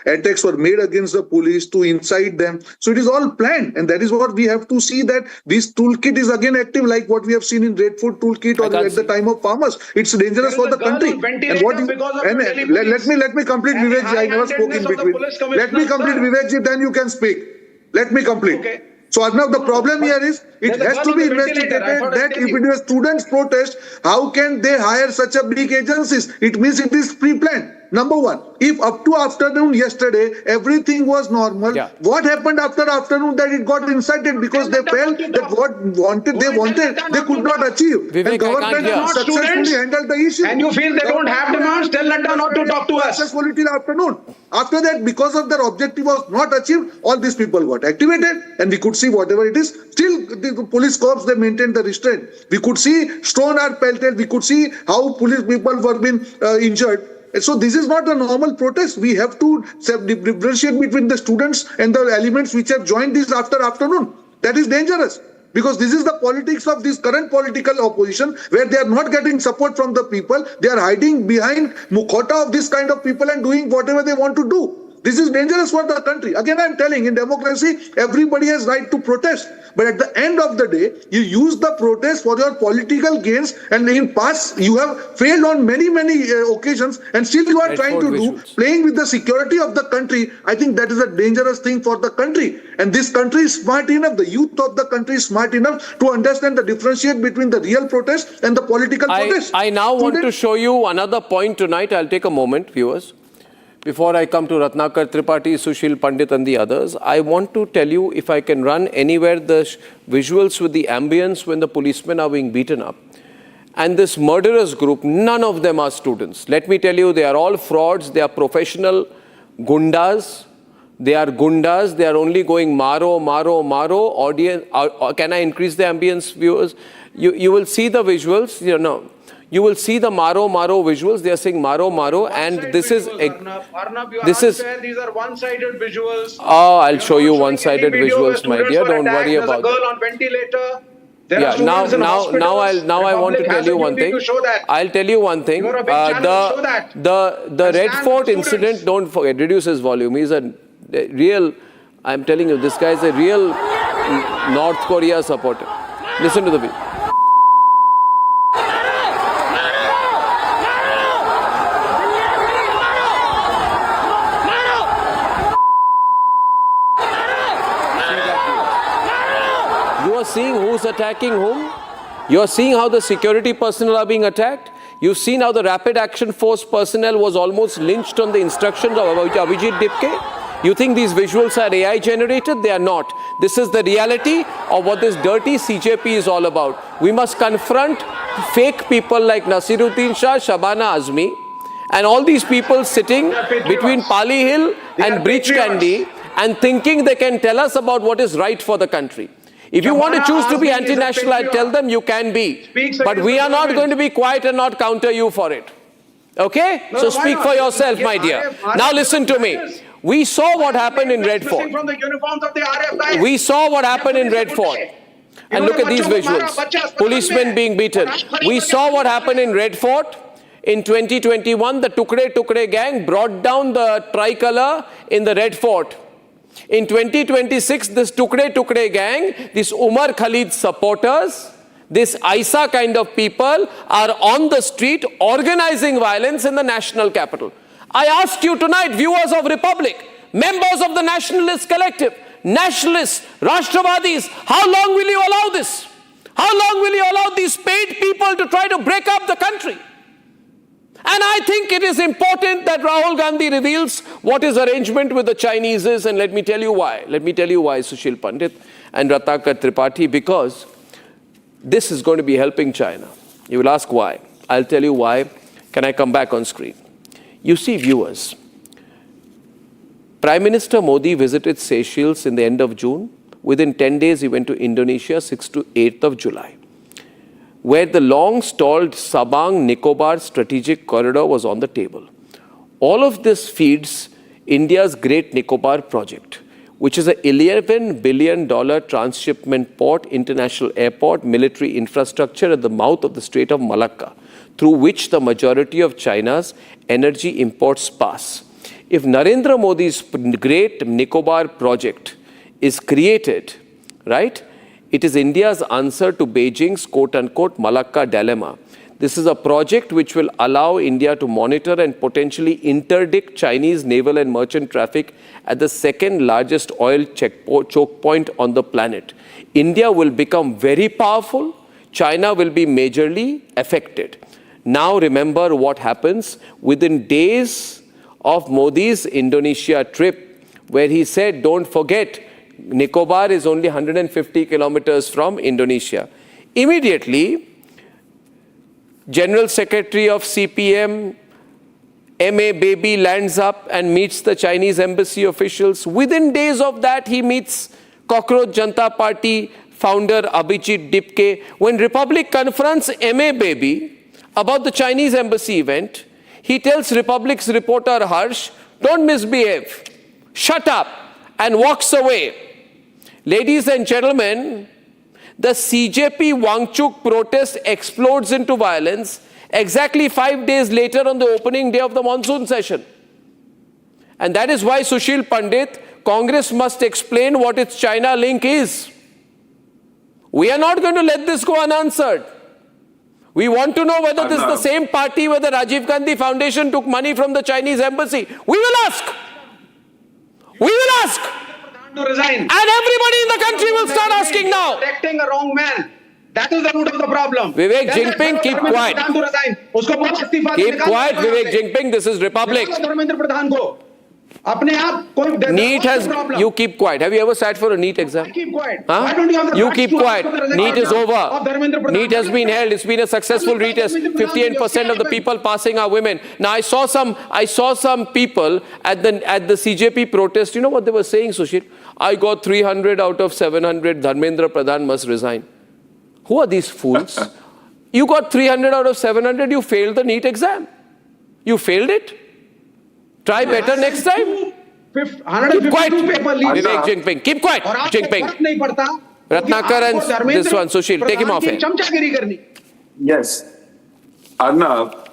attacks were made against the police to incite them. So it is all planned, and that is what we have to see, that this toolkit is again active, like what we have seen in Red Fort toolkit or at the time of farmers. It's dangerous for the country. And what let me complete, Vivek ji. I never spoke in between. Let me complete, Vivek ji. Then you can speak. Let me complete. So Arnav, the problem here is It has to be investigated that if it is a students' protest, how can they hire such a big agencies? It means it is pre-planned. Number one, if up to afternoon yesterday everything was normal, what happened after afternoon that it got incited because they felt that what they could not achieve. Vivek, and government has successfully handled the issue. And you feel they don't have demands, tell Ladda not to talk to us. Successfully till afternoon. After that, because of their objective was not achieved, all these people got activated and we could see whatever it is. Still, the police corps, they maintained the restraint. We could see stone are pelted. We could see how police people were being injured. So this is not a normal protest. We have to differentiate between the students and the elements which have joined this after afternoon. That is dangerous. Because this is the politics of this current political opposition, where they are not getting support from the people. They are hiding behind mukhota of this kind of people and doing whatever they want to do. This is dangerous for the country. Again, I am telling, in democracy, everybody has right to protest. But at the end of the day, you use the protest for your political gains, and in past, you have failed on many occasions, and still you are trying to playing with the security of the country. I think that is a dangerous thing for the country. And this country is smart enough, the youth of the country is smart enough to understand the differentiate between the real protest and the political protest. I now want to show you another point tonight. I'll take a moment, viewers. Before I come to Ratnakar Tripathi, Sushil Pandit and the others, I want to tell you, if I can run anywhere the visuals with the ambience when the policemen are being beaten up. And this murderous group, none of them are students. Let me tell you, they are all frauds. They are professional gundas. They are gundas. They are only going maro, maro, maro. Audience, can I increase the ambience, viewers? You will see the visuals. You will see the maro visuals. They are saying maro, and this is these are one-sided visuals. Oh, I'll show you one-sided visuals, my dear. Don't worry about There's a girl on ventilator. Yeah, now I want to tell you one thing. I'll tell you one thing. The Red Fort incident, don't forget, reduce his volume. He's a real, I'm telling you, this guy is a real North Korea supporter. Listen to the video. Seeing who's attacking whom. You're seeing how the security personnel are being attacked. You've seen how the Rapid Action Force personnel was almost lynched on the instructions of Abhijit Dipke. You think these visuals are AI generated? They are not. This is the reality of what this dirty CJP is all about. We must confront fake people like Nasiruddin Shah, Shabana Azmi, and all these people sitting between Pali Hill and Breach Candy and thinking they can tell us about what is right for the country. If you want to choose to be anti-national, I tell them you can be. But we are not going to be quiet and not counter you for it. Okay? So speak for yourself, my dear. Now listen to me. We saw what happened in Red Fort. We saw what happened in Red Fort. And look at these visuals. Policemen being beaten. We saw what happened in Red Fort. In 2021, the Tukde gang brought down the tricolor in the Red Fort. In 2026, this Tukde gang, this Umar Khalid supporters, this ISA kind of people are on the street organizing violence in the national capital. I ask you tonight, viewers of Republic, members of the Nationalist Collective, nationalists, Rashtravadis, how long will you allow this? How long will you allow these paid people to try to break up the country? And I think it is important that Rahul Gandhi reveals what his arrangement with the Chinese is, and let me tell you why. Let me tell you why, Sushil Pandit and Ratnakar Tripathi, because this is going to be helping China. You will ask why. I'll tell you why. Can I come back on screen? You see, viewers, Prime Minister Modi visited Seychelles in the end of June. Within 10 days, he went to Indonesia, 6th to 8th of July, where the long-stalled Sabang-Nicobar strategic corridor was on the table. All of this feeds India's Great Nicobar project, which is an $11 billion transshipment port, international airport, military infrastructure at the mouth of the Strait of Malacca, through which the majority of China's energy imports pass. If Narendra Modi's Great Nicobar project is created, right, it is India's answer to Beijing's quote-unquote Malacca dilemma. This is a project which will allow India to monitor and potentially interdict Chinese naval and merchant traffic at the second largest oil choke point on the planet. India will become very powerful. China will be majorly affected. Now remember what happens within days of Modi's Indonesia trip, where he said, don't forget, Nicobar is only 150 kilometers from Indonesia. Immediately, General Secretary of CPM, M.A. Baby, lands up and meets the Chinese embassy officials. Within days of that, he meets Cockroach Jantar Party founder Abhijit Dipke. When Republic confronts M.A. Baby about the Chinese embassy event, he tells Republic's reporter Harsh, don't misbehave, shut up, and walks away. Ladies and gentlemen, the CJP Wangchuk protest explodes into violence exactly 5 days later on the opening day of the monsoon session. And that is why, Sushil Pandit, Congress must explain what its China link is. We are not going to let this go unanswered. We want to know whether this is the same party where the Rajiv Gandhi Foundation took money from the Chinese embassy. We will ask. We will ask. To resign. And everybody in the country will start asking now. Protecting a wrong man. That is the root of the problem. Vivek Jinping, keep quiet. Keep quiet, Vivek Jinping. This is Republic. NEET has, you keep quiet. Have you ever sat for a NEET exam? Keep quiet. Huh? Why don't you have the You keep facts to quiet. ask for the NEET is resignation over. of Dharmendra Pradhan? NEET has been held. It's been a successful retest. 58% of the people passing are women. Now I saw some people at the CJP protest. You know what they were saying, Sushil? I got 300 out of 700. Dharmendra Pradhan must resign. Who are these fools? You got 300 out of 700. You failed the NEET exam. You failed it. Try better next time. Keep quiet. Vivek Jinping. Keep quiet. Jinping. Ratnakar and this one, Sushil. Take him off here. Yes. Arnab,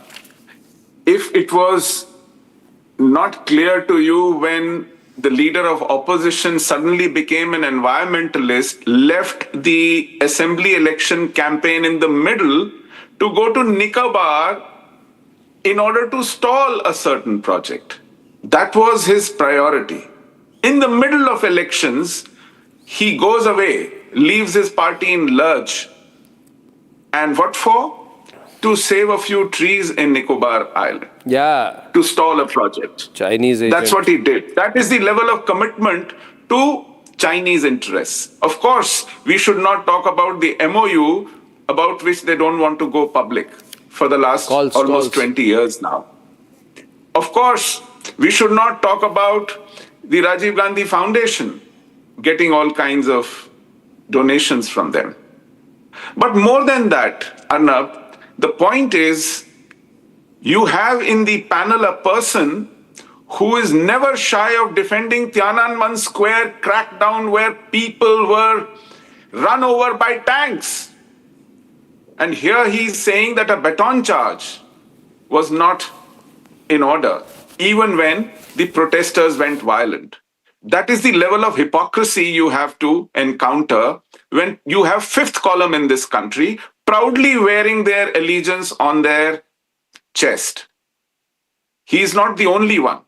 if it was not clear to you when the leader of opposition suddenly became an environmentalist, left the assembly election campaign in the middle to go to Nicobar in order to stall a certain project. That was his priority. In the middle of elections, he goes away, leaves his party in lurch. And what for? To save a few trees in Nicobar Island. Yeah. To stall a project. Chinese agent. That's what he did. That is the level of commitment to Chinese interests. Of course, we should not talk about the MOU about which they don't want to go public for the last almost 20 years now. Of course, we should not talk about the Rajiv Gandhi Foundation getting all kinds of donations from them. But more than that, Arnab, the point is, you have in the panel a person who is never shy of defending Tiananmen Square crackdown where people were run over by tanks. And here he is saying that a baton charge was not in order, even when the protesters went violent. That is the level of hypocrisy you have to encounter when you have fifth column in this country proudly wearing their allegiance on their chest. He is not the only one.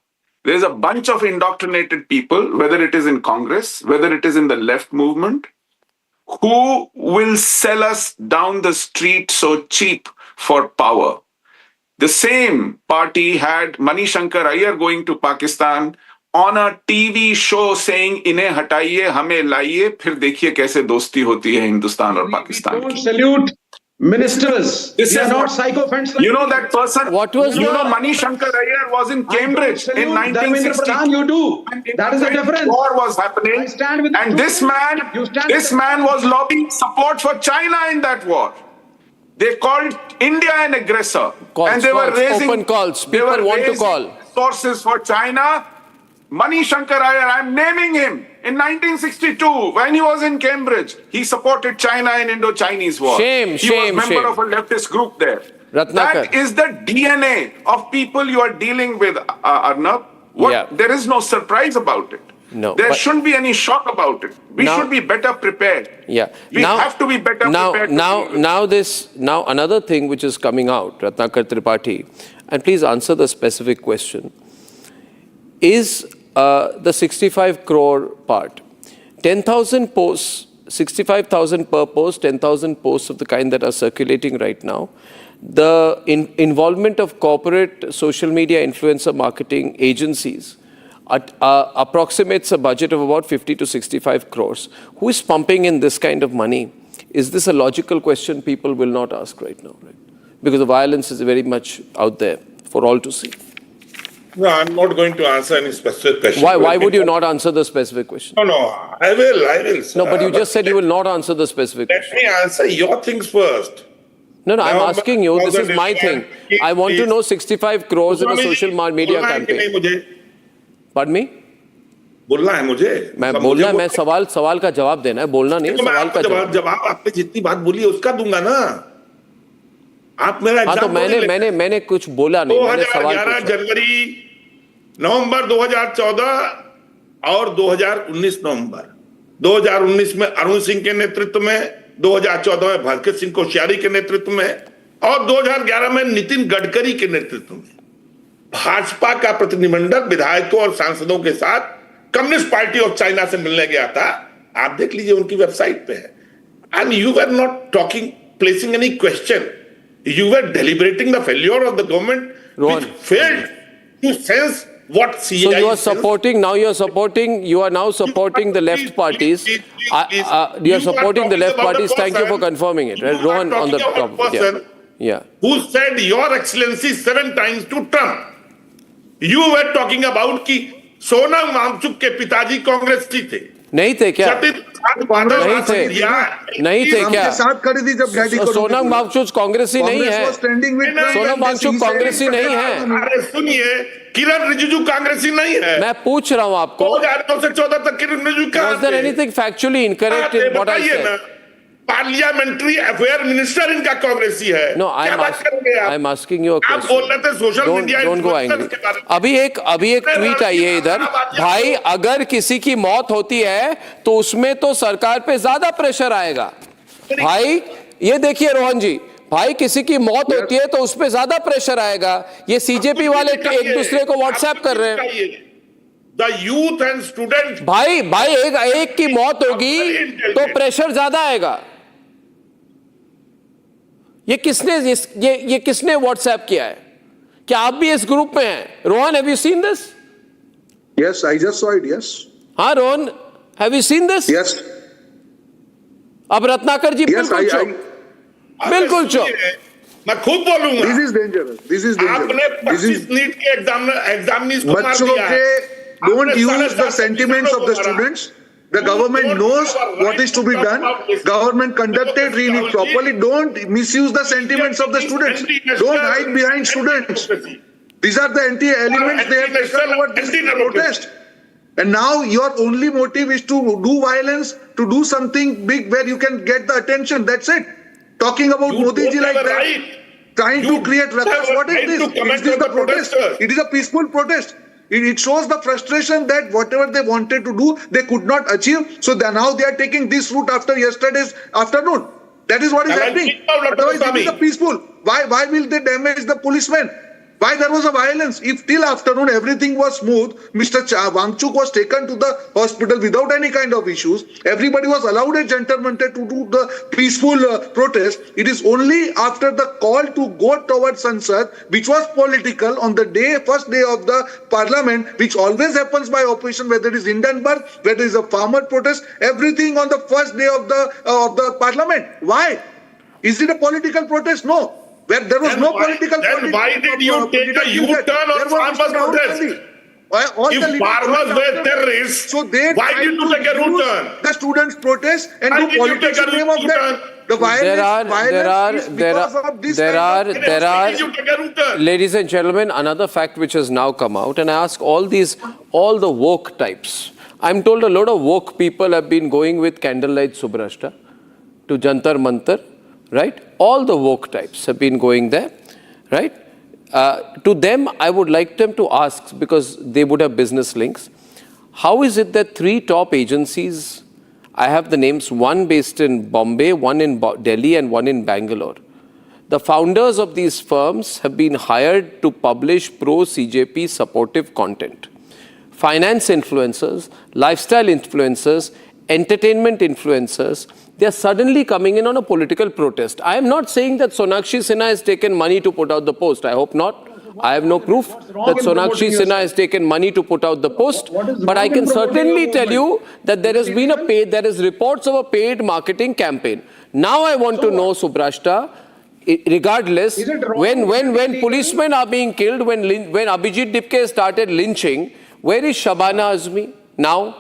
There is a bunch of indoctrinated people, whether it is in Congress, whether it is in the left movement, who will sell us down the street so cheap for power. The same party had Manishankar Iyer going to Pakistan on a TV show saying, "Inhe hataiye, hame laiye, phir dekhiye kaise dosti hoti hai Hindustan aur Pakistan." Don't salute ministers. They are not sycophants. You know that person? What was you know Manishankar Iyer was in Cambridge in 1960. You do. That is the difference. War was happening, and this man was lobbying support for China in that war. They called India an aggressor, and they were raising open calls. People want to call sources for China. Manishankar Iyer, I'm naming him. In 1962, when he was in Cambridge, he supported China in Indo-Chinese war. He was member of a leftist group there. That is the DNA of people you are dealing with, Arnab. There is no surprise about it. No, there shouldn't be any shock about it. We should be better prepared. Yeah. We have to be better prepared. Now another thing which is coming out, Ratnakar Tripathi, and please answer the specific question, is the 65 crore part. 10,000 posts, 65,000 per post, 10,000 posts of the kind that are circulating right now. The involvement of corporate social media influencer marketing agencies approximates a budget of about 50 to 65 crores. Who is pumping in this kind of money? Is this a logical question people will not ask right now? Right? Because the violence is very much out there for all to see. No, I'm not going to answer any specific question. Why would you not answer the specific question? No, I will. No, but you just said you will not answer the specific question. Let me answer your things first. No, I'm asking you, this is my thing. I want to know 65 crores in a social media campaign. Pardon me? बोलना है मुझे मैं सवाल का जवाब देना है, बोलना नहीं, सवाल का जवाब आपने जितनी बात बोली है उसका दूंगा ना। आप मेरा तो मैंने कुछ बोला नहीं, मैंने सवाल 2011 जनवरी नवंबर 2014 और 2019 नवंबर 2019 में अरुण सिंह के नेतृत्व में, 2014 में भगत सिंह कोश्यारी के नेतृत्व में और 2011 में नितिन गडकरी के नेतृत्व में भाजपा का प्रतिनिधिमंडल विधायकों और सांसदों के साथ कम्युनिस्ट पार्टी ऑफ चाइना से मिलने गया था। आप देख लीजिए उनकी वेबसाइट पे है। And you were not talking, placing any question, you were deliberating the failure of the government which failed to sense what CJP. So you are supporting, you are now supporting the left parties. You are supporting the left parties. Thank you for confirming it. Right? Rohan on the top. Yeah. Who said Your Excellency 7 times to Trump? You were talking about कि सोनम वांगचुक के पिताजी कांग्रेसी थे। नहीं थे क्या? नहीं थे क्या? साथ खड़ी थी जब डैडी को। सोनम वांगचुक कांग्रेसी नहीं है। सोनम वांगचुक कांग्रेसी नहीं है। अरे सुनिए, किरण रिजिजू कांग्रेसी नहीं है। मैं पूछ रहा हूँ आपको। 2009 से 14 तक किरण रिजिजू कहाँ थे? Was there anything factually incorrect in what I said? Parliamentary affair minister इनका कांग्रेसी है। No, I'm asking you a question. आप बोल रहे थे social media don't go angry. अभी एक ट्वीट आई है इधर, भाई अगर किसी की मौत होती है तो उसमें तो सरकार पे ज्यादा प्रेशर आएगा। भाई ये देखिए रोहन जी, भाई किसी की मौत होती है तो उसपे ज्यादा प्रेशर आएगा। ये सीजेपी वाले एक दूसरे को व्हाट्सएप कर रहे हैं। The youth and students. भाई एक की मौत होगी तो प्रेशर ज्यादा आएगा। ये किसने व्हाट्सएप किया है? क्या आप भी इस ग्रुप में हैं? Rohan, have you seen this? Yes, I just saw it. Yes. हाँ Rohan, have you seen this? Yes. अब रत्नाकर जी बिल्कुल चुप, बिल्कुल चुप। मैं खूब बोलूंगा। This is dangerous. This is dangerous. आपने 25 नीट के एग्जामिनीज को मार बच्चों दिया है। के don't use the sentiments of the students. The government knows what is to be done. Government conducted really properly. Don't misuse the sentiments of the students. Don't hide behind students. These are the anti-elements they have taken over this protest. And now your only motive is to do violence, to do something big where you can get the attention. That's it. Talking about Modi ji like that, trying to create ruckus. What is this? Is this the protest? It is a peaceful protest. It shows the frustration that whatever they wanted to do, they could not achieve. So now they are taking this route after yesterday's afternoon. That is what is happening. Otherwise, it is a peaceful. Why will they damage the policemen? Why there was a violence? If till afternoon everything was smooth, Mr. Wangchuk was taken to the hospital without any kind of issues. Everybody was allowed at Jantar Mantar to do the peaceful protest. It is only after the call to go towards Sansad, which was political on the first day of the parliament, which always happens by opposition, whether it is Hindenburg, whether it is a farmer protest, everything on the first day of the parliament. Why? Is it a political protest? No. Where there was no political. Then why did you take a U-turn on farmers' protest? If farmers were terrorists, so why did you take a U-turn? The students' protest and do politics in the name of that. The there are, ladies and gentlemen, another fact which has now come out, and I ask all the woke types. I'm told a lot of woke people have been going with candlelight Subrashta to Jantar Mantar. Right? All the woke types have been going there, right? To them, I would like them to ask, because they would have business links, How is it that three top agencies, I have the names, one based in Bombay, one in Delhi and one in Bangalore. The founders of these firms have been hired to publish pro-CJP supportive content. Finance influencers, lifestyle influencers, entertainment influencers, they are suddenly coming in on a political protest. I am not saying that Sonakshi Sinha has taken money to put out the post. I hope not. I have no proof that Sonakshi Sinha has taken money to put out the post. But I can certainly tell you that there has been there is reports of a paid marketing campaign. Now I want to know, Subrashta, regardless, when policemen are being killed, when Abhijit Dipke started lynching, where is Shabana Azmi now?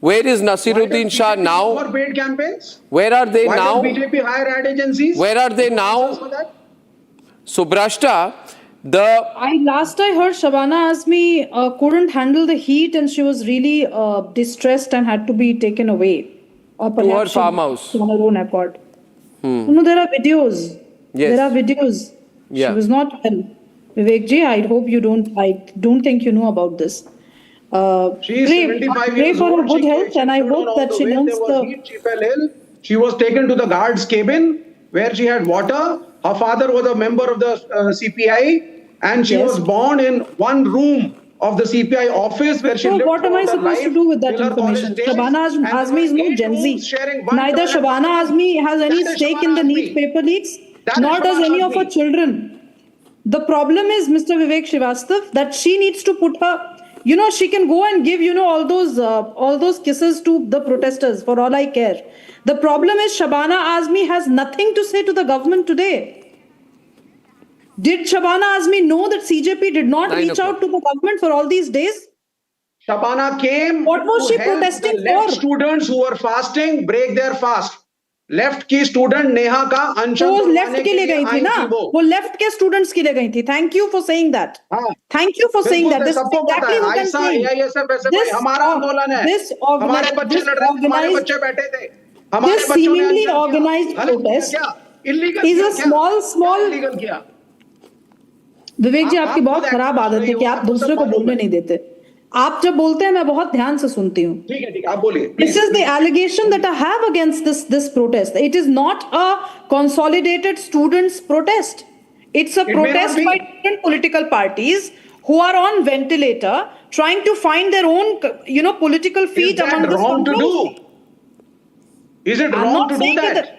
Where is Nasiruddin Shah now? For paid campaigns? Where are they now? Why does BJP hire ad agencies? Where are they now? Subrashta, last I heard Shabana Azmi couldn't handle the heat and she was really distressed and had to be taken away. To her farmhouse. On her own accord. No, there are videos. Yes. There are videos. Yeah. She was not well. Vivekji, I hope I don't think you know about this. She is 75 years for old. her good health and I hope that she learns She fell ill. She was taken to the guard's cabin where she had water. Her father was a member of the CPI and she was born in one room of the CPI office where she lived. What am I supposed to do with that information? Shabana Azmi is no Gen Z. Neither Shabana Azmi has any stake in the NEET paper leaks, nor does any of her children. The problem is, Mr. Vivek Srivastava, that she needs to put her, she can go and give, all those kisses to the protesters, for all I care. The problem is Shabana Azmi has nothing to say to the government today. Did Shabana Azmi know that CJP did not reach out to the government for all these days? Shabana came. What was she protesting for? Students who were fasting break their fast. Left की student Neha का अनशन वो left के लिए गई थी ना, वो लेफ्ट के स्टूडेंट्स के लिए गई थी. Thank you for saying that. Thank you for saying that. This is exactly what I'm saying. This seemingly organized protest is a small. विवेक जी, आपकी बहुत खराब आदत है कि आप दूसरे को बोलने नहीं देते. आप जब बोलते हैं मैं बहुत ध्यान से सुनती हूँ. ठीक है, आप बोलिए. This is the allegation that I have against this protest. It is not a consolidated students' protest. It's a protest by different political parties who are on ventilator, trying to find their own, political feet among the wrong to do? Is it wrong to do that?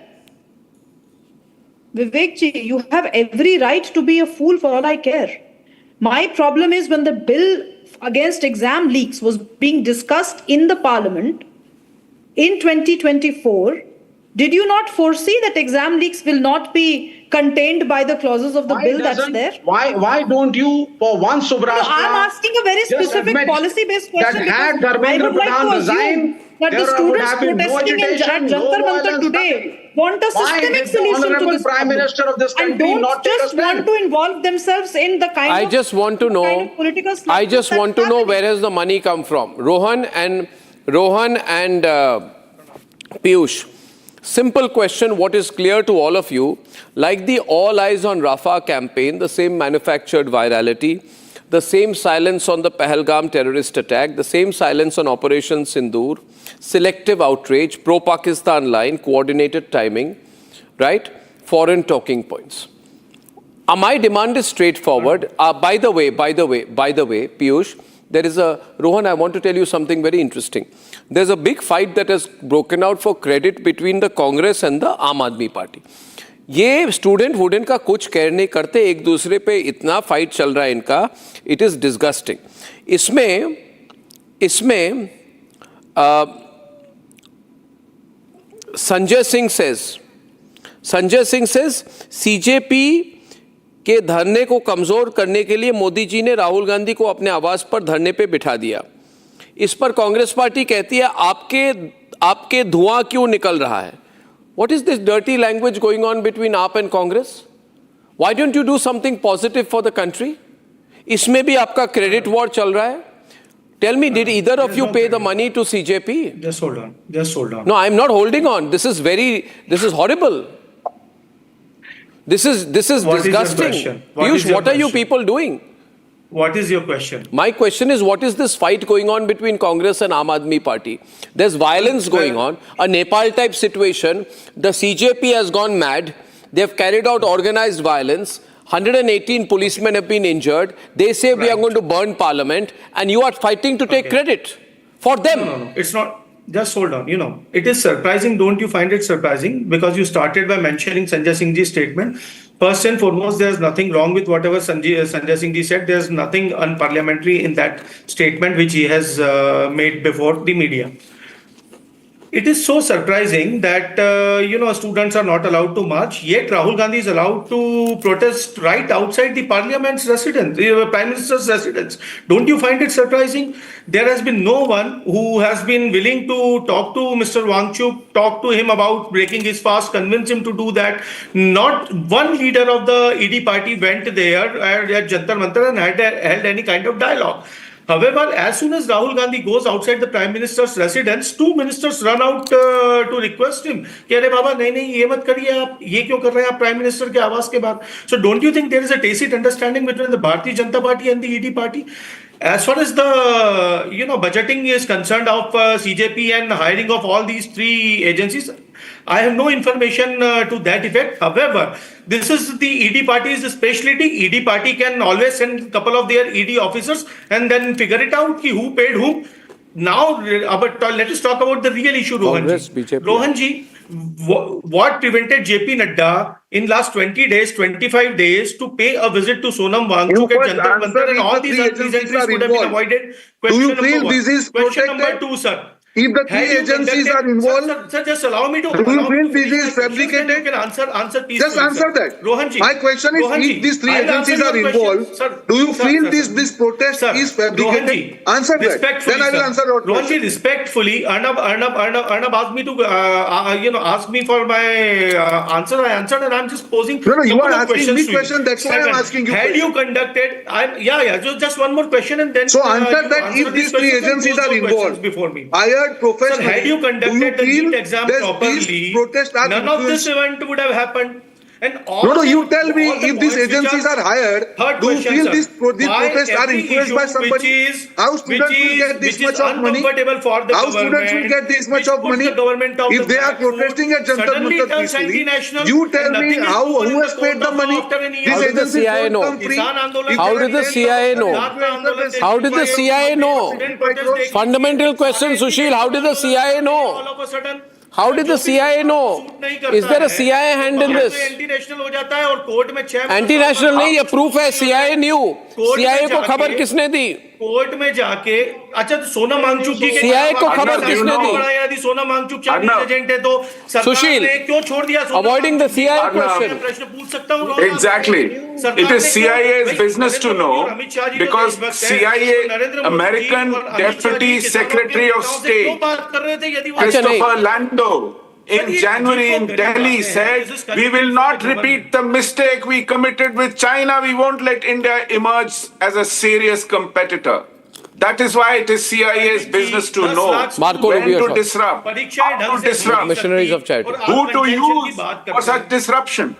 Vivek ji, you have every right to be a fool for all I care. My problem is when the bill against exam leaks was being discussed in the parliament in 2024, did you not foresee that exam leaks will not be contained by the clauses of the bill that's there? Why don't you, for once, Subrashta, I'm asking a very specific policy-based question. That had Dharmendra Pradhan resign, that the students protesting in Jantar Mantar today want a systemic solution to this Prime Minister of this country and don't just want to involve themselves in the kind of just want to know. I just want to know where has the money come from. Rohan and Piyush. Simple question, what is clear to all of you, like the All Eyes on Rafah campaign, the same manufactured virality, the same silence on the Pahalgam terrorist attack, the same silence on Operation Sindoor, selective outrage, pro-Pakistan line, coordinated timing, right? Foreign talking points. My demand is straightforward. By the way, Piyush, there is Rohan, I want to tell you something very interesting. There's a big fight that has broken out for credit between the Congress and the Aam Aadmi Party. ये student wouldn't का कुछ care नहीं करते, एक दूसरे पे इतना fight चल रहा है इनका, इट इज डिस्गस्टिंग. इसमें संजय सिंह सेज सीजेपी के धरने को कमजोर करने के लिए मोदी जी ने राहुल गांधी को अपने आवास पर धरने पे बिठा दिया. इस पर कांग्रेस पार्टी कहती है आपके धुआं क्यों निकल रहा है. What is this dirty language going on between AAP and Congress? Why don't you do something positive for the country? इसमें भी आपका credit war चल रहा है. Tell me, did either of you pay the money to CJP? Just hold on. No, I'm not holding on. This is horrible. This is disgusting. Piyush, what are you people doing? What is your question? My question is, what is this fight going on between Congress and Aam Aadmi Party? There's violence going on, a Nepal type situation. The CJP has gone mad. They've carried out organized violence. 118 policemen have been injured. They say we are going to burn parliament, and you are fighting to take credit for them. No. It's not. Just hold on. It is surprising. Don't you find it surprising? Because you started by mentioning Sanjay Singh ji's statement. First and foremost, there's nothing wrong with whatever Sanjay Singh ji said. There's nothing unparliamentary in that statement which he has made before the media. It is so surprising that, students are not allowed to march, yet Rahul Gandhi is allowed to protest right outside the parliament's residence, the Prime Minister's residence. Don't you find it surprising? There has been no one who has been willing to talk to Mr. Wangchuk, talk to him about breaking his fast, convince him to do that. Not one leader of the ED party went there at Jantar Mantar and held any kind of dialogue. However, as soon as Rahul Gandhi goes outside the Prime Minister's residence, two ministers run out to request him. Arey Baba, nahi, ye mat kariye aap, ye kyun kar rahe hain aap Prime Minister ke awas ke baad? So don't you think there is a tacit understanding between the Bharatiya Janata Party and the ED party? As far as the budgeting is concerned of CJP and hiring of all these three agencies, I have no information to that effect. However, this is the ED party's specialty. ED party can always send a couple of their ED officers and then figure it out who paid whom. Now, let us talk about the real issue, Rohanji. Rohanji, what prevented JP Nadda in last 20 days, 25 days to pay a visit to Sonam Wangchuk at Jantar Mantar, and all these entries could have been avoided? Do you feel this is protected? Question number 2, sir. If the three agencies are involved, sir, just allow me to. Do you feel this is fabricated? You can answer peacefully. Just answer that. Rohanji. My question is, if these three agencies are involved, do you feel this protest is fabricated? Rohanji, answer that. Then I will answer your question. Rohanji, respectfully, Arnab asked me to, ask me for my answer. I answered, and I'm just posing. No, you are asking me question. That's why I'm asking you. Had you conducted? Just one more question, and then. So answer that. If these three agencies are involved, before me. Professionally, had you conducted the NEET exam properly, none of this event would have happened. And all you tell me if these agencies are hired, do you feel these protests are influenced by somebody? How students will get this much of money? How students will get this much of money? If they are protesting at Jantar Mantar peacefully, you tell me who has paid the money? How did the CIA know? How did the CIA know? How did the CIA know? Fundamental question, Sushil. How did the CIA know? How did the CIA know? Is there a CIA hand in this? Anti-national नहीं, ये proof है, CIA knew. CIA को खबर किसने दी? Court में जाके, अच्छा सोनम वांगचुक की CIA को खबर किसने दी? यदि सोनम वांगचुक चाइनीज एजेंट है तो सरकार ने क्यों छोड़ दिया? Avoiding the CIA question. प्रश्न पूछ सकता हूँ? Exactly. It is CIA's business to know, because CIA, American Deputy Secretary of State, Christopher Lando, in January in Delhi said, we will not repeat the mistake we committed with China. We won't let India emerge as a serious competitor. That is why it is CIA's business to know when to disrupt, how to disrupt, missionaries of charity, who to use for such disruption.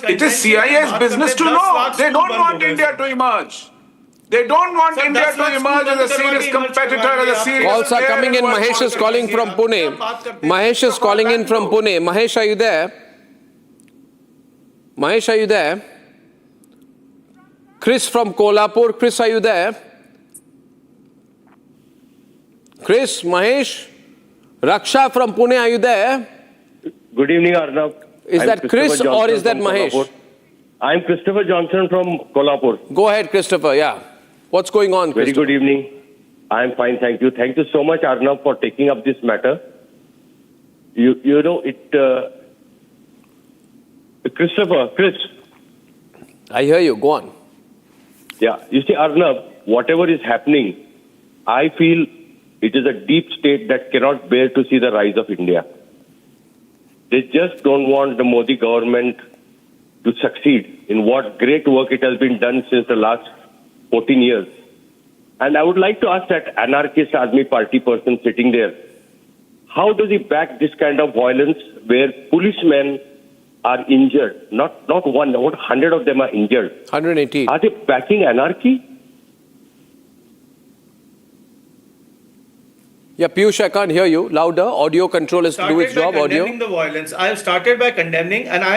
It is CIA's business to know. They don't want India to emerge. They don't want India to emerge as a serious competitor, as a serious calls are coming in. Mahesh is calling from Pune. Mahesh is calling in from Pune. Mahesh, are you there? Mahesh, are you there? Chris from Kolhapur. Chris, are you there? Chris, Mahesh, Raksha from Pune, are you there? Good evening, Arnab. Is that Chris or is that Mahesh? I'm Christopher Johnson from Kolhapur. Go ahead, Christopher. Yeah. What's going on, Very good evening. I'm fine, thank you. Thank you so much, Arnab, for taking up this matter. You know, Chris. I hear you. Go on. Yeah. You see, Arnab, whatever is happening, I feel it is a deep state that cannot bear to see the rise of India. They just don't want the Modi government to succeed in what great work it has been done since the last 14 years. And I would like to ask that anarchist Army party person sitting there, how does he back this kind of violence where policemen are injured. Not one, about 100 of them are injured. 180. Are they backing anarchy? Yeah, Piyush, I can't hear you. Louder. Audio control has to do its job. Audio. Condemning the violence. I have started by condemning, and I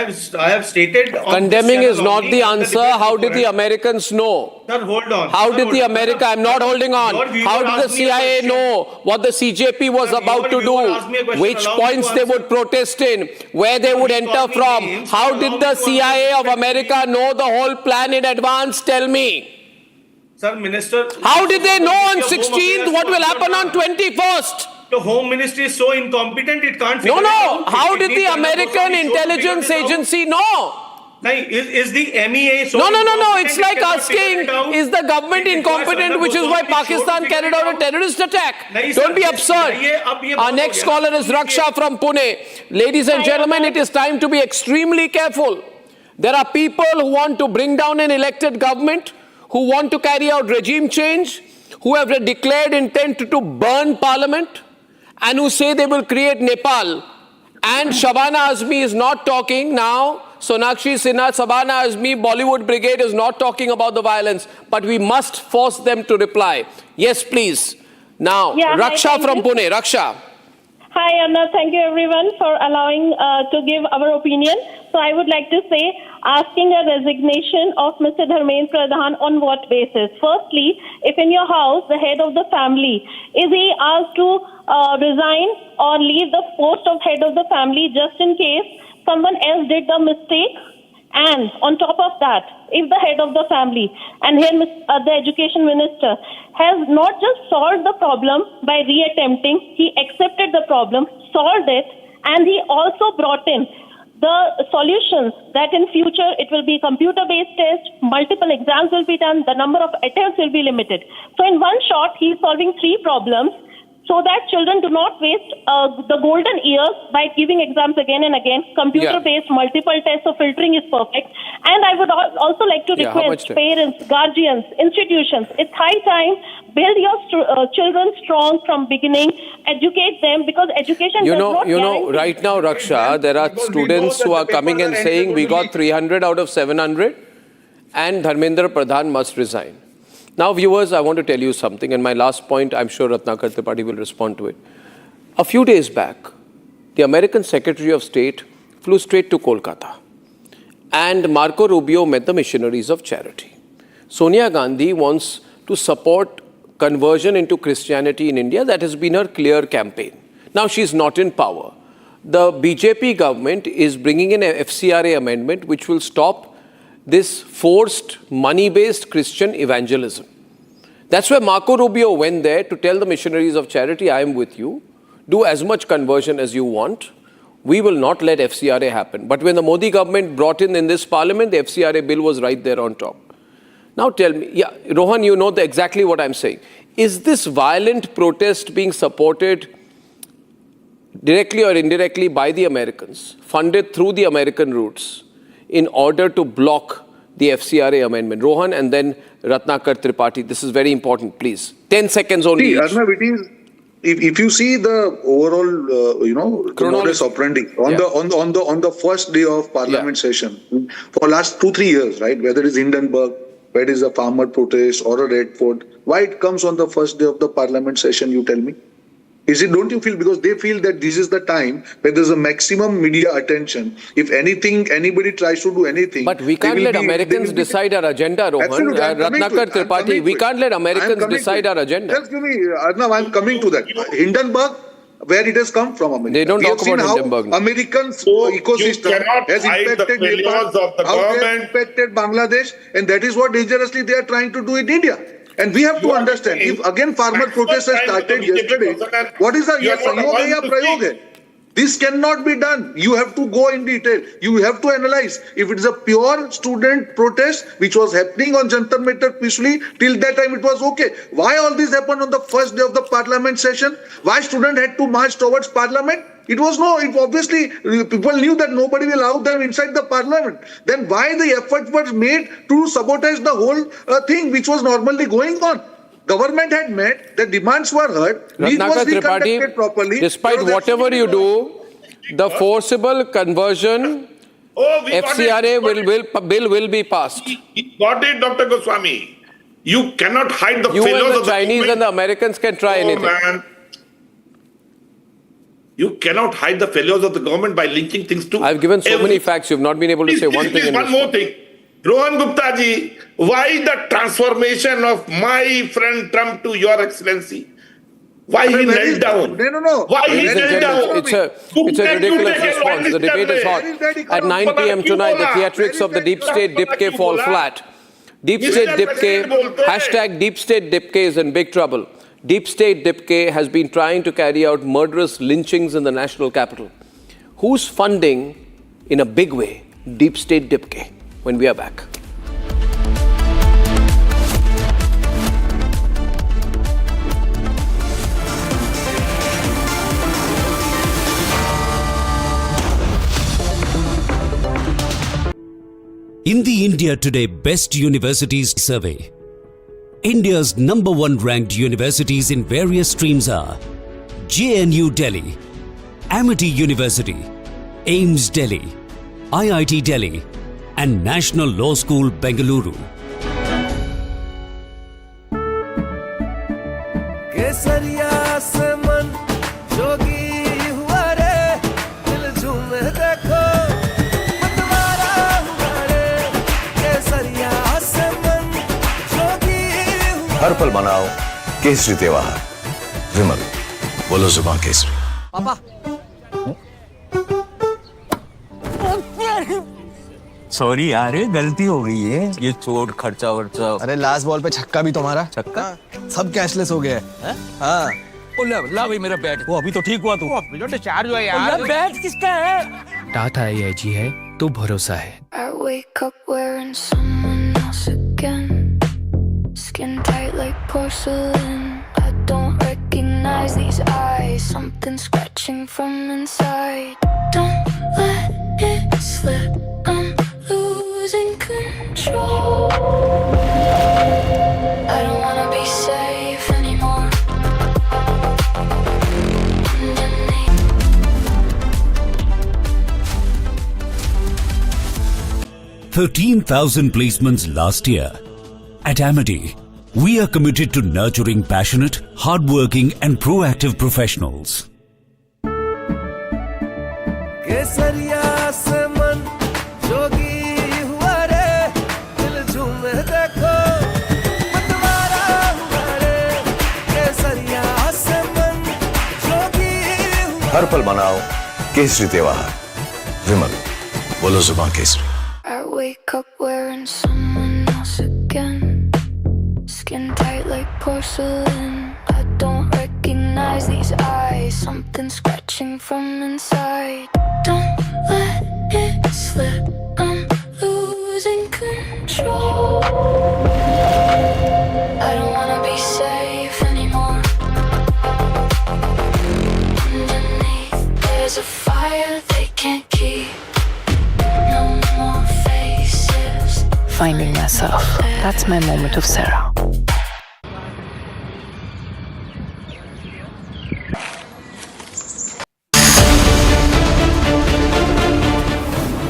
have stated. Condemning is not the answer. How did the Americans know? Sir, hold on. How did the America? I'm not holding on. How did the CIA know what the CJP was about to do? Which points they would protest in? Where they would enter from? How did the CIA of America know the whole plan in advance? Tell me. Sir, Minister. How did they know on 16th what will happen on 21st? The Home Ministry is so incompetent, it can't figure No. it out. How did the American intelligence agency know? Is the MEA so No. incompetent It's it like cannot figure asking, it out? is the government incompetent, which is why Pakistan carried out a terrorist attack? Don't be absurd. Our next caller is Raksha from Pune. Ladies and gentlemen, it is time to be extremely careful. There are people who want to bring down an elected government, who want to carry out regime change, who have declared intent to burn parliament, and who say they will create Nepal. And Shabana Azmi is not talking now. Sonakshi Sinha, Shabana Azmi, Bollywood Brigade is not talking about the violence, but we must force them to reply. Yes, please. Now, Raksha from Pune. Raksha. Hi, Anna. Thank you, everyone, for allowing to give our opinion. So I would like to say, asking a resignation of Mr. Dharmendra Pradhan on what basis? Firstly, if in your house, the head of the family, is he asked to resign or leave the post of head of the family just in case someone else did the mistake? And on top of that, if the head of the family, and here the education minister, has not just solved the problem by reattempting, he accepted the problem, solved it, and he also brought in the solutions that in future it will be computer-based test, multiple exams will be done, the number of attempts will be limited. So in one shot, he is solving 3 problems, so that children do not waste the golden years by giving exams again and again. Computer-based multiple tests, so filtering is perfect. And I would also like to request parents, guardians, institutions, it's high time, build your children strong from beginning, educate them, because education does not guarantee. Right now, Raksha, there are students who are coming and saying we got 300 out of 700 and Dharmendra Pradhan must resign. Now, viewers, I want to tell you something, and my last point, I'm sure Ratnakar Tripathi will respond to it. A few days back, the American Secretary of State flew straight to Kolkata, and Marco Rubio met the missionaries of charity. Sonia Gandhi wants to support conversion into Christianity in India. That has been her clear campaign. Now, she's not in power. The BJP government is bringing in an FCRA amendment which will stop this forced money-based Christian evangelism. That's where Marco Rubio went there to tell the missionaries of charity, I am with you. Do as much conversion as you want. We will not let FCRA happen. But when the Modi government brought in this parliament, the FCRA bill was right there on top. Now tell me, Rohan, you know exactly what I'm saying. Is this violent protest being supported directly or indirectly by the Americans, funded through the American routes, in order to block the FCRA amendment? Rohan and then Ratnakar Tripathi. This is very important, please. 10 seconds only. See, Arnav, it is, if you see the overall, the modus operandi on the first day of Parliament session for last 2-3 years, right? Whether it is Hindenburg, whether it is a farmer protest or a Red Fort, why it comes on the first day of the Parliament session? You tell me. Don't you feel, because they feel that this is the time where there's a maximum media attention. If anybody tries to do anything. But we can't let Americans decide our agenda, Rohan. Ratnakar Tripathi, we can't let Americans decide our agenda. Just give me, Arnav, I'm coming to that. Hindenburg, where it has come from, America. They don't talk about Hindenburg. American ecosystem has impacted Nepal, how they have impacted Bangladesh, and that is what dangerously they are trying to do in India. And we have to understand, if again farmer protests have started yesterday, what is the Prayog hai? This cannot be done. You have to go in detail. You have to analyze. If it is a pure student protest, which was happening on Jantar Mantar peacefully, till that time it was okay. Why all this happened on the first day of the Parliament session? Why students had to march towards Parliament? It obviously, people knew that nobody will allow them inside the Parliament. Then why the effort was made to sabotage the whole thing which was normally going on? Government had met, the demands were heard, need was conducted properly. Despite whatever you do, the forcible conversion Oh, we FCRA bill will be passed. We got it, Dr. Goswami. You cannot hide the You failures and the of the Chinese government. and the Americans can try anything. Man. You cannot hide the failures of the government by linking things to. I've given so many facts. You've not been able to say one thing. One more thing. Rohan Gupta ji, why the transformation of my friend Trump to Your Excellency? Why he knelt down? No. Why he Ladies and knelt gentlemen, down? it's a ridiculous response. The debate is hot. At 9 p.m. tonight, the theatrics of the deep state dipke fall flat. Deep state dipke, hashtag deep state dipke is in big trouble. Deep state dipke has been trying to carry out murderous lynchings in the national capital. Who's funding, in a big way, deep state dipke? When we are back. In the India Today Best Universities Survey, India's #1 ranked universities in various streams are JNU Delhi, Amity University, AIIMS Delhi, IIT Delhi, and National Law School, Bengaluru. हर पल मनाओ केसरी त्योहार। विमल, बोलो जुबान केसरी। पापा। Sorry यार, गलती हो गई है। ये चोट खर्चा वर्चा। अरे लास्ट बॉल पे छक्का भी तुम्हारा। छक्का? सब कैशलेस हो गया है। हाँ। ला भाई मेरा बैट। वो अभी तो ठीक हुआ तू। अभी तो डिस्चार्ज हुआ यार। बैट किसका है? टाटा AIG है तो भरोसा है। I wake up wearing someone else again. Skin tight like porcelain. I don't recognize these eyes. Something scratching from inside. Don't let it slip. I'm losing control. I don't wanna be safe anymore. 13,000 placements last year. At Amity, we are committed to nurturing passionate, hardworking and proactive professionals. हर पल मनाओ केसरी त्योहार। विमल, बोलो जुबान Kesari. I wake up wearing someone else again. Skin tight like porcelain. I don't recognize these eyes. Something scratching from inside. Don't let it slip. I'm losing control. I don't wanna be safe anymore. Underneath, there's a fire they can't keep. No more faces. Finding myself. That's my moment of Sarah.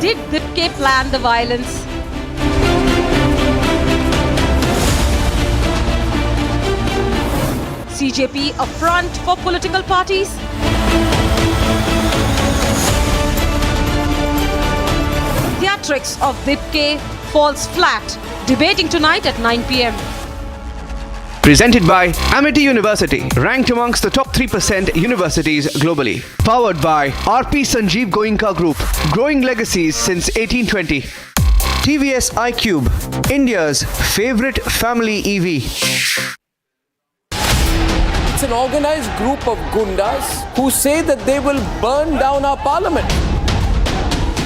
Did Dipke plan the violence? CJP a front for political parties? Theatrics of Dipke falls flat. Debating tonight at 9 p.m. Presented by Amity University, ranked amongst the top 3% universities globally. Powered by RP Sanjeev Goenka Group, growing legacies since 1820. TVS iQube, India's favorite family EV. It's an organized group of gundas who say that they will burn down our parliament.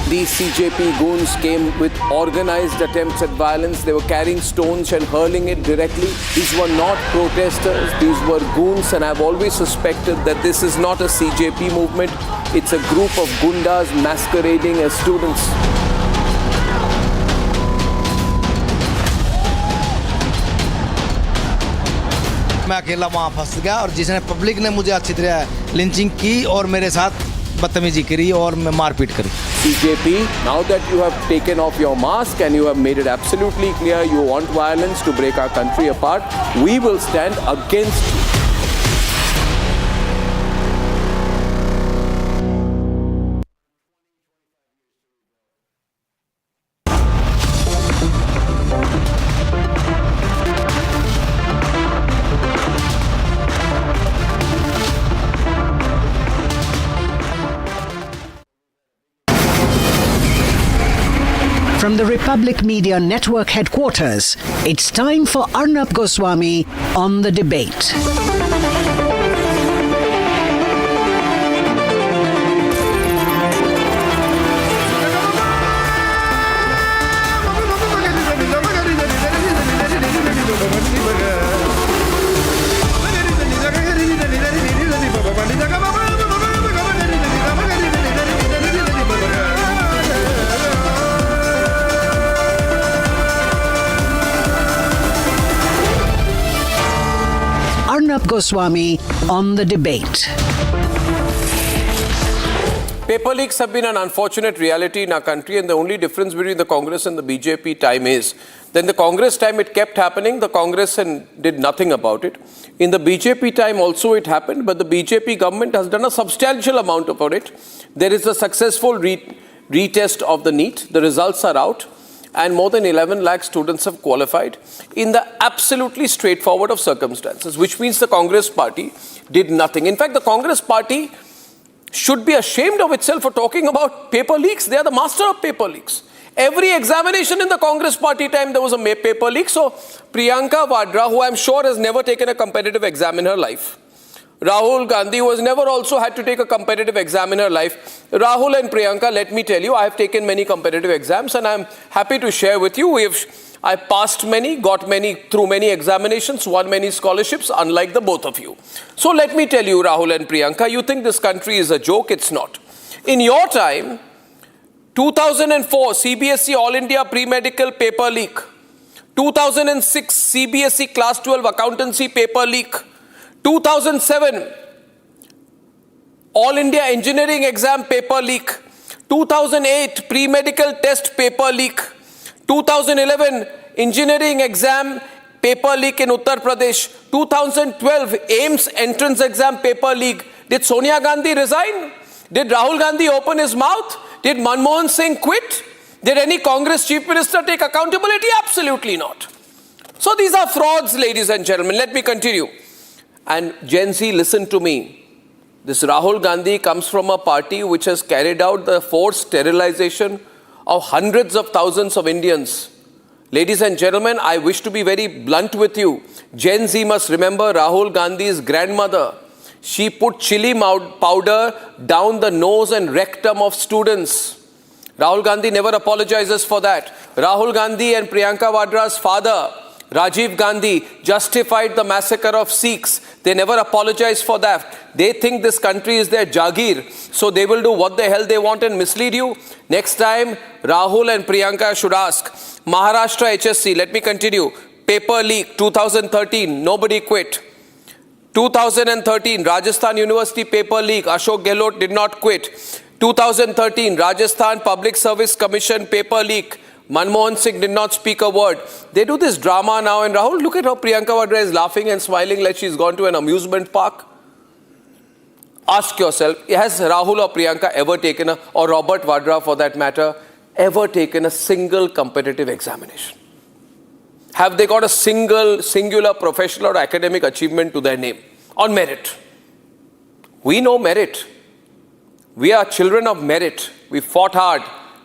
These CJP goons came with organized attempts at violence. They were carrying stones and hurling it directly. These were not protesters, these were goons, and I've always suspected that this is not a CJP movement. It's a group of gundas masquerading as students. मैं अकेला वहाँ फंस गया और जिसने public ने मुझे अच्छी तरह लिंचिंग की और मेरे साथ बदतमीजी करी और मारपीट करी। CJP, now that you have taken off your mask and you have made it absolutely clear you want violence to break our country apart, we will stand against you. From the Republic Media Network headquarters, it's time for Arnab Goswami on The Debate. Arnab Goswami on The Debate. Paper leaks have been an unfortunate reality in our country, and the only difference between the Congress and the BJP time is then the Congress time it kept happening, the Congress did nothing about it. In the BJP time also it happened, but the BJP government has done a substantial amount about it. There is a successful retest of the NEET. The results are out, and more than 11 lakh students have qualified in the absolutely straightforward of circumstances, which means the Congress party did nothing. In fact, the Congress party should be ashamed of itself for talking about paper leaks. They are the master of paper leaks. Every examination in the Congress party time, there was a paper leak. So Priyanka Vadra, who I'm sure has never taken a competitive exam in her life, Rahul Gandhi, who has never also had to take a competitive exam in her life. Rahul and Priyanka, let me tell you, I have taken many competitive exams, and I'm happy to share with you. I passed many, got many through many examinations, won many scholarships, unlike the both of you. So let me tell you, Rahul and Priyanka, you think this country is a joke? It's not. In your time, 2004 CBSE All India Pre-Medical paper leak. 2006 CBSE Class 12 Accountancy paper leak. 2007 All India Engineering Exam paper leak. 2008 Pre-Medical Test paper leak. 2011 Engineering Exam paper leak in Uttar Pradesh. 2012 AIMS Entrance Exam paper leak. Did Sonia Gandhi resign? Did Rahul Gandhi open his mouth? Did Manmohan Singh quit? Did any Congress Chief Minister take accountability? Absolutely not. So these are frauds, ladies and gentlemen. Let me continue. And Gen Z, listen to me. This Rahul Gandhi comes from a party which has carried out the forced sterilization of hundreds of thousands of Indians. Ladies and gentlemen, I wish to be very blunt with you. Gen Z must remember Rahul Gandhi's grandmother. She put chili powder down the nose and rectum of students. Rahul Gandhi never apologizes for that. Rahul Gandhi and Priyanka Vadra's father, Rajiv Gandhi, justified the massacre of Sikhs. They never apologize for that. They think this country is their Jagir, so they will do what the hell they want and mislead you. Next time, Rahul and Priyanka should ask. Maharashtra HSC, let me continue. Paper leak, 2013, nobody quit. 2013, Rajasthan University paper leak, Ashok Gehlot did not quit. 2013, Rajasthan Public Service Commission paper leak, Manmohan Singh did not speak a word. They do this drama now, and Rahul, look at how Priyanka Vadra is laughing and smiling like she's gone to an amusement park. Ask yourself, has Rahul or Priyanka ever taken or Robert Vadra for that matter, ever taken a single competitive examination? Have they got a singular professional or academic achievement to their name on merit? We know merit. We are children of merit. We fought hard,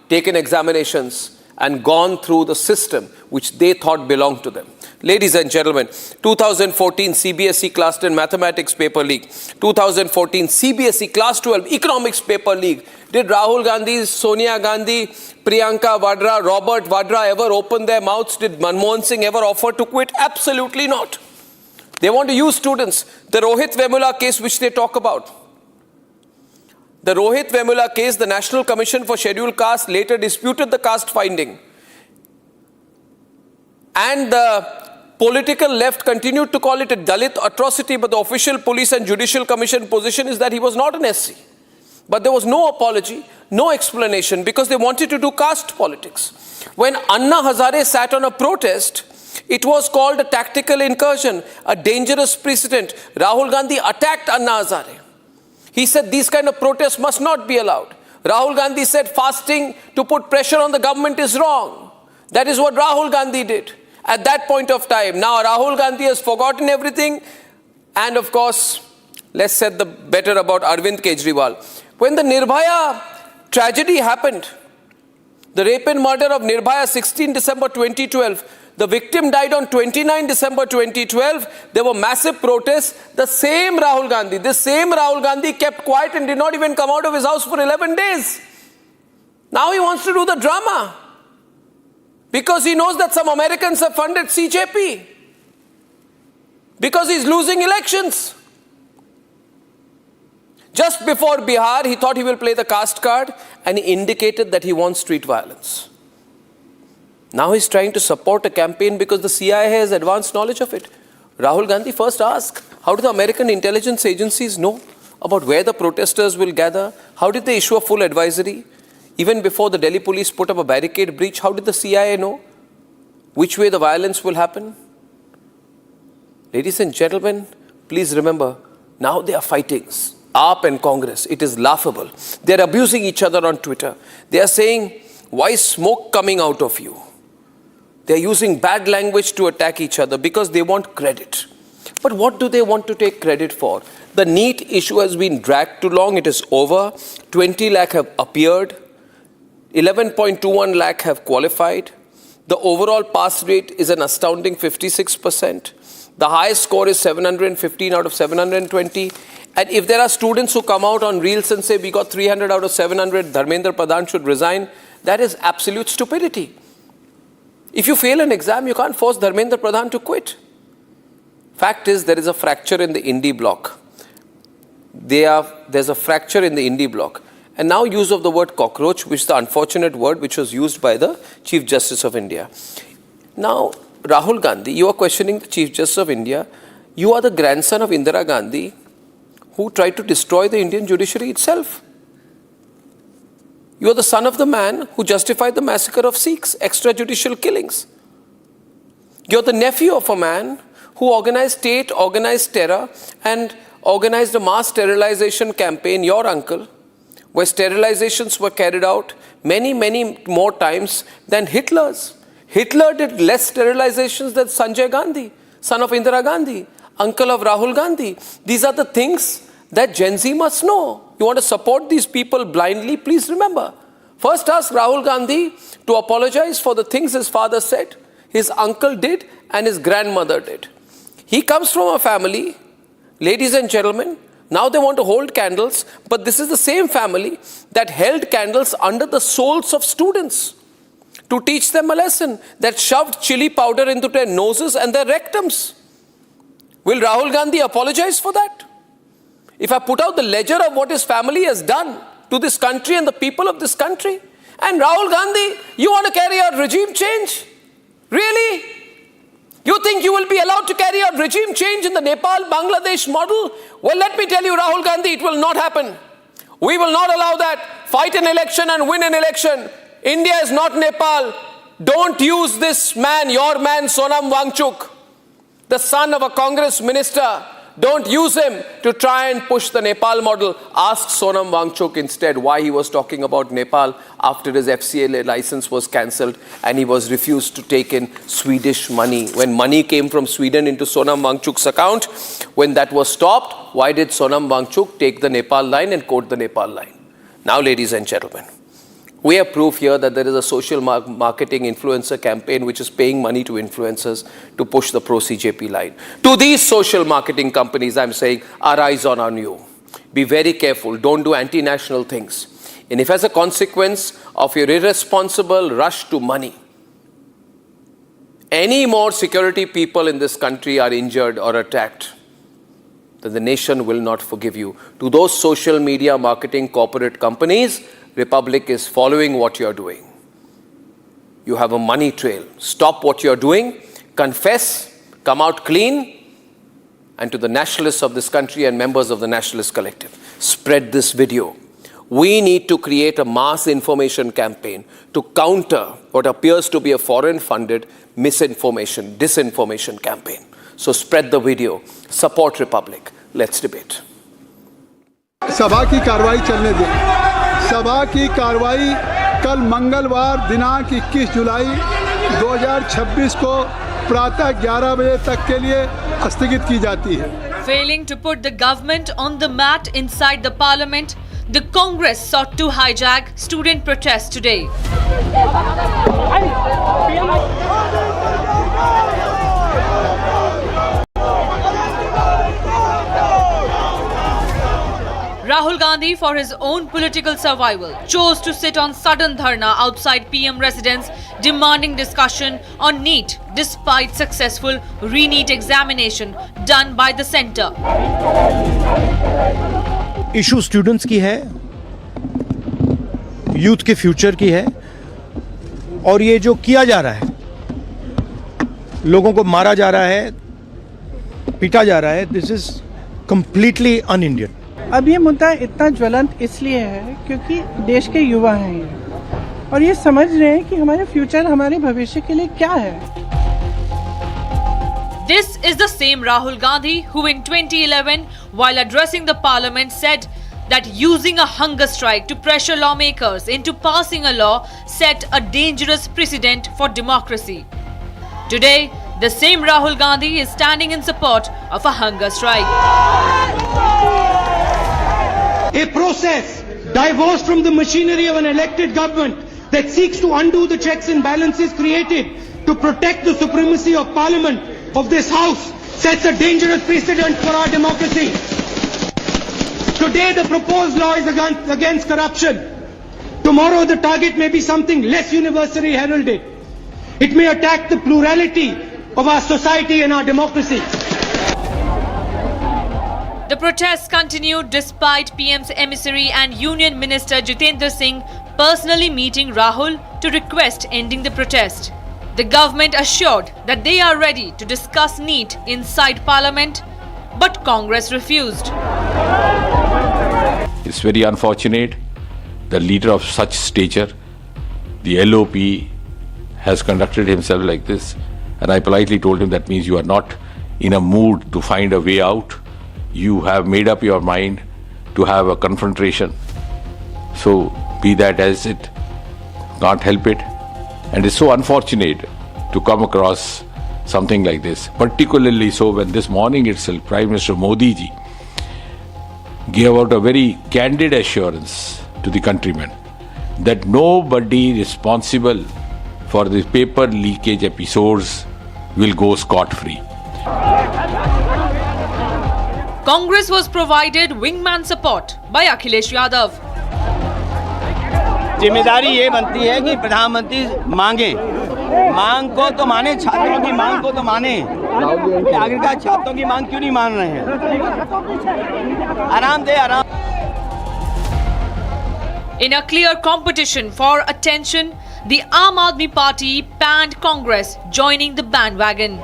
taken examinations, and gone through the system which they thought belonged to them. Ladies and gentlemen, 2014 CBSE Class 10 Mathematics paper leak. 2014 CBSE Class 12 Economics paper leak. Did Rahul Gandhi, Sonia Gandhi, Priyanka Vadra, Robert Vadra ever open their mouths? Did Manmohan Singh ever offer to quit? Absolutely not. They want to use students. The Rohit Vemula case which they talk about. The Rohit Vemula case, the National Commission for Scheduled Caste later disputed the caste finding. And the political left continued to call it a Dalit atrocity, but the official police and judicial commission position is that he was not an SC. But there was no apology, no explanation, because they wanted to do caste politics. When Anna Hazare sat on a protest, it was called a tactical incursion, a dangerous precedent. Rahul Gandhi attacked Anna Hazare. He said these kind of protests must not be allowed. Rahul Gandhi said fasting to put pressure on the government is wrong. That is what Rahul Gandhi did at that point of time. Now Rahul Gandhi has forgotten everything. And of course, let's say the better about Arvind Kejriwal. When the Nirbhaya tragedy happened, the rape and murder of Nirbhaya, 16 December 2012, the victim died on 29 December 2012. There were massive protests. The same Rahul Gandhi kept quiet and did not even come out of his house for 11 days. Now he wants to do the drama because he knows that some Americans have funded CJP because he's losing elections. Just before Bihar, he thought he will play the caste card and he indicated that he wants street violence. Now he's trying to support a campaign because the CIA has advanced knowledge of it. Rahul Gandhi first asked, how do the American intelligence agencies know about where the protesters will gather? How did they issue a full advisory? Even before the Delhi police put up a barricade breach, how did the CIA know which way the violence will happen? Ladies and gentlemen, please remember, now they are fighting. AAP and Congress, it is laughable. They are abusing each other on Twitter. They are saying, why is smoke coming out of you? They are using bad language to attack each other because they want credit. But what do they want to take credit for? The NEET issue has been dragged too long. It is over. 20 lakh have appeared. 11.21 lakh have qualified. The overall pass rate is an astounding 56%. The highest score is 715 out of 720. And if there are students who come out on reels and say, we got 300 out of 700, Dharmendra Pradhan should resign, that is absolute stupidity. If you fail an exam, you can't force Dharmendra Pradhan to quit. Fact is, there is a fracture in the Indie bloc. There's a fracture in the Indie bloc. And now use of the word cockroach, which is the unfortunate word which was used by the Chief Justice of India. Now, Rahul Gandhi, you are questioning the Chief Justice of India. You are the grandson of Indira Gandhi, who tried to destroy the Indian judiciary itself. You are the son of the man who justified the massacre of Sikhs, extrajudicial killings. You are the nephew of a man who organized state-organized terror and organized a mass sterilization campaign, your uncle, where sterilizations were carried out many, many more times than Hitler's. Hitler did less sterilizations than Sanjay Gandhi, son of Indira Gandhi, uncle of Rahul Gandhi. These are the things that Gen Z must know. You want to support these people blindly? Please remember. First ask Rahul Gandhi to apologize for the things his father said, his uncle did, and his grandmother did. He comes from a family, ladies and gentlemen, now they want to hold candles, but this is the same family that held candles under the souls of students to teach them a lesson, that shoved chili powder into their noses and their rectums. Will Rahul Gandhi apologize for that? If I put out the ledger of what his family has done to this country and the people of this country, and Rahul Gandhi, you want to carry out regime change? Really? You think you will be allowed to carry out regime change in the Nepal-Bangladesh model? Well, let me tell you, Rahul Gandhi, it will not happen. We will not allow that. Fight an election and win an election. India is not Nepal. Don't use this man, your man, Sonam Wangchuk, the son of a Congress minister. Don't use him to try and push the Nepal model. Ask Sonam Wangchuk instead why he was talking about Nepal after his FCA license was cancelled and he was refused to take in Swedish money. When money came from Sweden into Sonam Wangchuk's account, when that was stopped, why did Sonam Wangchuk take the Nepal line and quote the Nepal line? Now, ladies and gentlemen, we have proof here that there is a social marketing influencer campaign which is paying money to influencers to push the pro-CJP line. To these social marketing companies, I'm saying, our eyes are on you. Be very careful. Don't do anti-national things. And if as a consequence of your irresponsible rush to money, any more security people in this country are injured or attacked, then the nation will not forgive you. To those social media marketing corporate companies, Republic is following what you're doing. You have a money trail. Stop what you're doing, confess, come out clean, and to the nationalists of this country and members of the Nationalist Collective, spread this video. We need to create a mass information campaign to counter what appears to be a foreign-funded misinformation, disinformation campaign. So spread the video, support Republic. Let's debate. सभा की कार्रवाई चलने दें। सभा की कार्रवाई कल मंगलवार दिनांक 21 जुलाई 2026 को प्रातः 11 बजे तक के लिए स्थगित की जाती है। Failing to put the government on the mat inside the parliament, the Congress sought to hijack student protests today. Rahul Gandhi, for his own political survival, chose to sit on sudden dharna outside PM residence, demanding discussion on NEET despite successful re-NEET examination done by the centre. Issue students की है, youth के future की है, और ये जो किया जा रहा है, लोगों को मारा जा रहा है, पीटा जा रहा है, this is completely an Indian. अब ये मुद्दा इतना ज्वलंत इसलिए है क्योंकि देश के युवा हैं ये, और ये समझ रहे हैं कि हमारे फ्यूचर, हमारे भविष्य के लिए क्या है। This is the same Rahul Gandhi who in 2011, while addressing the parliament, said that using a hunger strike to pressure lawmakers into passing a law set a dangerous precedent for democracy. Today, the same Rahul Gandhi is standing in support of a hunger strike. A process divorced from the machinery of an elected government that seeks to undo the checks and balances created to protect the supremacy of parliament, of this house, sets a dangerous precedent for our democracy. Today the proposed law is against corruption. Tomorrow the target may be something less universally heralded. It may attack the plurality of our society and our democracy. The protests continued despite PM's emissary and Union Minister Jitendra Singh personally meeting Rahul to request ending the protest. The government assured that they are ready to discuss NEET inside Parliament, but Congress refused. It's very unfortunate the leader of such stature, the LOP, has conducted himself like this, and I politely told him that means you are not in a mood to find a way out. You have made up your mind to have a confrontation. So be that as it, can't help it. And it's so unfortunate to come across something like this, particularly so when this morning itself Prime Minister Modi ji gave out a very candid assurance to the countrymen that nobody responsible for the paper leakage episodes will go scot-free. Congress was provided wingman support by Akhilesh Yadav. जिम्मेदारी ये बनती है कि प्रधानमंत्री मांगे, मांग को तो माने, छात्रों की मांग को तो माने। आखिरकार छात्रों की मांग क्यों नहीं मान रहे हैं? आराम दे, आराम। In a clear competition for attention, the Aam Aadmi Party panned Congress, joining the bandwagon.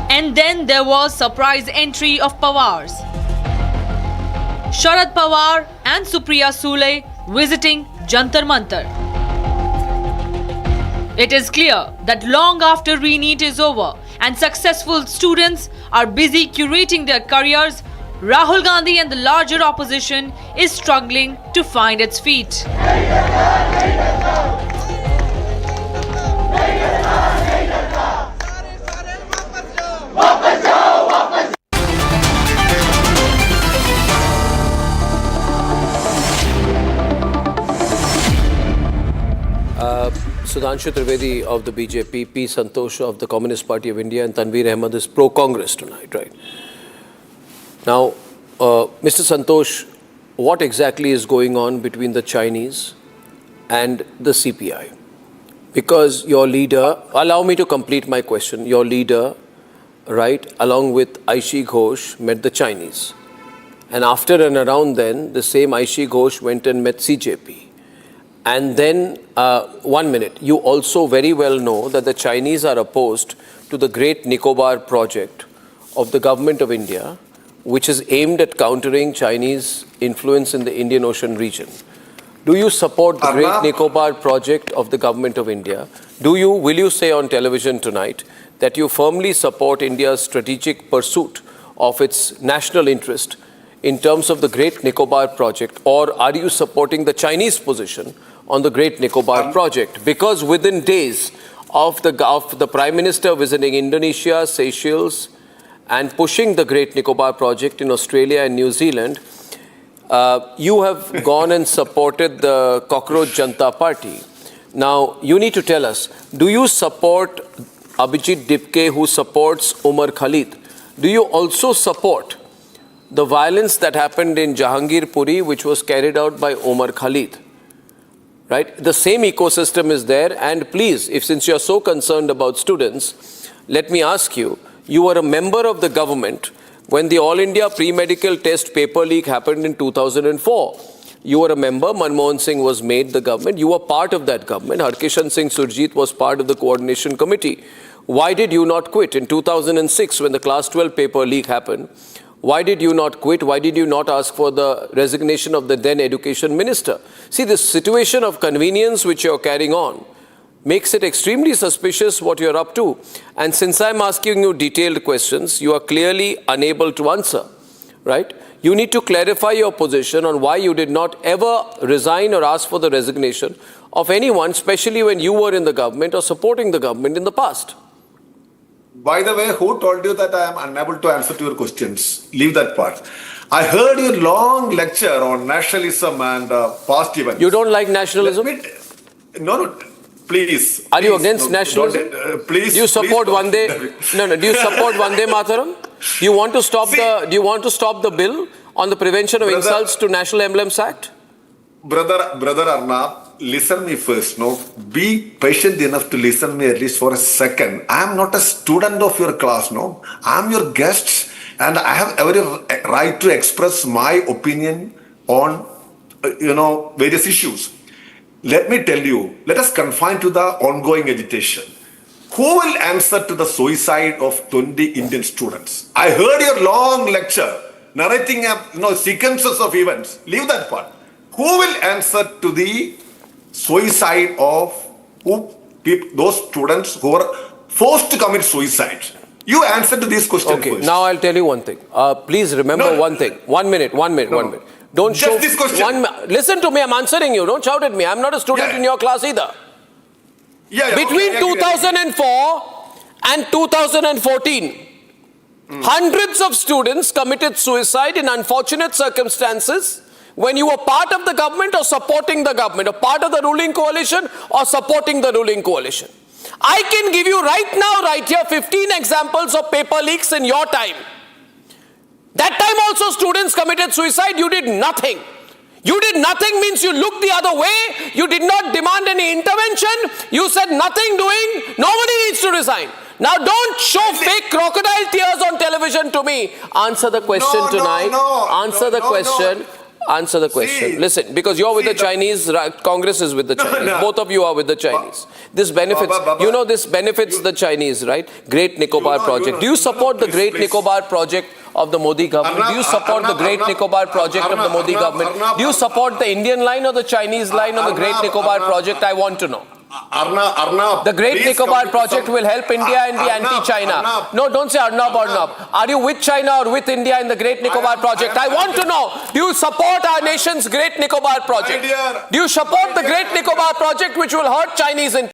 And then there was surprise entry of Pawars. Sharad Pawar and Supriya Sule visiting Jantar Mantar. It is clear that long after re-NEET is over and successful students are busy curating their careers, Rahul Gandhi and the larger opposition is struggling to find its feet. Sudhanshu Trivedi of the BJP, P. Santosh of the Communist Party of India, and Tanveer Ahmed is pro-Congress tonight, right? Now, Mr. Santosh, what exactly is going on between the Chinese and the CPI? Because your leader, allow me to complete my question, your leader, right, along with Aishi Ghosh, met the Chinese. And after and around then, the same Aishi Ghosh went and met CJP. And then, 1 minute, you also very well know that the Chinese are opposed to the Great Nicobar project of the government of India, which is aimed at countering Chinese influence in the Indian Ocean region. Do you support the Great Nicobar project of the Government of India? Will you say on television tonight that you firmly support India's strategic pursuit of its national interest in terms of the Great Nicobar project, or are you supporting the Chinese position on the Great Nicobar project? Because within days of the Prime Minister visiting Indonesia, Seychelles, and pushing the Great Nicobar project in Australia and New Zealand, you have gone and supported the Cockroach Jantar Party. Now, you need to tell us, do you support Abhijit Dipke, who supports Umar Khalid? Do you also support the violence that happened in Jahangir Puri, which was carried out by Umar Khalid? Right? The same ecosystem is there. And please, since you are so concerned about students, let me ask you, you were a member of the government when the All India pre-medical test paper leak happened in 2004. You were a member. Manmohan Singh was made the government. You were part of that government. Harkishan Singh Surjit was part of the coordination committee. Why did you not quit? In 2006, when the class 12 paper leak happened, why did you not quit? Why did you not ask for the resignation of the then education minister? See, this situation of convenience which you're carrying on makes it extremely suspicious what you're up to. And since I'm asking you detailed questions, you are clearly unable to answer, right? You need to clarify your position on why you did not ever resign or ask for the resignation of anyone, especially when you were in the government or supporting the government in the past. By the way, who told you that I am unable to answer to your questions? Leave that part. I heard your long lecture on nationalism and past events. You don't like nationalism? No, please. Are you against nationalism? Please. Do you support Vande? No. Do you support Vande Mataram? Do you want to stop the bill on the Prevention of Insults to National Emblems Act? Brother Arnab, listen me first. No, be patient enough to listen me at least for a second. I am not a student of your class. No, I am your guest, and I have every right to express my opinion on various issues. Let me tell you, let us confine to the ongoing agitation. Who will answer to the suicide of 20 Indian students? I heard your long lecture narrating sequences of events. Leave that part. Who will answer to the suicide of those students who were forced to commit suicide? You answer to these questions first. Now I'll tell you one thing. Please remember one thing. One minute. Don't just this question. Listen to me, I'm answering you. Don't shout at me. I'm not a student in your class either. Between 2004 and 2014, hundreds of students committed suicide in unfortunate circumstances when you were part of the government or supporting the government, or part of the ruling coalition or supporting the ruling coalition. I can give you right here 15 examples of paper leaks in your time. That time also students committed suicide. You did nothing. You did nothing means you looked the other way. You did not demand any intervention. You said nothing doing. Nobody needs to resign. Now don't show fake crocodile tears on television to me. Answer the question tonight. Answer the question. Answer the question. Listen, because you're with the Chinese, Congress is with the Chinese. Both of you are with the Chinese. This benefits, this benefits the Chinese, right? Great Nicobar project. Do you support the Great Nicobar project of the Modi government? Do you support the Great Nicobar project of the Modi government? Do you support the Indian line or the Chinese line on the Great Nicobar project? I want to know. Arnab, the Great Nicobar project will help India and be anti-China. No, don't say Arnab. Are you with China or with India in the Great Nicobar project? I want to know. Do you support our nation's Great Nicobar project? Do you support the Great Nicobar project which will hurt Chinese interests?